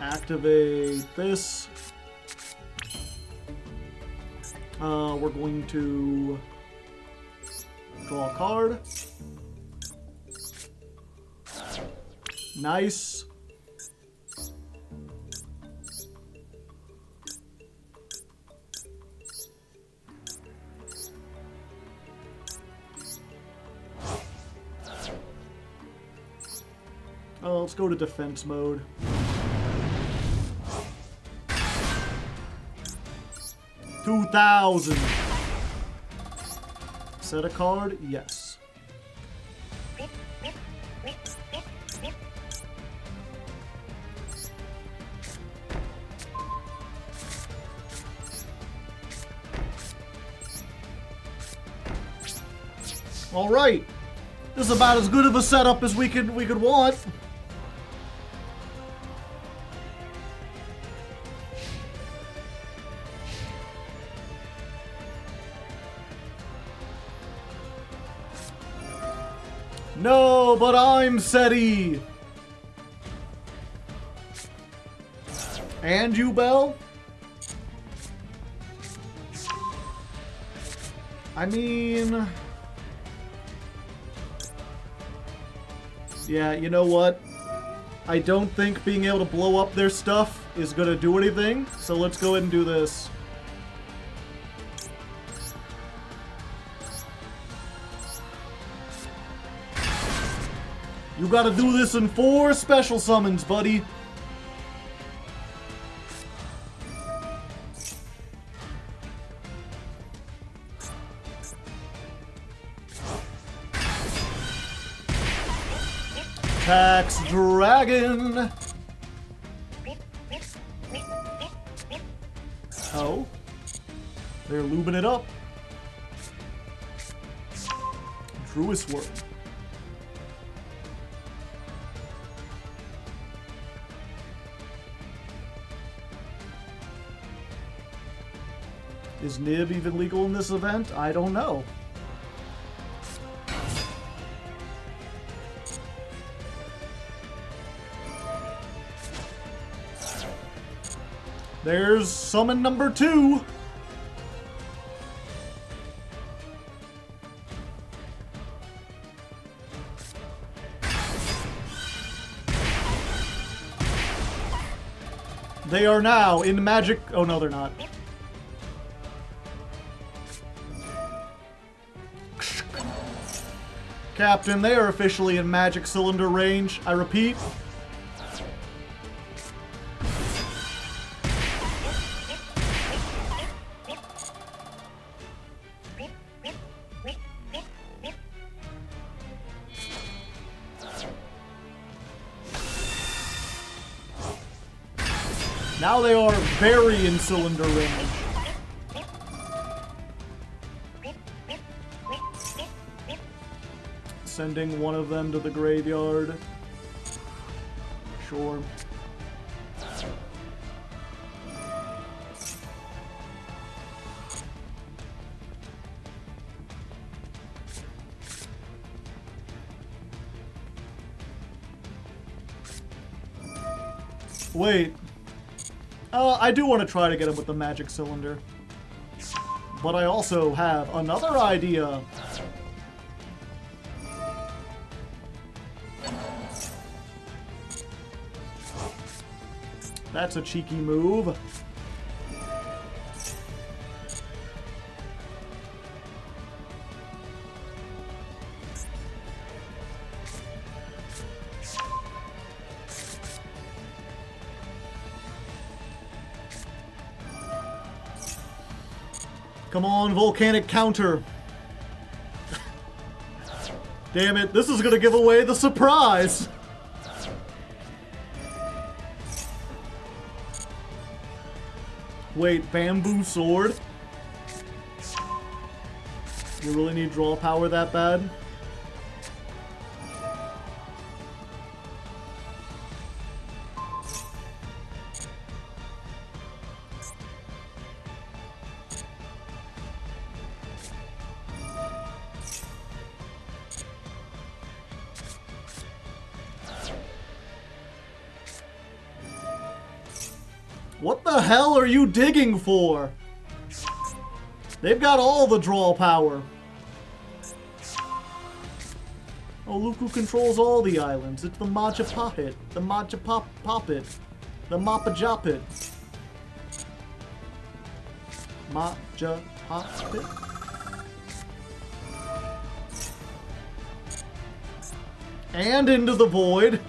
Activate this. We're going to draw a card. Nice. Oh, let's go to defense mode. $2,000. Set a card? Yes. All right. This is about as good of a setup as we could want. No, but I'm SETI. And you, Belle? I mean... Yeah, you know what? I don't think being able to blow up their stuff is gonna do anything, so let's go ahead and do this. You gotta do this in 4 special summons, buddy. Tax Dragon. Oh. They're lubing it up. Druid's Worm. Is Nib even legal in this event? I don't know. There's summon number 2. They are now in magic. Oh no, they're not. Captain, they are officially in magic cylinder range. I repeat. Now they are very in cylinder range. Sending one of them to the graveyard. Sure. Wait. I do want to try to get him with the magic cylinder. But I also have another idea. That's a cheeky move. Come on, Volcanic counter. Damn it, this is gonna give away the surprise. Wait, bamboo sword? You really need draw power that bad? What the hell are you digging for? They've got all the draw power. Oh, look who controls all the islands. It's the Maja Poppet. The Maja Poppet. The Mappa Joppet. Maja Poppet. And into the void.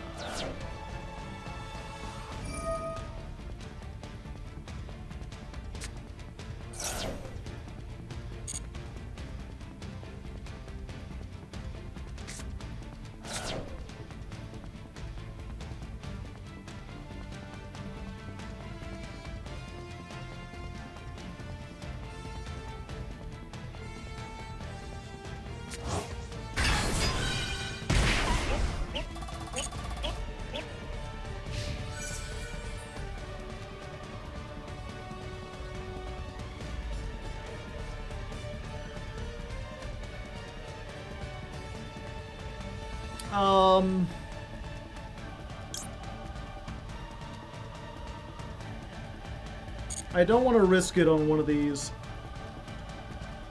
I don't want to risk it on one of these.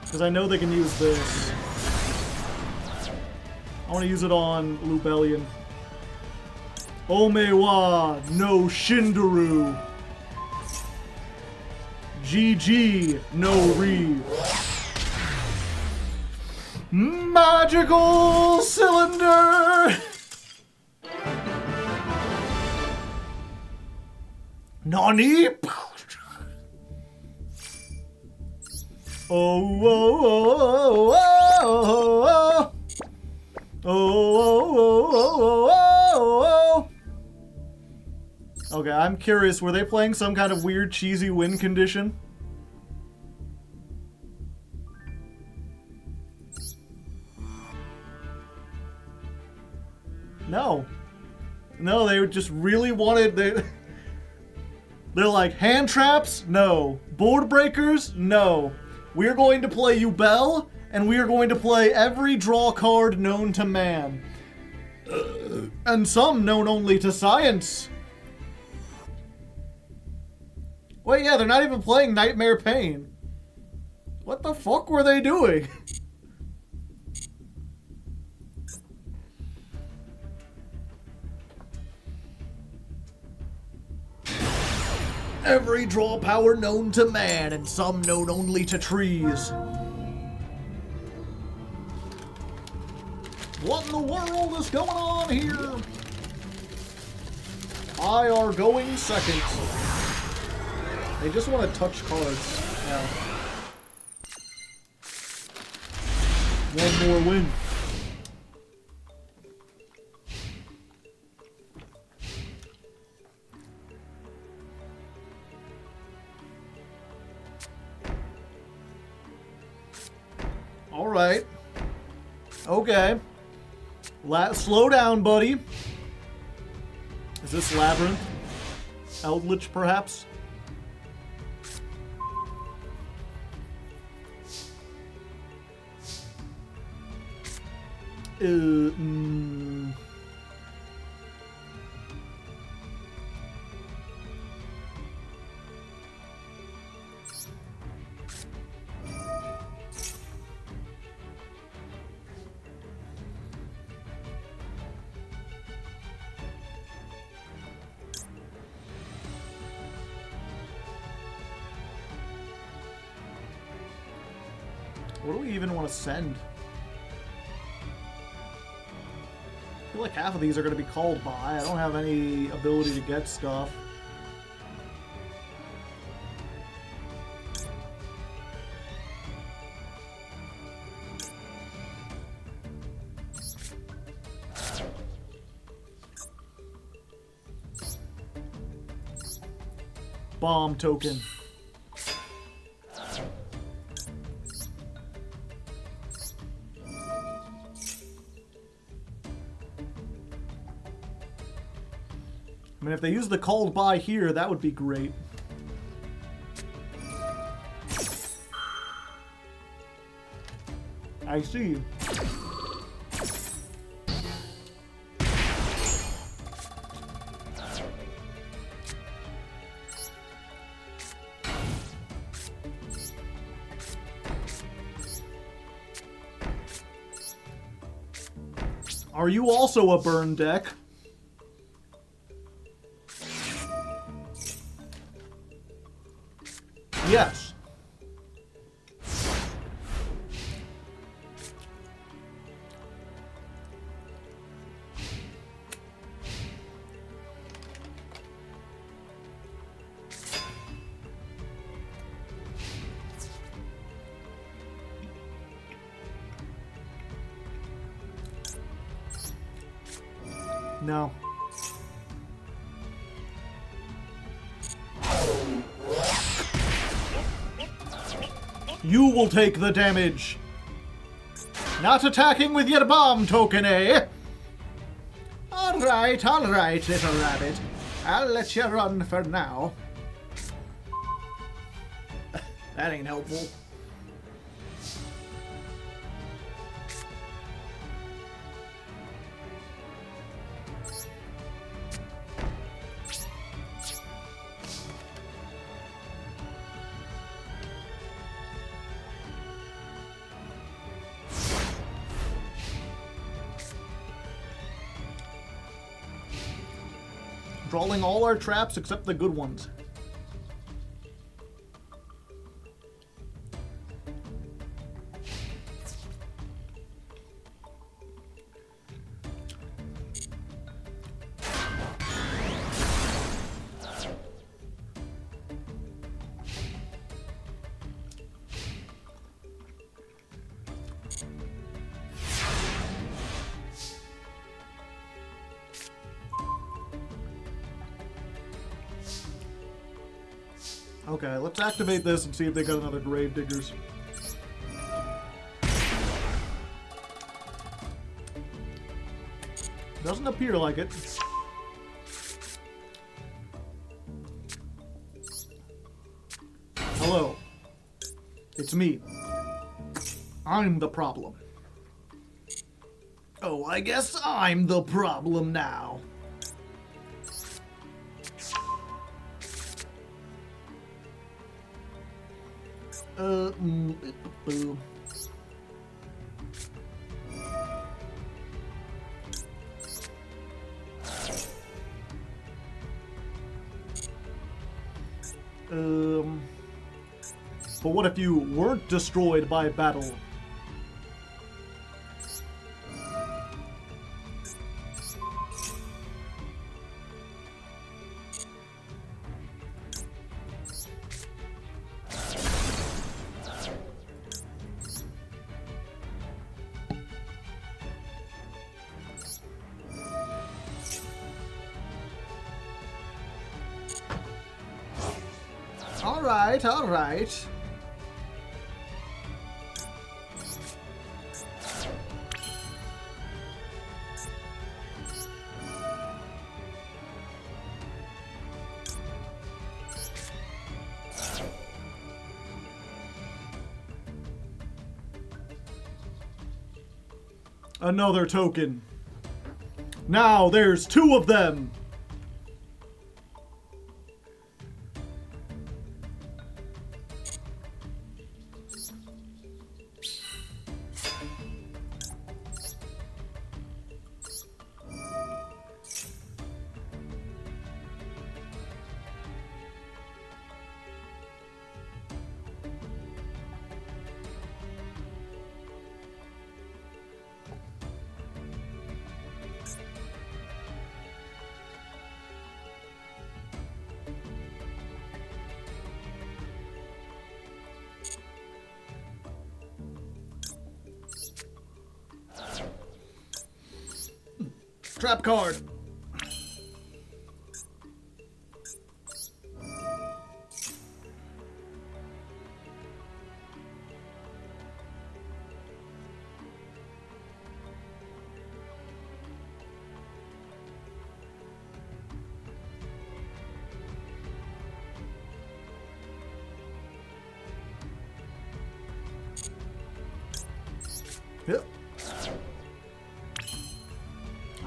Because I know they can use this. I want to use it on Lubellion. Omewa no Shindaru. GG no Re. Magical cylinder! Nani? Oh, oh, oh, oh, oh, oh, oh, oh, oh. Okay, I'm curious, were they playing some kind of weird cheesy win condition? No. No, they just really wanted... They're like, hand traps? No. Board breakers? No. We're going to play Yubel, and we are going to play every draw card known to man. And some known only to science. Wait, yeah, they're not even playing Nightmare Pain. What the fuck were they doing? Every draw power known to man, and some known only to trees. What in the world is going on here? I are going second. They just want to touch cards. Yeah. One more win. Alright. Okay. Slow down, buddy. Is this Labyrinth? Eldritch, perhaps? What do we even want to send? I feel like half of these are going to be called by. I don't have any ability to get stuff. Bomb token. I mean, if they use the called by here, that would be great. I see. Are you also a burn deck? Yes. No. You will take the damage. Not attacking with your bomb token, eh? Alright, little rabbit. I'll let you run for now. That ain't helpful. Drawing all our traps except the good ones. Okay, let's activate this and see if they got another Grave Diggers. Doesn't appear like it. Hello. It's me. I'm the problem. Oh, I guess I'm the problem now. Boo. But what if you weren't destroyed by battle? All right. Another token. Now there's 2 of them. Trap card. Yep.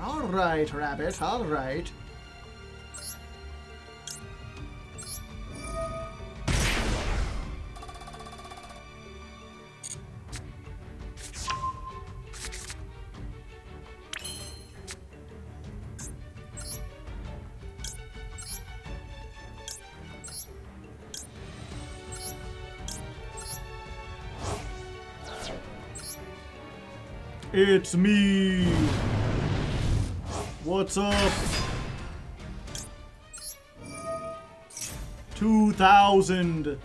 All right, rabbit, all right. It's me. What's up? 2,000.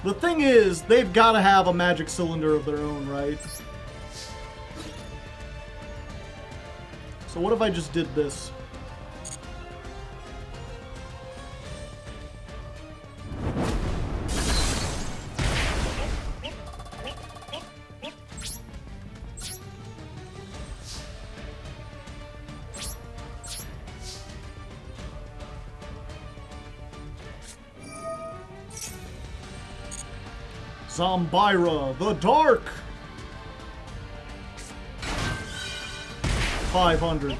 The thing is, they've got to have a magic cylinder of their own, right? So what if I just did this? Zombira, the Dark! 500.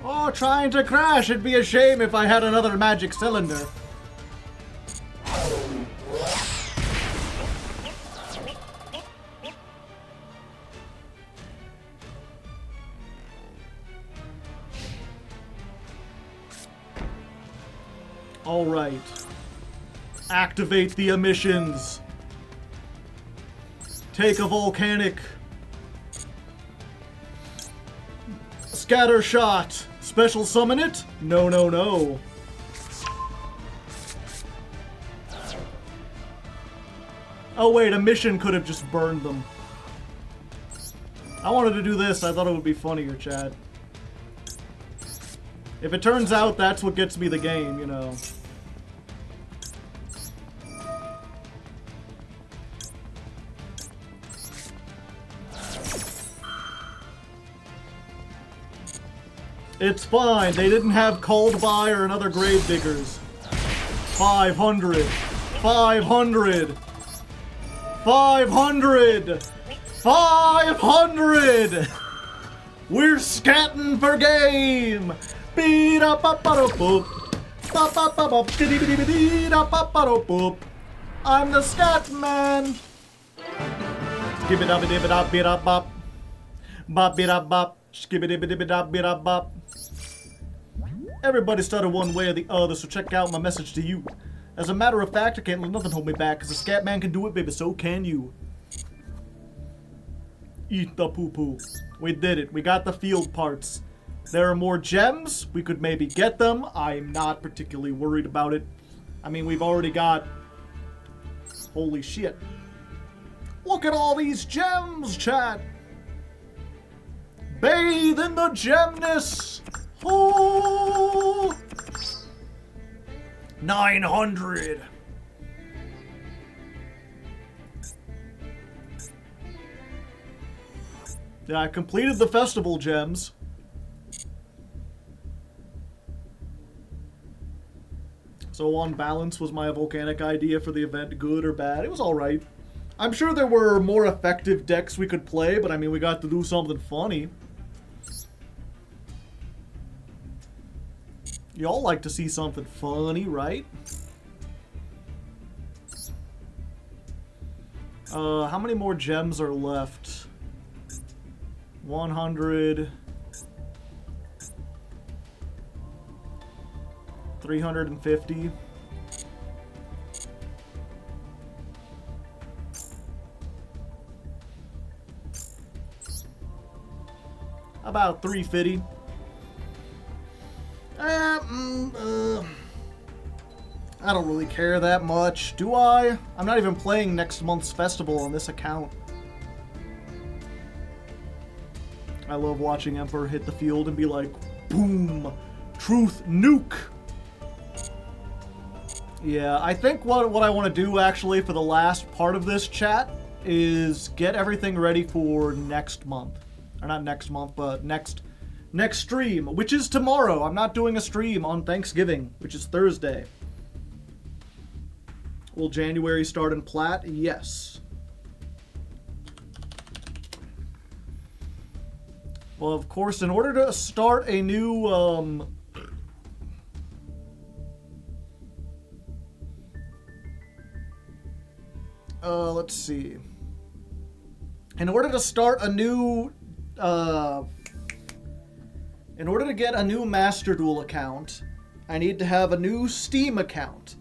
Oh, trying to crash. It'd be a shame if I had another magic cylinder. All right. Activate the emissions. Take a volcanic. Scatter shot. Special summon it? No, no, no. Oh wait, a mission could have just burned them. I wanted to do this. I thought it would be funnier, Chad. If it turns out that's what gets me the game, you know. It's fine. They didn't have Cold Buy or another Gravediggers. 500. 500. 500. 500. We're scatting for game. Beat up up up boop. Bop bop bop bop. Diddy diddy diddy up up up boop. I'm the scat man. Skip it up it up beat up bop. Bop beat up bop. Skip it up beat up bop. Everybody started one way or the other, so check out my message to you. As a matter of fact, I can't let nothing hold me back, cause the scat man can do it, baby, so can you. Eat the poo-poo. We did it. We got the field parts. There are more gems. We could maybe get them. I'm not particularly worried about it. I mean, we've already got... Holy shit. Look at all these gems, chat. Bathe in the gemness. Ooh. 900. Yeah, I completed the festival gems. So on balance, was my volcanic idea for the event good or bad? It was alright. I'm sure there were more effective decks we could play, but I mean, we got to do something funny. Y'all like to see something funny, right? How many more gems are left? 100... 350. About 350. I don't really care that much, do I? I'm not even playing next month's festival on this account. I love watching Emperor hit the field and be like, boom, truth nuke. Yeah, I think what I want to do actually for the last part of this chat is get everything ready for next month. Or not next month, but next stream, which is tomorrow. I'm not doing a stream on Thanksgiving, which is Thursday. Will January start in Plat? Yes. Well, of course, in order to start a new, let's see. In order to start a new, in order to get a new Master Duel account, I need to have a new Steam account.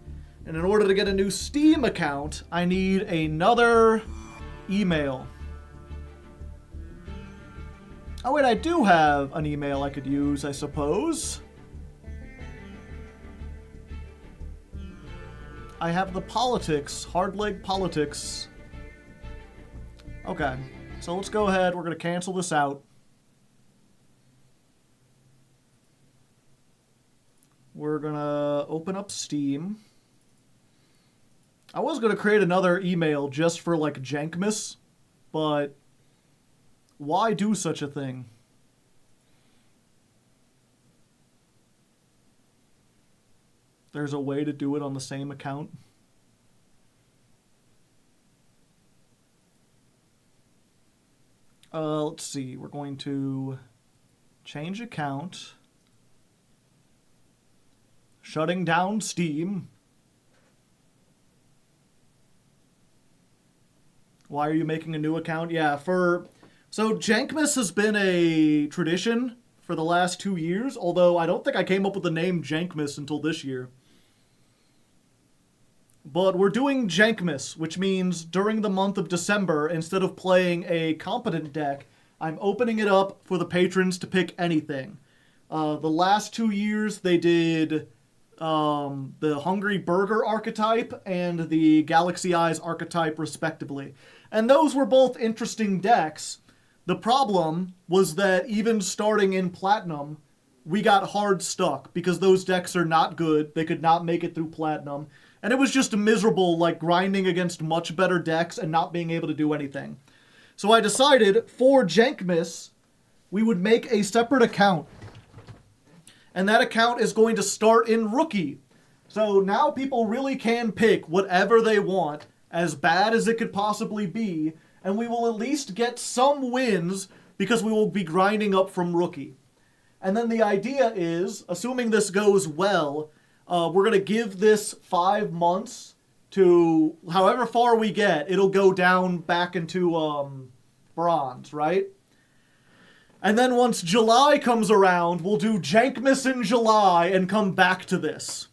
And in order to get a new Steam account, I need another email. Oh wait, I do have an email I could use, I suppose. I have the politics, Hardleg politics. Okay, so let's go ahead. We're going to cancel this out. We're going to open up Steam. I was going to create another email just for like Jank Miss, but why do such a thing? There's a way to do it on the same account. Let's see. We're going to change account. Shutting down Steam. Why are you making a new account? Yeah, so Jank Miss has been a tradition for the last 2 years, although I don't think I came up with the name Jank Miss until this year. But we're doing Jank Miss, which means during the month of December, instead of playing a competent deck, I'm opening it up for the patrons to pick anything. The last 2 years, they did the Hungry Burger archetype and the Galaxy Eyes archetype, respectively. And those were both interesting decks. The problem was that even starting in Platinum, we got hard stuck because those decks are not good. They could not make it through Platinum. And it was just miserable, like grinding against much better decks and not being able to do anything. So I decided for Jank Miss, we would make a separate account. And that account is going to start in Rookie. So now people really can pick whatever they want, as bad as it could possibly be, and we will at least get some wins because we will be grinding up from Rookie. And then the idea is, assuming this goes well, we're going to give this 5 months to however far we get. It'll go down back into bronze, right? And then once July comes around, we'll do Jank Miss in July and come back to this.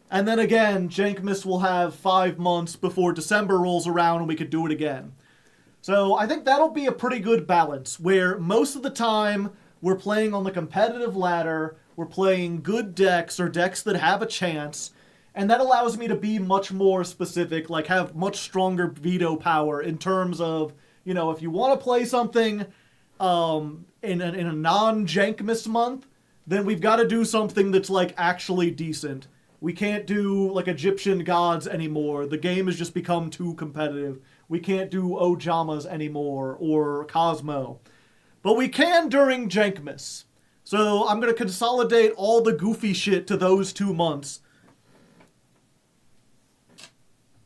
And then again, Jank Miss will have 5 months before December rolls around and we could do it again. So I think that'll be a pretty good balance, where most of the time we're playing on the competitive ladder, we're playing good decks or decks that have a chance, and that allows me to be much more specific, like have much stronger veto power in terms of, you know, if you want to play something in a non-Jank Miss month, then we've got to do something that's like actually decent. We can't do like Egyptian gods anymore. The game has just become too competitive. We can't do Ojamas anymore or Cosmo. But we can during Jank Miss. So I'm going to consolidate all the goofy shit to those 2 months.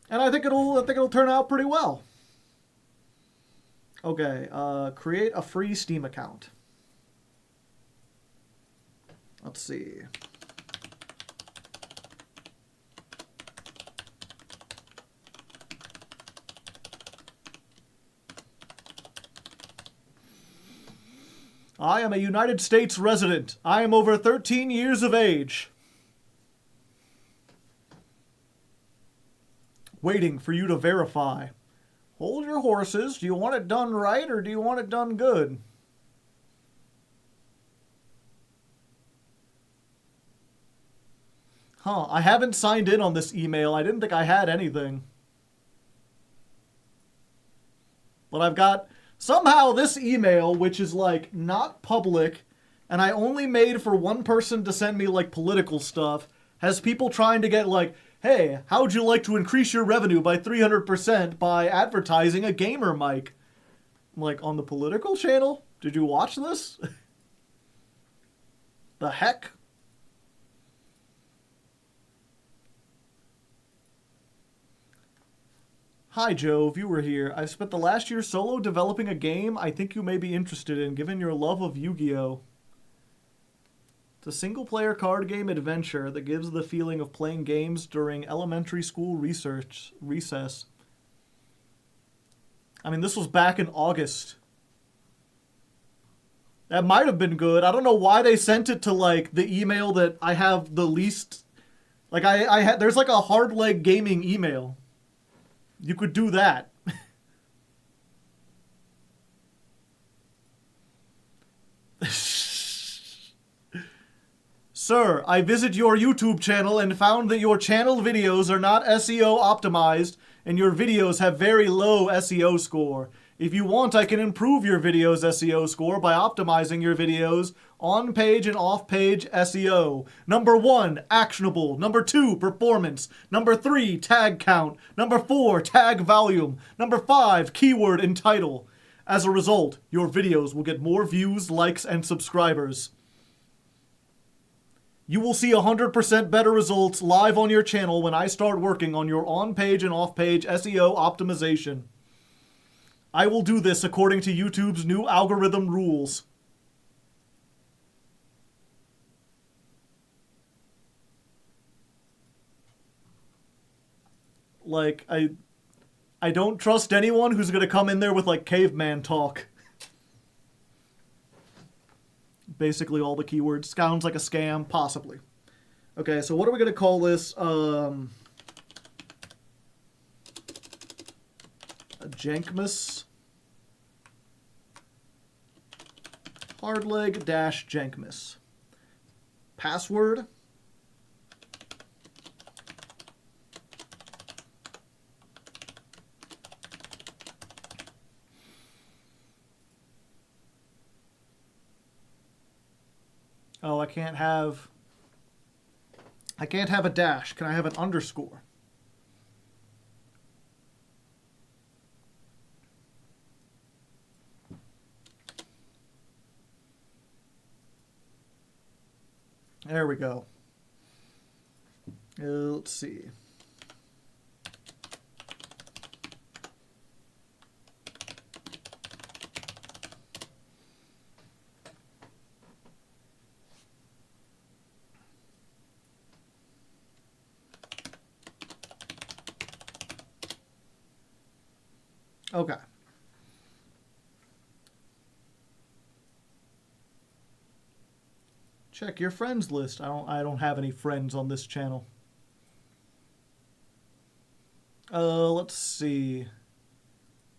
And I think it'll turn out pretty well. Okay, create a free Steam account. Let's see. I am a United States resident. I am over 13 years of age. Waiting for you to verify. Hold your horses. Do you want it done right or do you want it done good? Huh, I haven't signed in on this email. I didn't think I had anything. But I've got somehow this email, which is like not public, and I only made for one person to send me like political stuff, has people trying to get like, Hey, how would you like to increase your revenue by 300% by advertising a gamer mic? I'm like, on the political channel? Did you watch this? The heck? Hi Joe, viewer here. I've spent the last year solo developing a game I think you may be interested in, given your love of Yu-Gi-Oh! It's a single-player card game adventure that gives the feeling of playing games during elementary school recess. I mean, this was back in August. That might have been good. I don't know why they sent it to, like, the email that I have the least... Like, I had... There's, like, a Hardleg gaming email. You could do that. Sir, I visit your YouTube channel and found that your channel videos are not SEO optimized and your videos have very low SEO score. If you want, I can improve your video's SEO score by optimizing your videos on-page and off-page SEO. Number 1, actionable. Number 2, performance. Number 3, tag count. Number 4, tag volume. Number 5, keyword and title. As a result, your videos will get more views, likes, and subscribers. You will see 100% better results live on your channel when I start working on your on-page and off-page SEO optimization. I will do this according to YouTube's new algorithm rules. Like, I don't trust anyone who's gonna come in there with, like, caveman talk. Basically all the keywords. Sounds like a scam, possibly. Okay, so what are we gonna call this? A Jank Miss. Hardleg - Jank Miss. Password. Oh, I can't have a dash. Can I have an underscore? There we go. Let's see. Okay. Check your friends list. I don't have any friends on this channel. Let's see.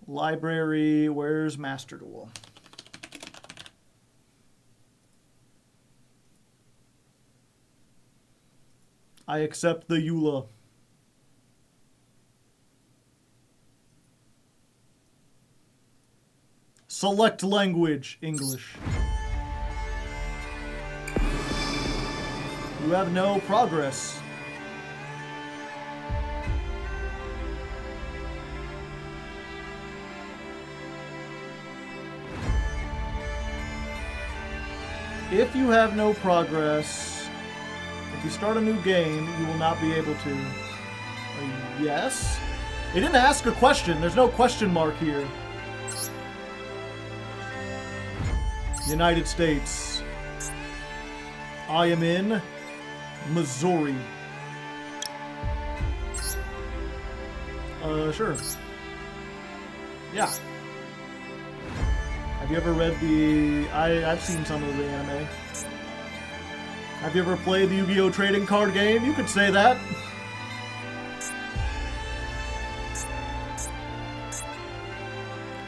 Library, where's Master Duel? I accept the EULA. Select language, English. You have no progress. If you have no progress, if you start a new game, you will not be able to. Yes? It didn't ask a question. There's no question mark here. United States. I am in Missouri. Sure. Yeah. Have you ever read the... I've seen some of the anime. Have you ever played the Yu-Gi-Oh! Trading card game? You could say that.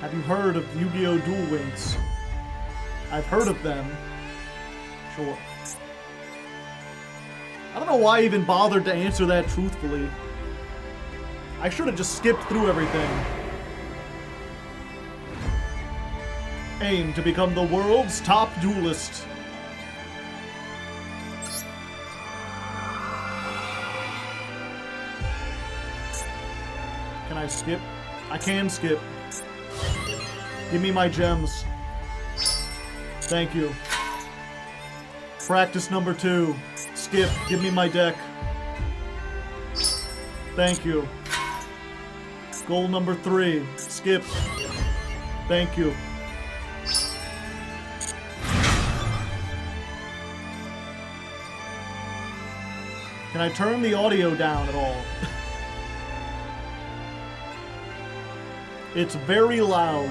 Have you heard of Yu-Gi-Oh! Duel Links? I've heard of them. Sure. I don't know why I even bothered to answer that truthfully. I should have just skipped through everything. Aim to become the world's top duelist. Can I skip? I can skip. Give me my gems. Thank you. Practice number 2. Skip. Give me my deck. Thank you. Goal number 3. Skip. Thank you. Can I turn the audio down at all? It's very loud.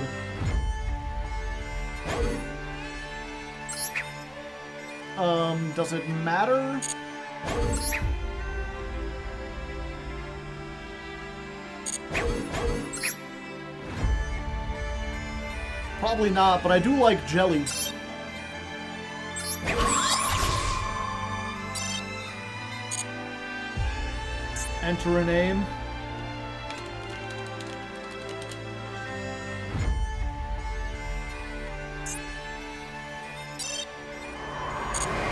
Does it matter? Probably not, but I do like jelly. Enter a name.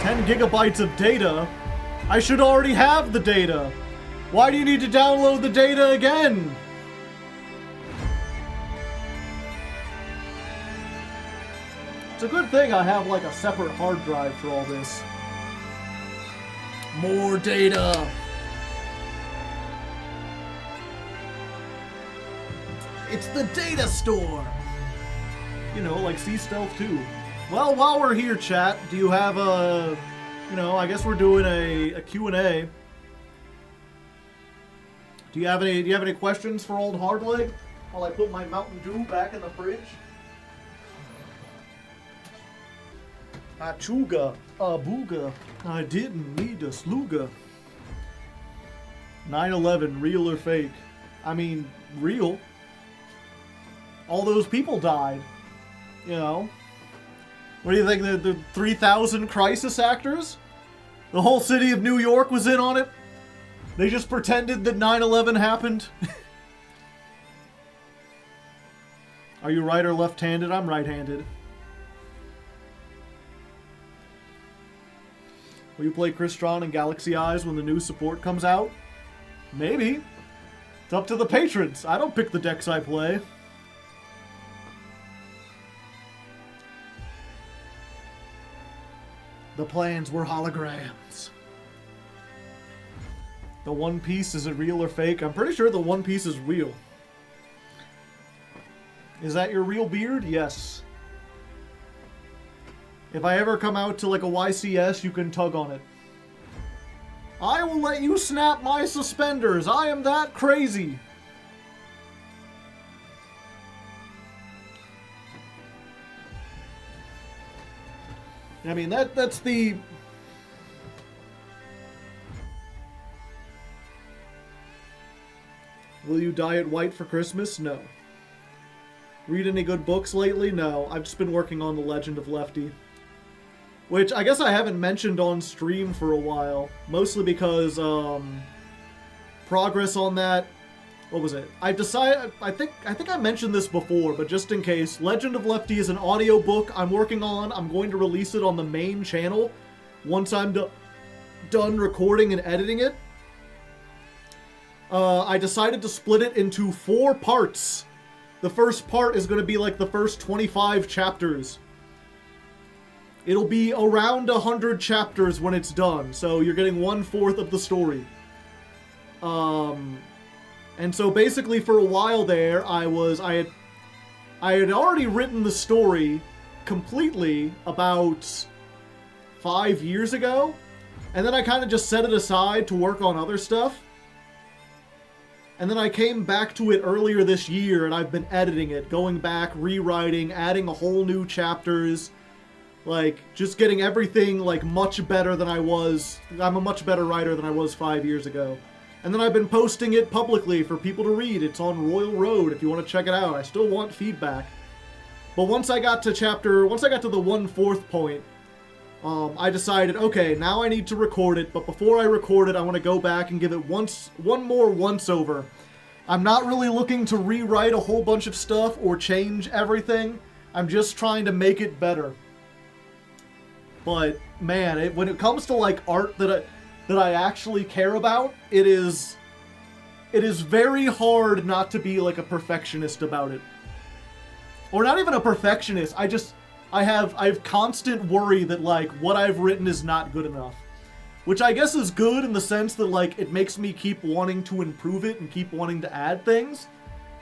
$10 GB of data? I should already have the data. Why do you need to download the data again? It's a good thing I have like a separate hard drive for all this. More data. It's the data store. You know, like Sea Stealth 2. Well, while we're here, chat, do you have a... You know, I guess we're doing a Q&A. Do you have any questions for old Hardleg while I put my Mountain Dew back in the fridge? Achuga, booga, I didn't need a sluga. 9/11, real or fake? I mean, real. All those people died, you know. What do you think, the 3,000 crisis actors? The whole city of New York was in on it? They just pretended that 9/11 happened? Are you right or left-handed? I'm right-handed. Will you play Crystron and Galaxy Eyes when the new support comes out? Maybe. It's up to the patrons. I don't pick the decks I play. The plans were holograms. The One Piece, is it real or fake? I'm pretty sure the One Piece is real. Is that your real beard? Yes. If I ever come out to like a YCS, you can tug on it. I will let you snap my suspenders. I am that crazy. I mean, that's the... Will you dye it white for Christmas? No. Read any good books lately? No. I've just been working on the Legend of Lefty. Which I guess I haven't mentioned on stream for a while. Mostly because, progress on that... What was it? I think I mentioned this before, but just in case, Legend of Lefty is an audiobook I'm working on. I'm going to release it on the main channel once I'm done recording and editing it. I decided to split it into 4 parts. The first part is going to be like the first 25 chapters. It'll be around 100 chapters when it's done, so you're getting 1/4 of the story. And so basically for a while there, I had already written the story completely about 5 years ago, and then I kind of just set it aside to work on other stuff. And then I came back to it earlier this year, and I've been editing it, going back, rewriting, adding a whole new chapters, like, just getting everything, like, much better than I was. I'm a much better writer than I was 5 years ago. And then I've been posting it publicly for people to read. It's on Royal Road if you want to check it out. I still want feedback. But once I got to the 1/4 point, I decided, okay, now I need to record it, but before I record it, I want to go back and give it one more once-over. I'm not really looking to rewrite a whole bunch of stuff or change everything. I'm just trying to make it better. But, man, when it comes to, like, art that I actually care about, it's it is very hard not to be like a perfectionist about it. Or not even a perfectionist. I have constant worry that like what I've written is not good enough. Which I guess is good in the sense that like it makes me keep wanting to improve it and keep wanting to add things.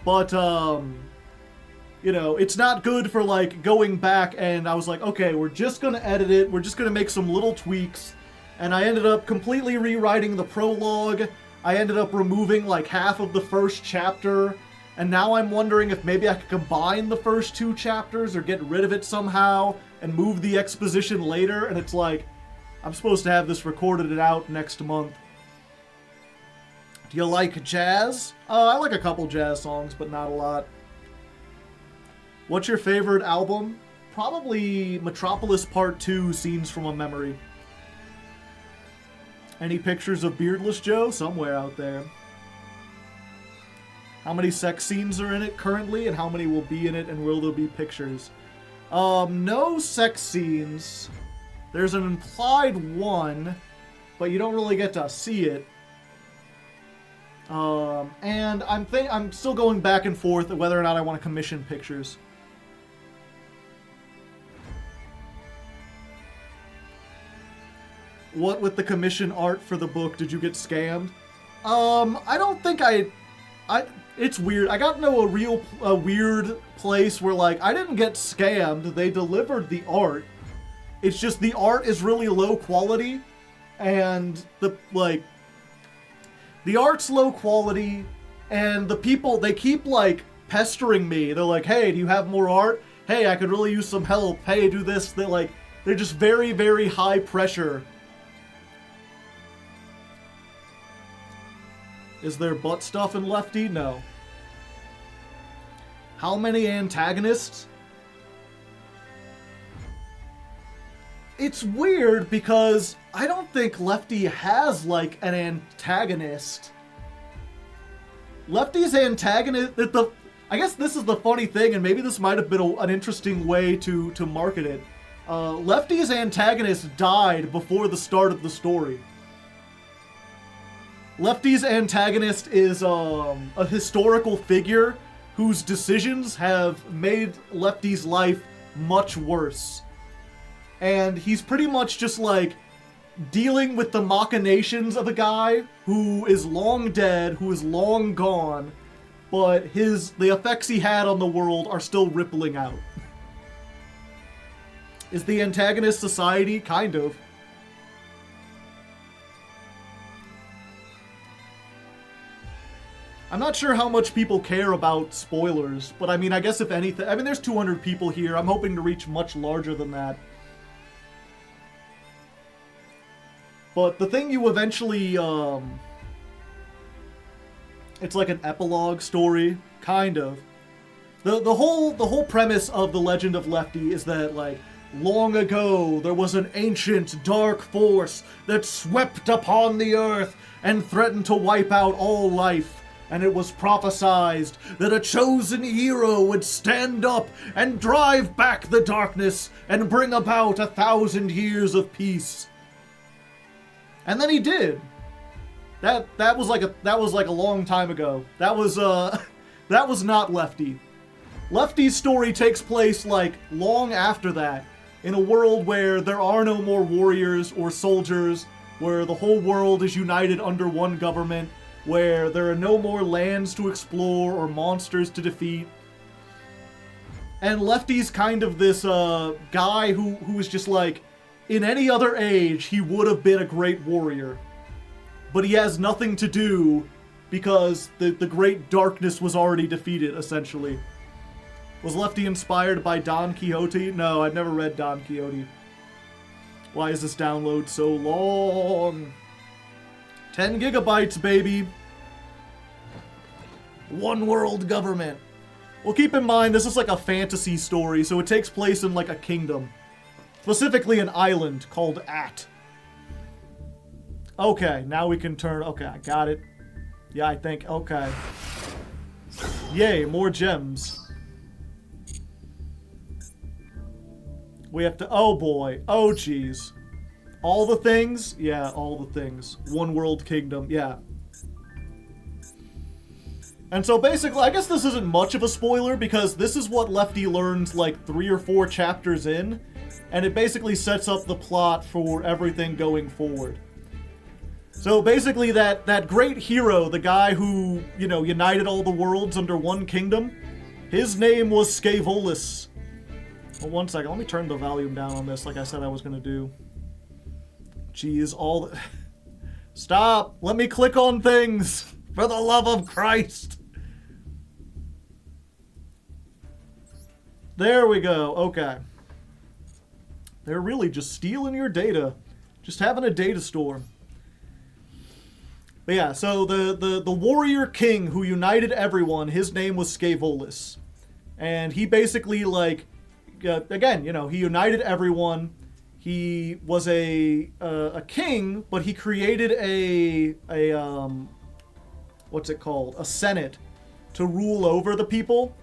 But you know, it's not good for like going back and I was like, okay, we're just gonna edit it, we're just gonna make some little tweaks. And I ended up completely rewriting the prologue. I ended up removing like half of the first chapter. And now I'm wondering if maybe I could combine the first 2 chapters or get rid of it somehow and move the exposition later. And it's like, I'm supposed to have this recorded and out next month. Do you like jazz? I like a couple jazz songs, but not a lot. What's your favorite album? Probably Metropolis Part 2, Scenes from a Memory. Any pictures of Beardless Joe? Somewhere out there. How many sex scenes are in it currently, and how many will be in it, and will there be pictures? No sex scenes. There's an implied one, but you don't really get to see it. And I'm still going back and forth whether or not I want to commission pictures. What with the commission art for the book, did you get scammed? I don't think it's weird. I got into a weird place where like I didn't get scammed. They delivered the art. It's just the art is really low quality, and the art's low quality, and the people, they keep like pestering me. They're like, "Hey, do you have more art? Hey, I could really use some help. Hey, do this." They're just very, very high pressure. Is there butt stuff in Lefty? No. How many antagonists? It's weird because I don't think Lefty has like an antagonist. Lefty's antagonist, I guess this is the funny thing, and maybe this might have been an interesting way to market it. Lefty's antagonist died before the start of the story. Lefty's antagonist is a historical figure whose decisions have made Lefty's life much worse. And he's pretty much just like dealing with the machinations of a guy who is long dead, who is long gone, but the effects he had on the world are still rippling out. Is the antagonist society? Kind of. I'm not sure how much people care about spoilers, but I mean, I guess if anything, I mean, there's 200 people here. I'm hoping to reach much larger than that. But the thing you eventually, it's like an epilogue story, kind of. The whole premise of the Legend of Lefty is that, like, long ago there was an ancient dark force that swept upon the earth and threatened to wipe out all life. And it was prophesied that a chosen hero would stand up and drive back the darkness and bring about 1,000 years of peace. And then he did. That was like a long time ago. That was not Lefty. Lefty's story takes place like long after that, in a world where there are no more warriors or soldiers, where the whole world is united under one government, where there are no more lands to explore or monsters to defeat. And Lefty's kind of this guy who is just like, in any other age, he would have been a great warrior. But he has nothing to do because the great darkness was already defeated, essentially. Was Lefty inspired by Don Quixote? No, I've never read Don Quixote. Why is this download so long? 10 gigabytes, baby. One world government. Well, keep in mind, this is like a fantasy story, so it takes place in like a kingdom. Specifically an island called At. Okay, now we can turn... Okay, I got it. Yeah, I think... Okay. Yay, more gems. We have to... Oh, boy. Oh, jeez. All the things? Yeah, all the things. One world kingdom. Yeah. And so basically, I guess this isn't much of a spoiler because this is what Lefty learns like 3 or 4 chapters in, and it basically sets up the plot for everything going forward. So basically that great hero, the guy who, you know, united all the worlds under one kingdom, his name was Scaevolas. Well, one second, let me turn the volume down on this like I said I was gonna do. Jeez, all the... Stop! Let me click on things! For the love of Christ! There we go, okay. They're really just stealing your data. Just having a data store. But yeah, so the warrior king who united everyone, his name was Scaevolas. And he basically, like, again, you know, he united everyone. He was a king, but he created a what's it called? A senate to rule over the people.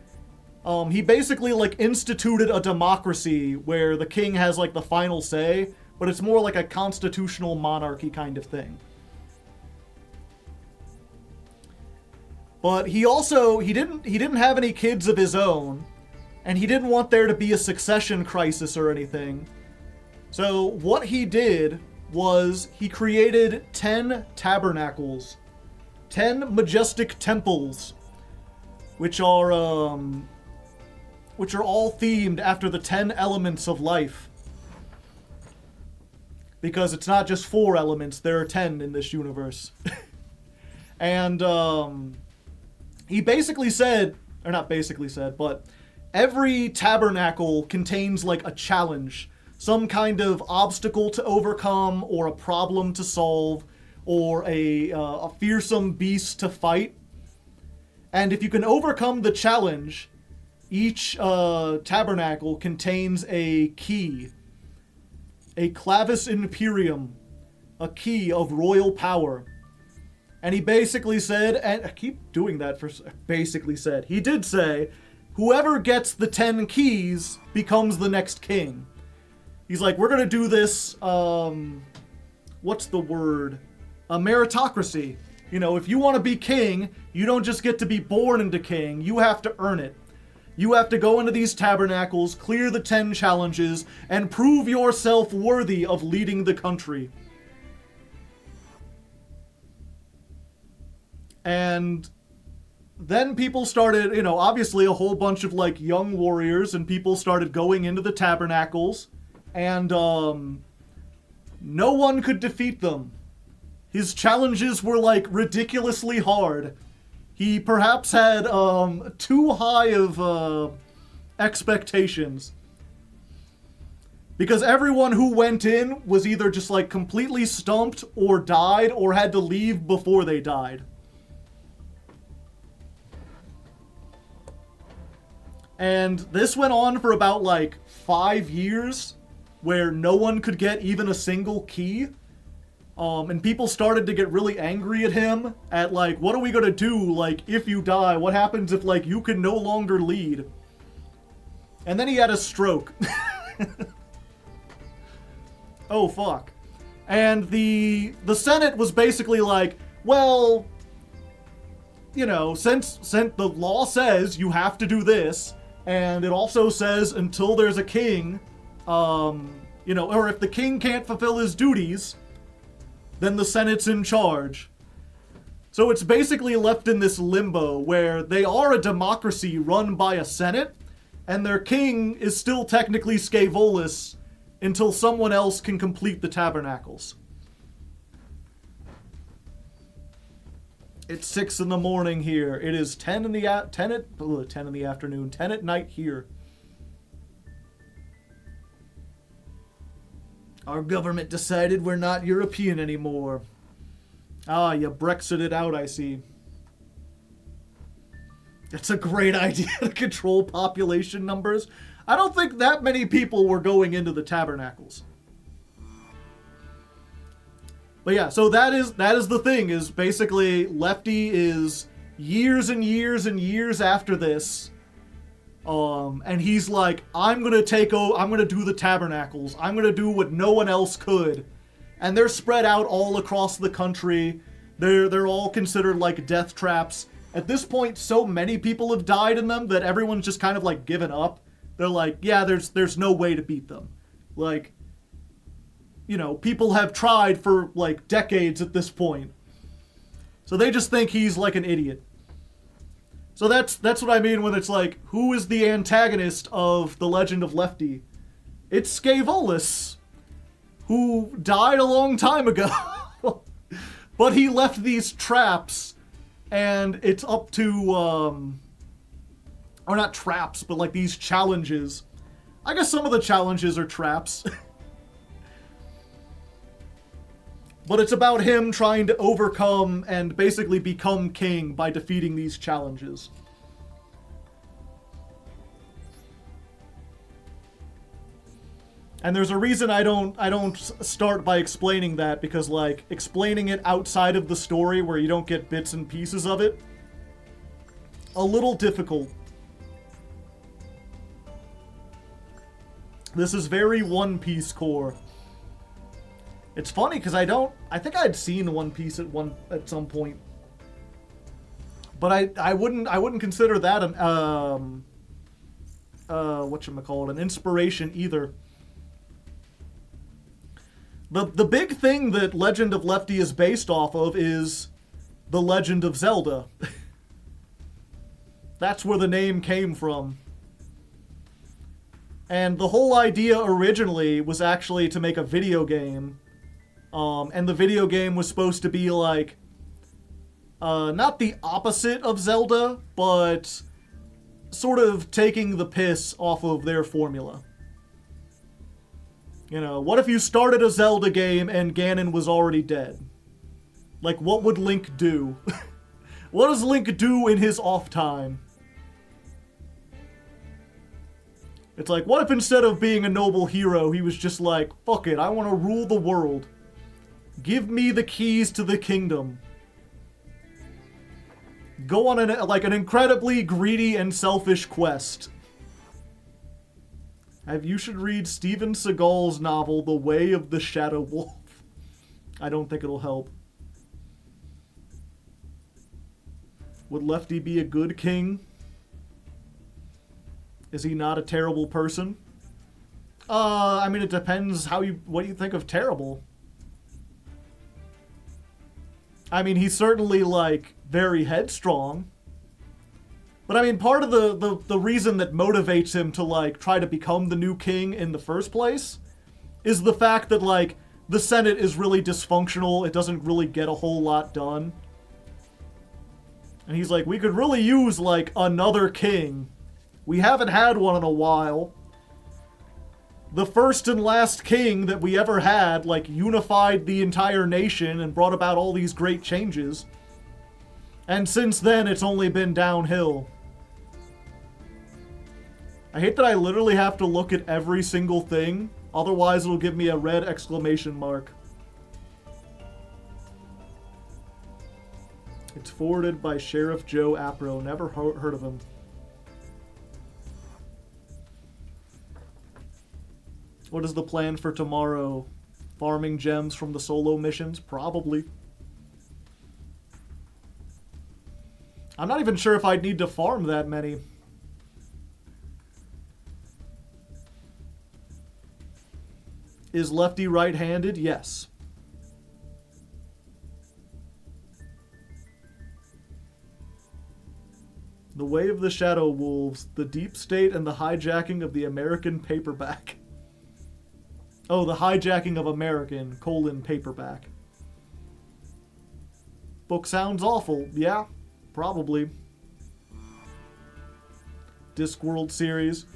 He basically, like, instituted a democracy where the king has, like, the final say, but it's more like a constitutional monarchy kind of thing. But he also, he didn't have any kids of his own, and he didn't want there to be a succession crisis or anything. So what he did was he created 10 tabernacles, 10 majestic temples, which are all themed after the 10 elements of life. Because it's not just 4 elements, there are 10 in this universe. And he basically said, or not basically said, but every tabernacle contains like a challenge, some kind of obstacle to overcome, or a problem to solve, or a fearsome beast to fight. And if you can overcome the challenge, each tabernacle contains a key, a clavis imperium, a key of royal power. And he basically said, and I keep doing that for basically said, he did say, whoever gets the 10 keys becomes the next king. He's like, we're gonna do this, what's the word? A meritocracy. You know, if you want to be king, you don't just get to be born into king, you have to earn it. You have to go into these tabernacles, clear the 10 challenges, and prove yourself worthy of leading the country. And then people started, you know, obviously a whole bunch of like young warriors and people started going into the tabernacles, and no one could defeat them. His challenges were like ridiculously hard. He perhaps had too high of expectations. Because everyone who went in was either just like completely stumped or died or had to leave before they died. And this went on for about like 5 years, where no one could get even a single key. And people started to get really angry at him, at like, what are we gonna do, like, if you die? What happens if, like, you can no longer lead? And then he had a stroke. Oh, fuck. And the Senate was basically like, well, you know, since the law says you have to do this, and it also says until there's a king, you know, or if the king can't fulfill his duties, then the Senate's in charge. So it's basically left in this limbo where they are a democracy run by a Senate, and their king is still technically Scaevolas until someone else can complete the tabernacles. It's 6 in the morning here. It is 10 in the afternoon, 10 at night here. Our government decided we're not European anymore. Ah, you Brexited out, I see. It's a great idea to control population numbers. I don't think that many people were going into the tabernacles. But yeah, so that is the thing, is basically Lefty is years and years and years after this. And he's like, I'm gonna do the tabernacles. I'm gonna do what no one else could. And they're spread out all across the country. They're all considered like death traps. at this point, so many people have died in them that everyone's just kind of like given up. They're like, yeah, there's no way to beat them. Like, you know, people have tried for like decades at this point. So they just think he's like an idiot. So that's what I mean when it's like, who is the antagonist of The Legend of Lefty? It's Scaevolas, who died a long time ago. But he left these traps, and it's up to, or not traps, but like these challenges. I guess some of the challenges are traps. But it's about him trying to overcome and basically become king by defeating these challenges. And there's a reason I don't start by explaining that, because like explaining it outside of the story where you don't get bits and pieces of it, a little difficult. This is very One Piece core. It's funny because I think I'd seen One Piece at some point, but I wouldn't consider that an whatchamacallit, an inspiration either. The big thing that Legend of Lefty is based off of is The Legend of Zelda. That's where the name came from. And the whole idea originally was actually to make a video game. And the video game was supposed to be like, not the opposite of Zelda, but sort of taking the piss off of their formula. You know, what if you started a Zelda game and Ganon was already dead? Like, what would Link do? What does Link do in his off time? It's like, what if instead of being a noble hero, he was just like, fuck it, I want to rule the world. Give me the keys to the kingdom. Go on an incredibly greedy and selfish quest. You should read Steven Seagal's novel, The Way of the Shadow Wolf. I don't think it'll help. Would Lefty be a good king? Is he not a terrible person? I mean, it depends what you think of terrible. I mean, he's certainly, like, very headstrong. But, I mean, part of the reason that motivates him to, like, try to become the new king in the first place is the fact that, like, the Senate is really dysfunctional. It doesn't really get a whole lot done. And he's like, we could really use, like, another king. We haven't had one in a while. The first and last king that we ever had, like, unified the entire nation and brought about all these great changes. And since then, it's only been downhill. I hate that I literally have to look at every single thing, otherwise it'll give me a red exclamation mark. It's forwarded by Sheriff Joe Apro. Never heard of him. What is the plan for tomorrow? Farming gems from the solo missions? Probably. I'm not even sure if I'd need to farm that many. Is Lefty right-handed? Yes. The Way of the Shadow Wolves, the Deep State, and the Hijacking of the American Paperback. Oh, the Hijacking of American, paperback. Book sounds awful. Yeah, probably. Discworld series.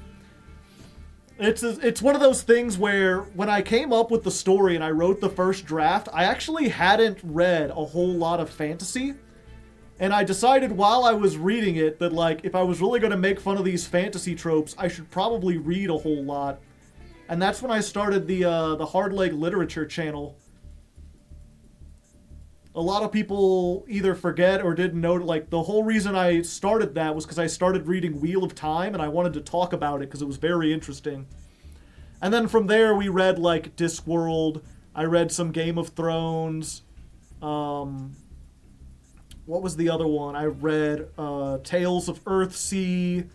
It's one of those things where when I came up with the story and I wrote the first draft, I actually hadn't read a whole lot of fantasy. And I decided while I was reading it that, like, if I was really going to make fun of these fantasy tropes, I should probably read a whole lot. And that's when I started the Hardleg literature channel. A lot of people either forget or didn't know, like, the whole reason I started that was because I started reading Wheel of Time, and I wanted to talk about it because it was very interesting. And then from there, we read, like, Discworld. I read some Game of Thrones. what was the other one? I read Tales of Earthsea.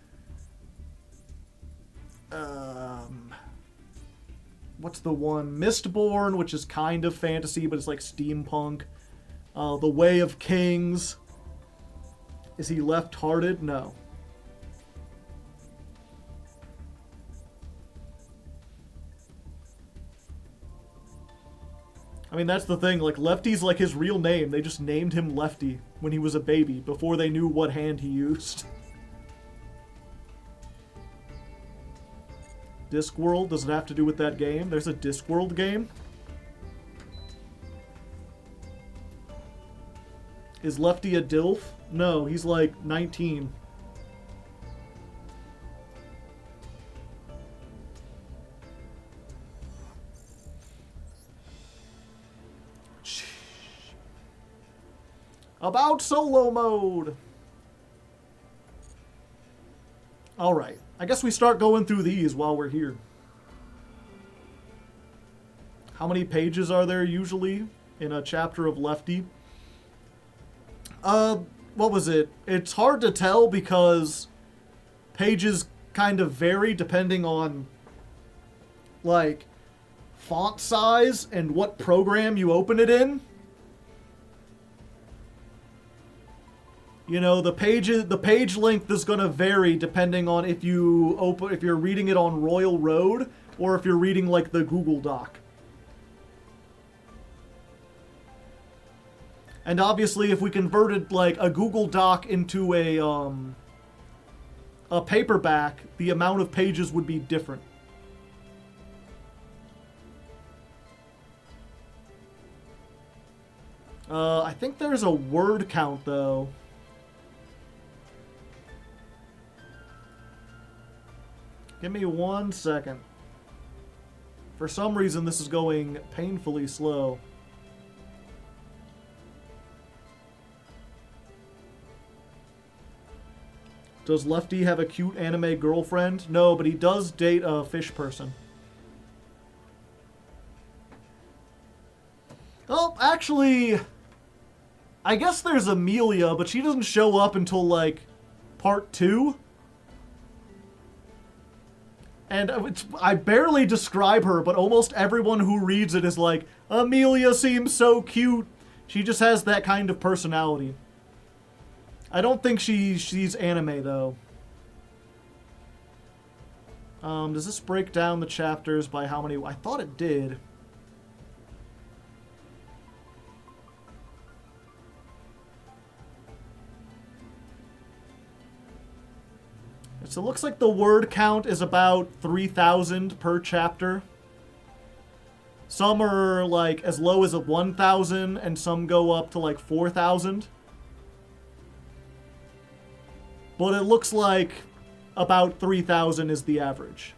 What's the one? Mistborn, which is kind of fantasy, but it's like steampunk. The Way of Kings. Is he left-hearted? No. I mean, that's the thing. Like, Lefty's like his real name. They just named him Lefty when he was a baby, before they knew what hand he used. Discworld, does it have to do with that game? There's a Discworld game? Is Lefty a DILF? No, he's like 19. About solo mode! Alright, I guess we start going through these while we're here. How many pages are there usually in a chapter of Lefty? What was it? It's hard to tell because pages kind of vary depending on, like, font size and what program you open it in. You know, the page length is going to vary depending on if you're reading it on Royal Road or if you're reading like the Google Doc. And obviously, if we converted like a Google Doc into a paperback, the amount of pages would be different. I think there's a word count though. Give me 1 second. For some reason, this is going painfully slow. Does Lefty have a cute anime girlfriend? No, but he does date a fish person. Oh, actually, I guess there's Amelia, but she doesn't show up until, like, part 2. And I barely describe her, but almost everyone who reads it is like, Amelia seems so cute. She just has that kind of personality. I don't think she's anime, though. Does this break down the chapters by how many? I thought it did. So it looks like the word count is about 3,000 per chapter. Some are like as low as 1,000 and some go up to like 4,000. But it looks like about 3,000 is the average.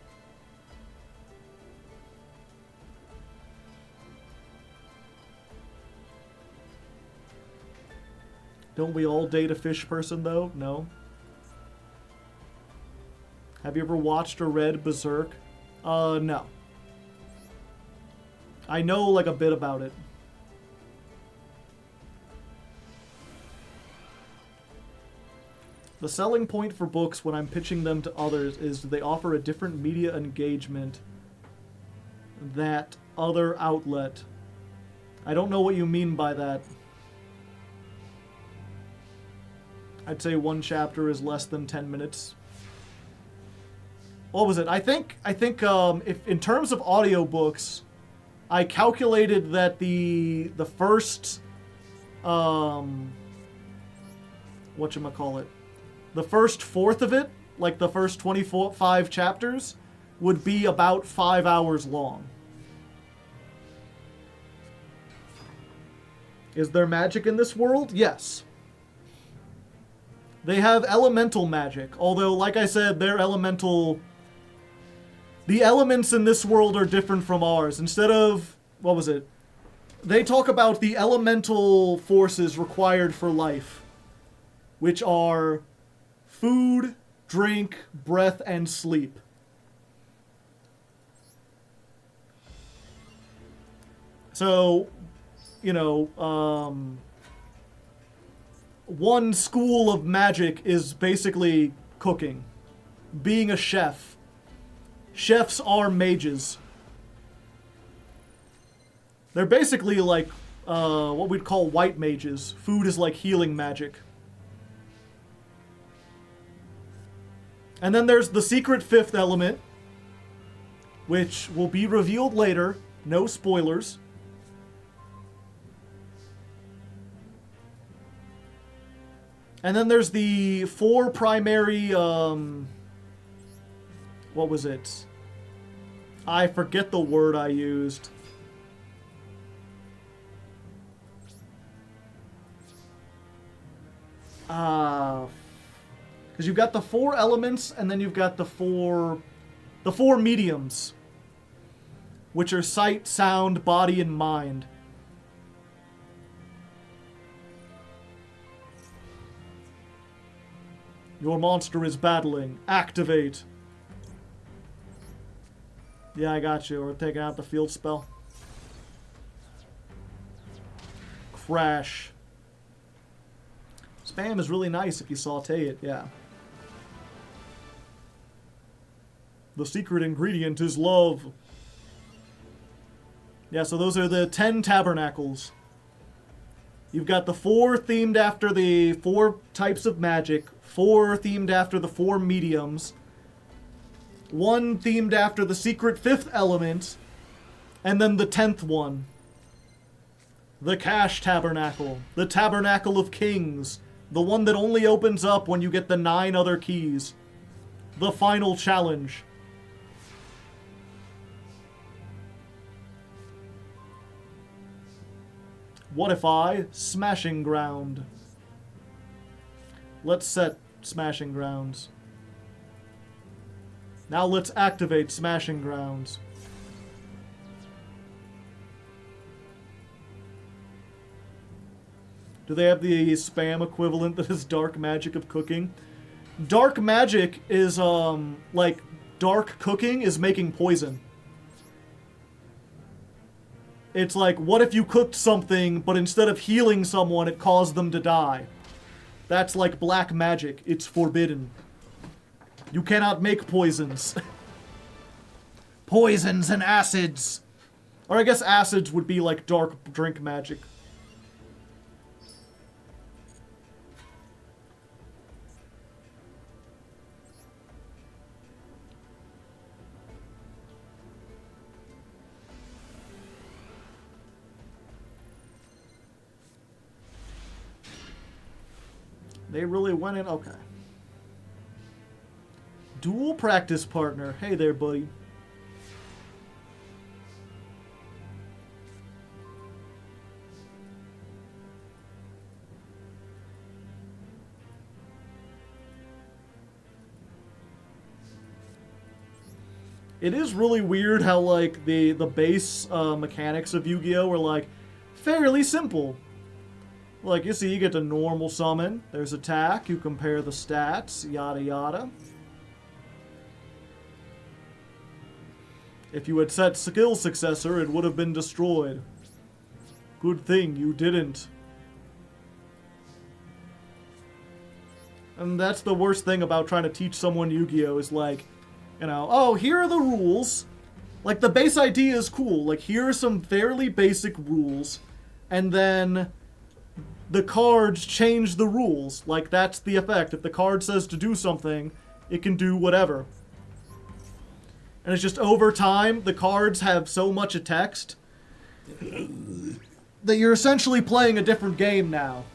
Don't we all date a fish person though? No. Have you ever watched or read Berserk? No. I know, like, a bit about it. The selling point for books when I'm pitching them to others is they offer a different media engagement that other outlet. I don't know what you mean by that. I'd say one chapter is less than 10 minutes. What was it? I think if in terms of audiobooks, I calculated that the first whatchamacallit, the first fourth of it, like the first 25 chapters, would be about 5 hours long. Is there magic in this world? Yes. They have elemental magic, although, like I said, their elemental... The elements in this world are different from ours. Instead of... What was it? They talk about the elemental forces required for life, which are food, drink, breath, and sleep. So, you know, one school of magic is basically cooking. Being a chef. Chefs are mages. They're basically like what we'd call white mages. Food is like healing magic. And then there's the secret fifth element, which will be revealed later. No spoilers. And then there's the four primary, what was it? I forget the word I used. Because you've got the four elements, and then you've got the four mediums, which are sight, sound, body, and mind. Your monster is battling. Activate. Yeah, I got you. We're taking out the field spell. Crash. Spam is really nice if you saute it, yeah. The secret ingredient is love. Yeah, so those are the 10 tabernacles. You've got the 4 themed after the 4 types of magic, 4 themed after the 4 mediums, 1 themed after the secret 5th element, and then the 10th one. The Cash Tabernacle, the Tabernacle of Kings, the one that only opens up when you get the 9 other keys. The final challenge. What if I Smashing Ground? Let's set Smashing Grounds. Now let's activate Smashing Grounds. Do they have the spam equivalent that is dark magic of cooking? Dark magic is, like, dark cooking is making poison. It's like, what if you cooked something, but instead of healing someone, it caused them to die? That's like black magic. It's forbidden. You cannot make poisons. Poisons and acids. Or I guess acids would be like dark drink magic. They really went in. Okay. Dual practice partner. Hey there, buddy. It is really weird how, like, the base mechanics of Yu-Gi-Oh! Are, like, fairly simple. Like, you see, you get to normal summon. There's attack. You compare the stats. Yada, yada. If you had set skill successor, it would have been destroyed. Good thing you didn't. And that's the worst thing about trying to teach someone Yu-Gi-Oh! Is like, you know, oh, here are the rules. Like, the base idea is cool. Like, here are some fairly basic rules. And then the cards change the rules. Like, that's the effect. If the card says to do something, it can do whatever. And it's just over time, the cards have so much of text that you're essentially playing a different game now.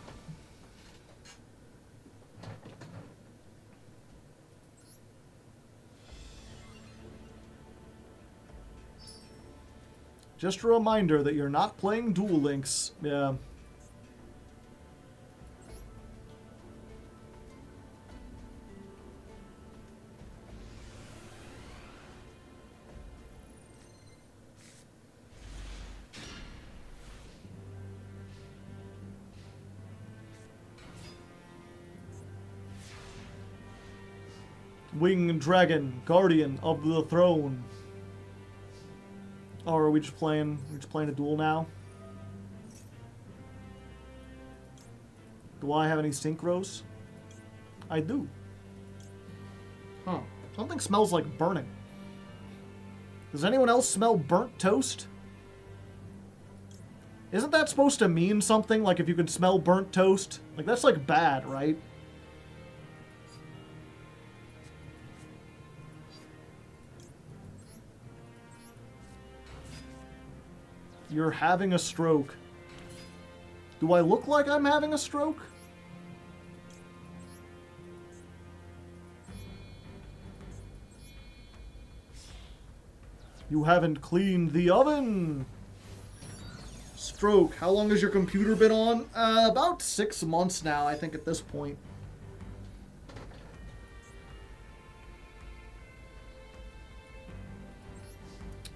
Just a reminder that you're not playing Duel Links. Yeah. Winged Dragon, Guardian of the Throne. Or are we just playing a duel now? Do I have any synchros? I do. Huh. Something smells like burning. Does anyone else smell burnt toast? Isn't that supposed to mean something? Like if you can smell burnt toast? Like that's like bad, right? You're having a stroke. Do I look like I'm having a stroke? You haven't cleaned the oven. Stroke. How long has your computer been on? About 6 months now, I think, at this point.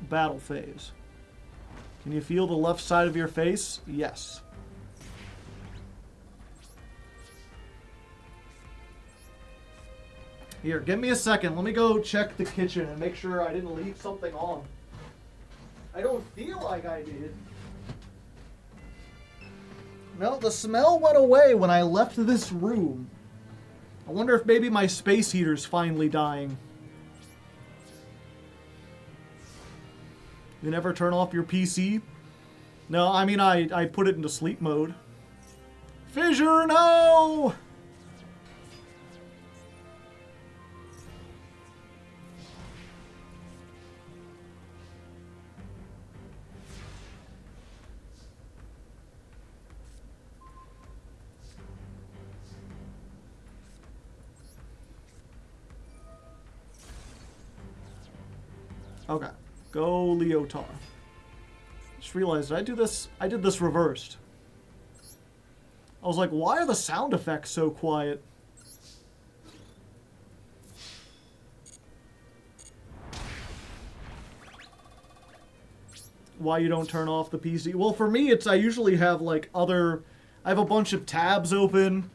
Battle phase. Can you feel the left side of your face? Yes. Here, give me a second. Let me go check the kitchen and make sure I didn't leave something on. I don't feel like I did. No, the smell went away when I left this room. I wonder if maybe my space heater's finally dying. You never turn off your PC? No, I mean, I put it into sleep mode. Fissure, no! Okay. Go Leotard. Just realized, did I do this? I did this reversed. I was like, why are the sound effects so quiet? Why you don't turn off the PC? Well, for me, I usually have like I have a bunch of tabs open.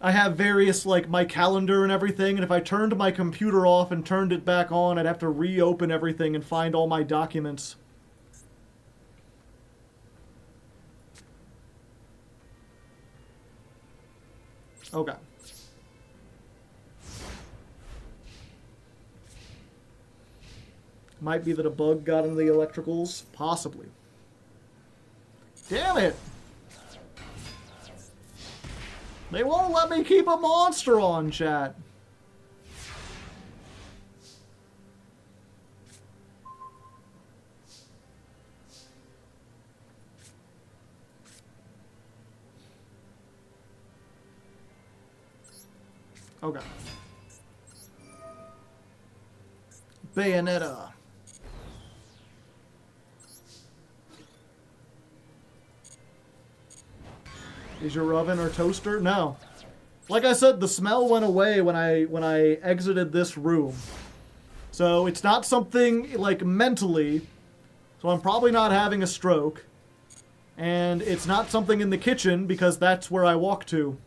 I have various, like, my calendar and everything, and if I turned my computer off and turned it back on, I'd have to reopen everything and find all my documents. Okay. Might be that a bug got into the electricals. Possibly. Damn it! They won't let me keep a monster on, chat. Okay. Bayonetta. Is your oven or toaster? No. Like I said, the smell went away when I exited this room. So it's not something like mentally. So I'm probably not having a stroke. And it's not something in the kitchen because that's where I walk to.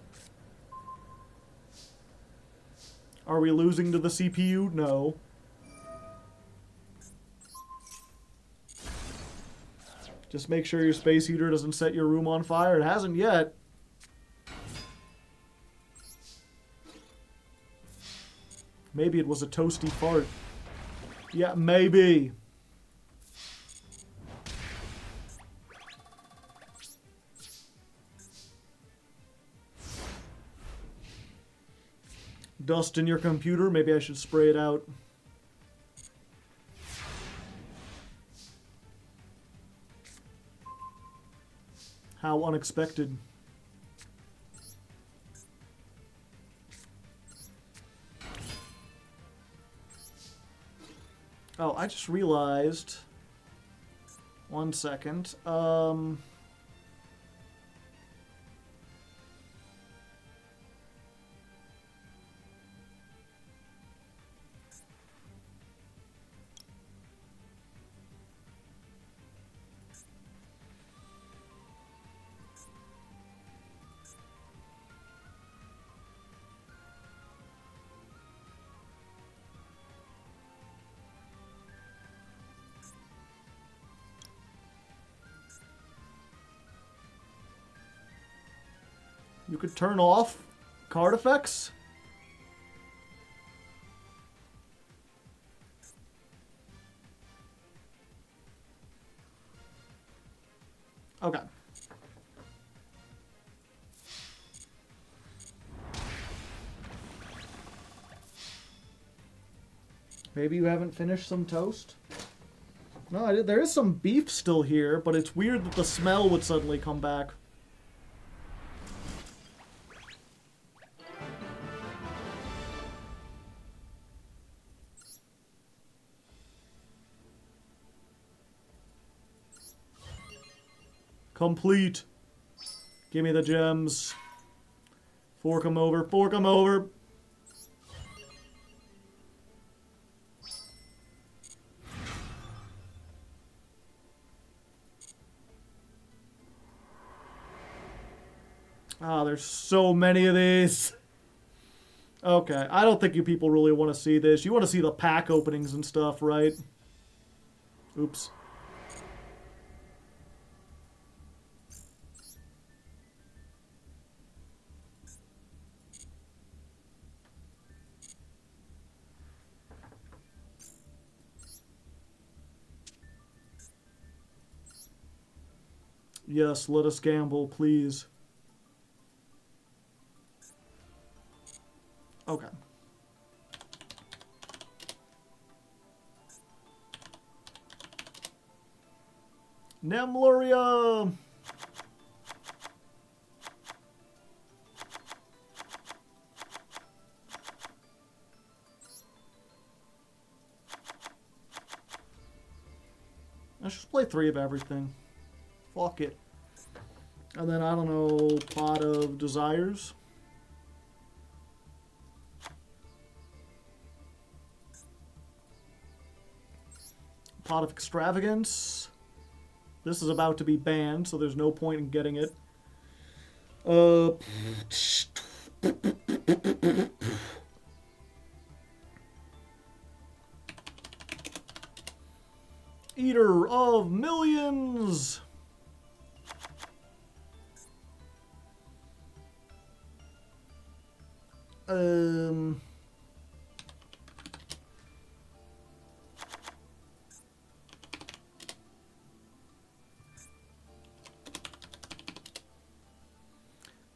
Are we losing to the CPU? No. Just make sure your space heater doesn't set your room on fire. It hasn't yet. Maybe it was a toasty fart. Yeah, maybe. Dust in your computer? Maybe I should spray it out. How unexpected. Oh, I just realized. 1 second. You could turn off card effects. Okay. Maybe you haven't finished some toast? No, there is some beef still here, but it's weird that the smell would suddenly come back. Complete. Give me the gems. Fork 'em over, fork 'em over. Ah, there's so many of these. Okay, I don't think you people really want to see this. You want to see the pack openings and stuff, right? Oops. Yes, let us gamble, please. Okay. Nemluria! Let's just play 3 of everything. Fuck it. And then, I don't know, Pot of Desires. Pot of Extravagance. This is about to be banned, so there's no point in getting it. Eater of Millions.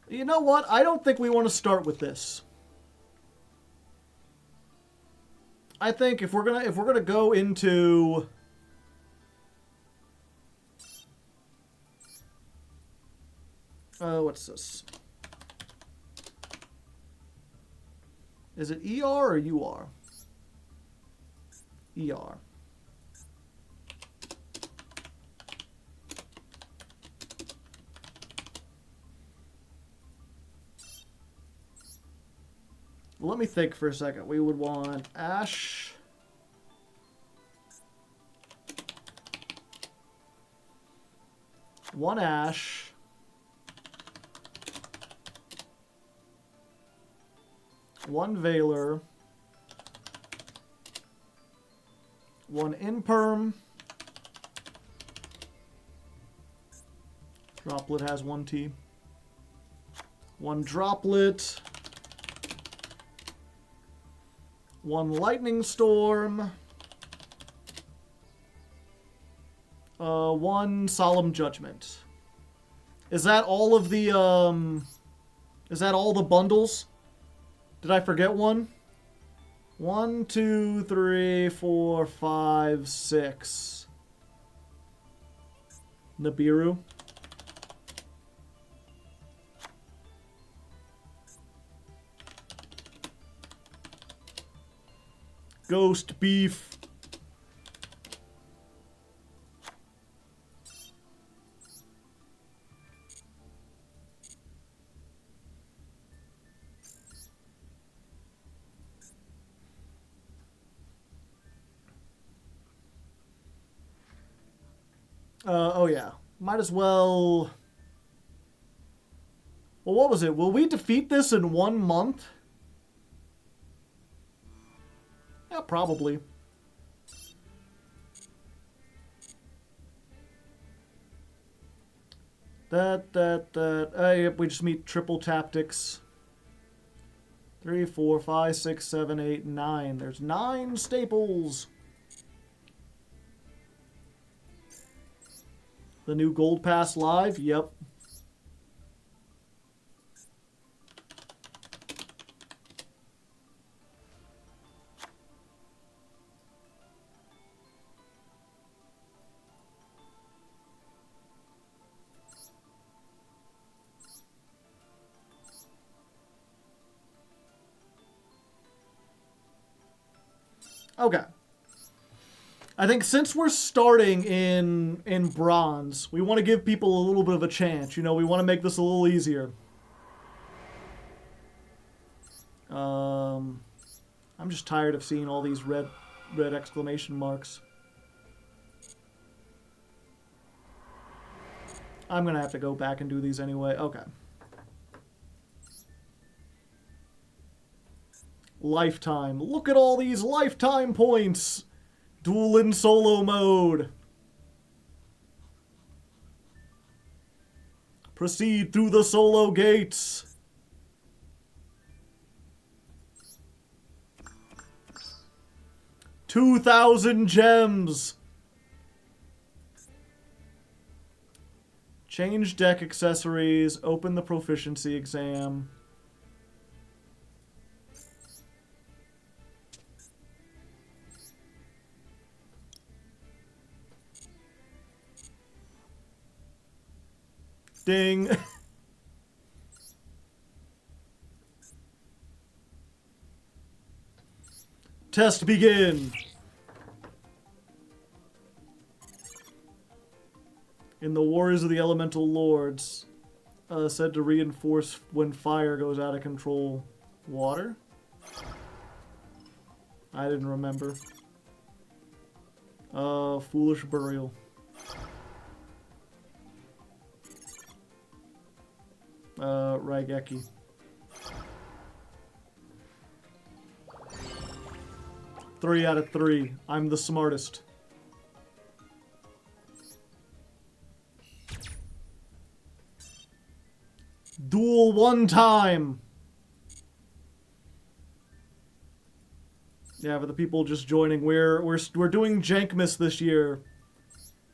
You know what? I don't think we want to start with this. I think if we're gonna go into what's this? Is it ER or UR? ER. Well, let me think for a second. We would want Ash. One Ash. One Veiler. One Imperm. Droplet has 1 T. One Droplet. One Lightning Storm. One Solemn Judgment. Is that all of the, is that all the bundles? Did I forget one? 1, 2, 3, 4, 5, 6. Nibiru. Ghost Beef. Oh yeah. Might as well... Well, what was it? Will we defeat this in 1 month? Yeah, probably. Yep, we just meet triple tactics. 3, 4, 5, 6, 7, 8, 9. There's 9 staples. The new Gold Pass live? Yep. Okay. I think since we're starting in bronze, we want to give people a little bit of a chance. You know, we want to make this a little easier. I'm just tired of seeing all these red exclamation marks. I'm going to have to go back and do these anyway. Okay. Lifetime. Look at all these lifetime points. Duel in solo mode. Proceed through the solo gates. $2,000 gems. Change deck accessories. Open the proficiency exam. Ding. Test begin. In the Warriors of the Elemental Lords, said to reinforce when fire goes out of control. Water? I didn't remember. Foolish Burial. Raigeki. Three out of 3. I'm the smartest. Duel one time. Yeah, for the people just joining, we're doing Jank Miss this year.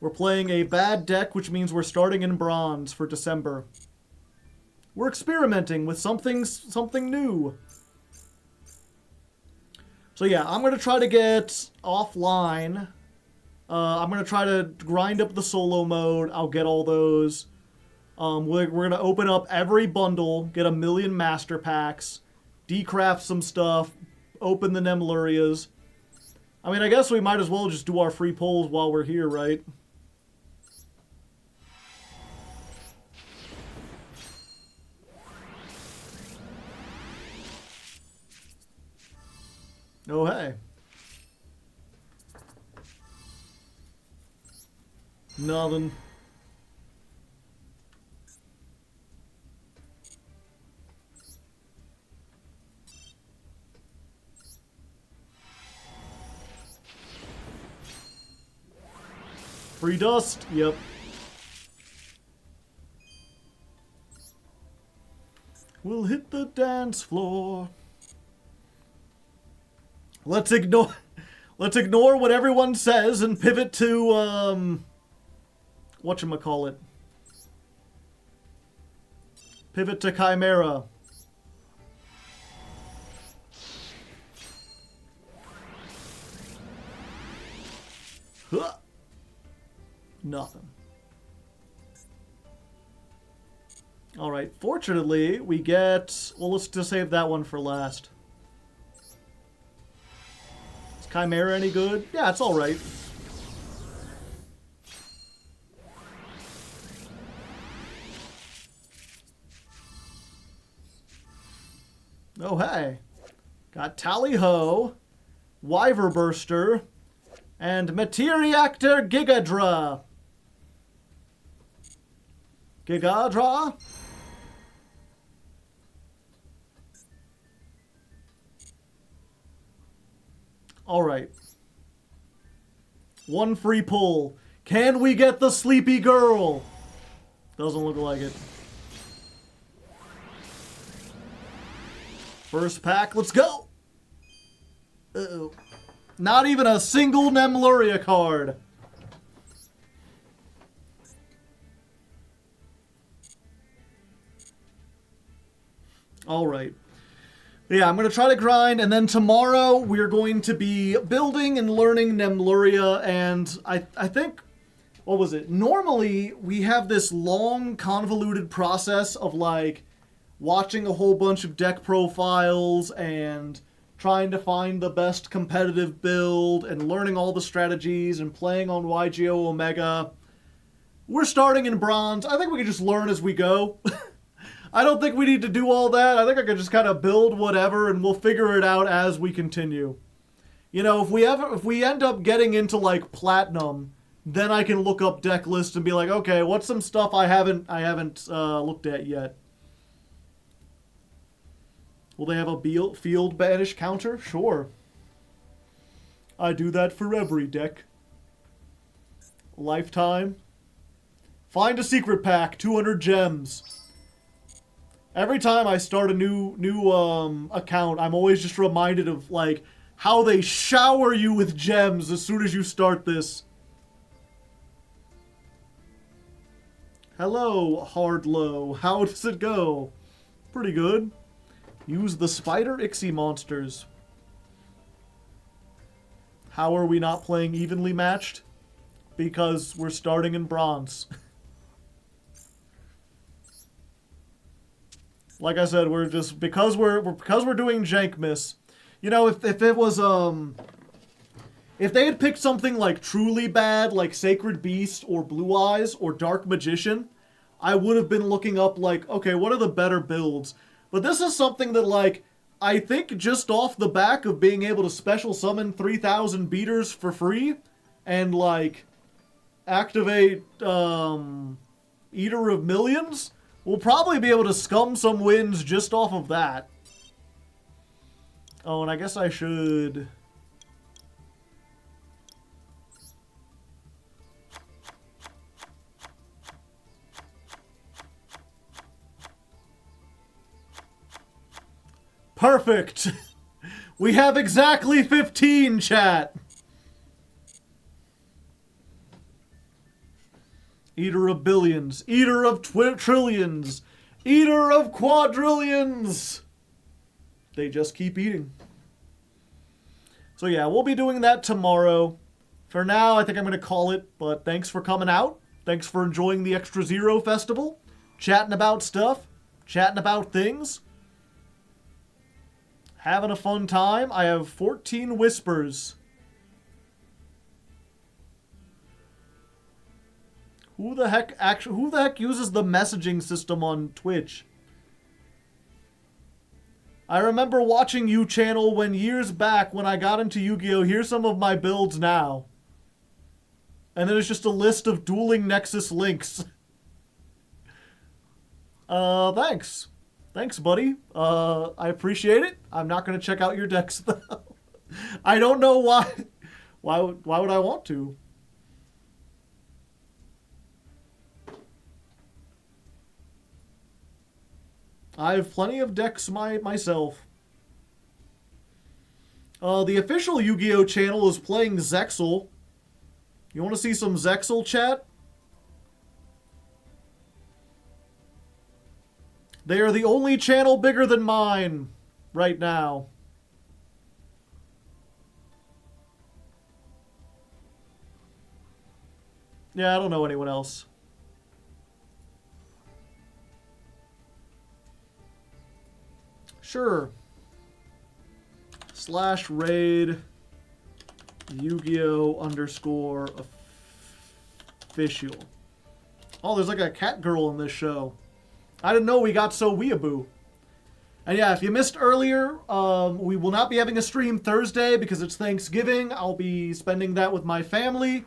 We're playing a bad deck, which means we're starting in bronze for December. We're experimenting with something new. So yeah, I'm going to try to get offline. I'm going to try to grind up the solo mode. I'll get all those. We're going to open up every bundle, get 1,000,000 master packs, decraft some stuff, open the Nemlurias. I mean, I guess we might as well just do our free polls while we're here, right? Oh, hey. Nothing. Free dust? Yep. We'll hit the dance floor. Let's ignore what everyone says and pivot to whatchamacallit. Pivot to Chimera. Huh. Nothing. Alright, fortunately, we get... Well, let's just save that one for last. Is Chimera any good? Yeah, it's alright. Oh, hey. Got Tally-Ho, Wyverburster, and Materiactor Gigadra. Gigadra? Alright. One free pull. Can we get the Sleepy Girl? Doesn't look like it. First pack, let's go! Uh-oh. Not even a single Nemluria card. Alright. Yeah, I'm going to try to grind, and then tomorrow we're going to be building and learning Nemluria, and I think, what was it? Normally, we have this long, convoluted process of, like, watching a whole bunch of deck profiles and trying to find the best competitive build and learning all the strategies and playing on YGO Omega. We're starting in Bronze. I think we can just learn as we go. I don't think we need to do all that. I think I can just kind of build whatever and we'll figure it out as we continue. You know, if we end up getting into like Platinum, then I can look up deck lists and be like, okay, what's some stuff I haven't looked at yet? Will they have a field banish counter? Sure. I do that for every deck. Lifetime. Find a secret pack, 200 gems. Every time I start a new account, I'm always just reminded of like how they shower you with gems as soon as you start this. Hello, Hardleg. How does it go? Pretty good. Use the Spider Ixie monsters. How are we not playing evenly matched? Because we're starting in Bronze. Like I said, we're just because we're doing Jank Miss. You know, if it was if they had picked something like truly bad, like Sacred Beast or Blue Eyes or Dark Magician, I would have been looking up like, okay, what are the better builds? But this is something that, like, I think just off the back of being able to special summon 3,000 beaters for free and, like, activate Eater of Millions, we'll probably be able to scum some wins just off of that. Oh, and I guess I should... Perfect! We have exactly 15, chat! Eater of billions, eater of trillions, eater of quadrillions! They just keep eating. So yeah, we'll be doing that tomorrow. For now, I think I'm going to call it, but thanks for coming out. Thanks for enjoying the Extra Zero Festival. Chatting about stuff. Chatting about things. Having a fun time. I have 14 whispers. Who the heck uses the messaging system on Twitch? I remember watching you channel when years back when I got into Yu-Gi-Oh! Here's some of my builds now. And then it's just a list of dueling Nexus links. Thanks. Thanks, buddy. I appreciate it. I'm not going to check out your decks, though. I don't know why. Why would I want to? I have plenty of decks myself. The official Yu-Gi-Oh! Channel is playing Zexal. You want to see some Zexal, chat? They are the only channel bigger than mine right now. Yeah, I don't know anyone else. Sure. /raid Yu-Gi-Oh! _official. Oh, there's like a cat girl in this show. I didn't know we got so weeaboo. And yeah, if you missed earlier, we will not be having a stream Thursday because it's Thanksgiving. I'll be spending that with my family.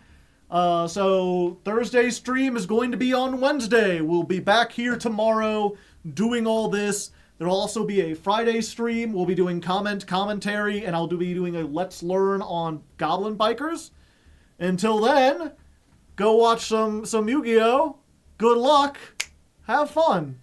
So Thursday's stream is going to be on Wednesday. We'll be back here tomorrow doing all this. There'll also be a Friday stream. We'll be doing commentary, and I'll be doing a Let's Learn on Goblin Bikers. Until then, go watch some Yu-Gi-Oh! Good luck. Have fun.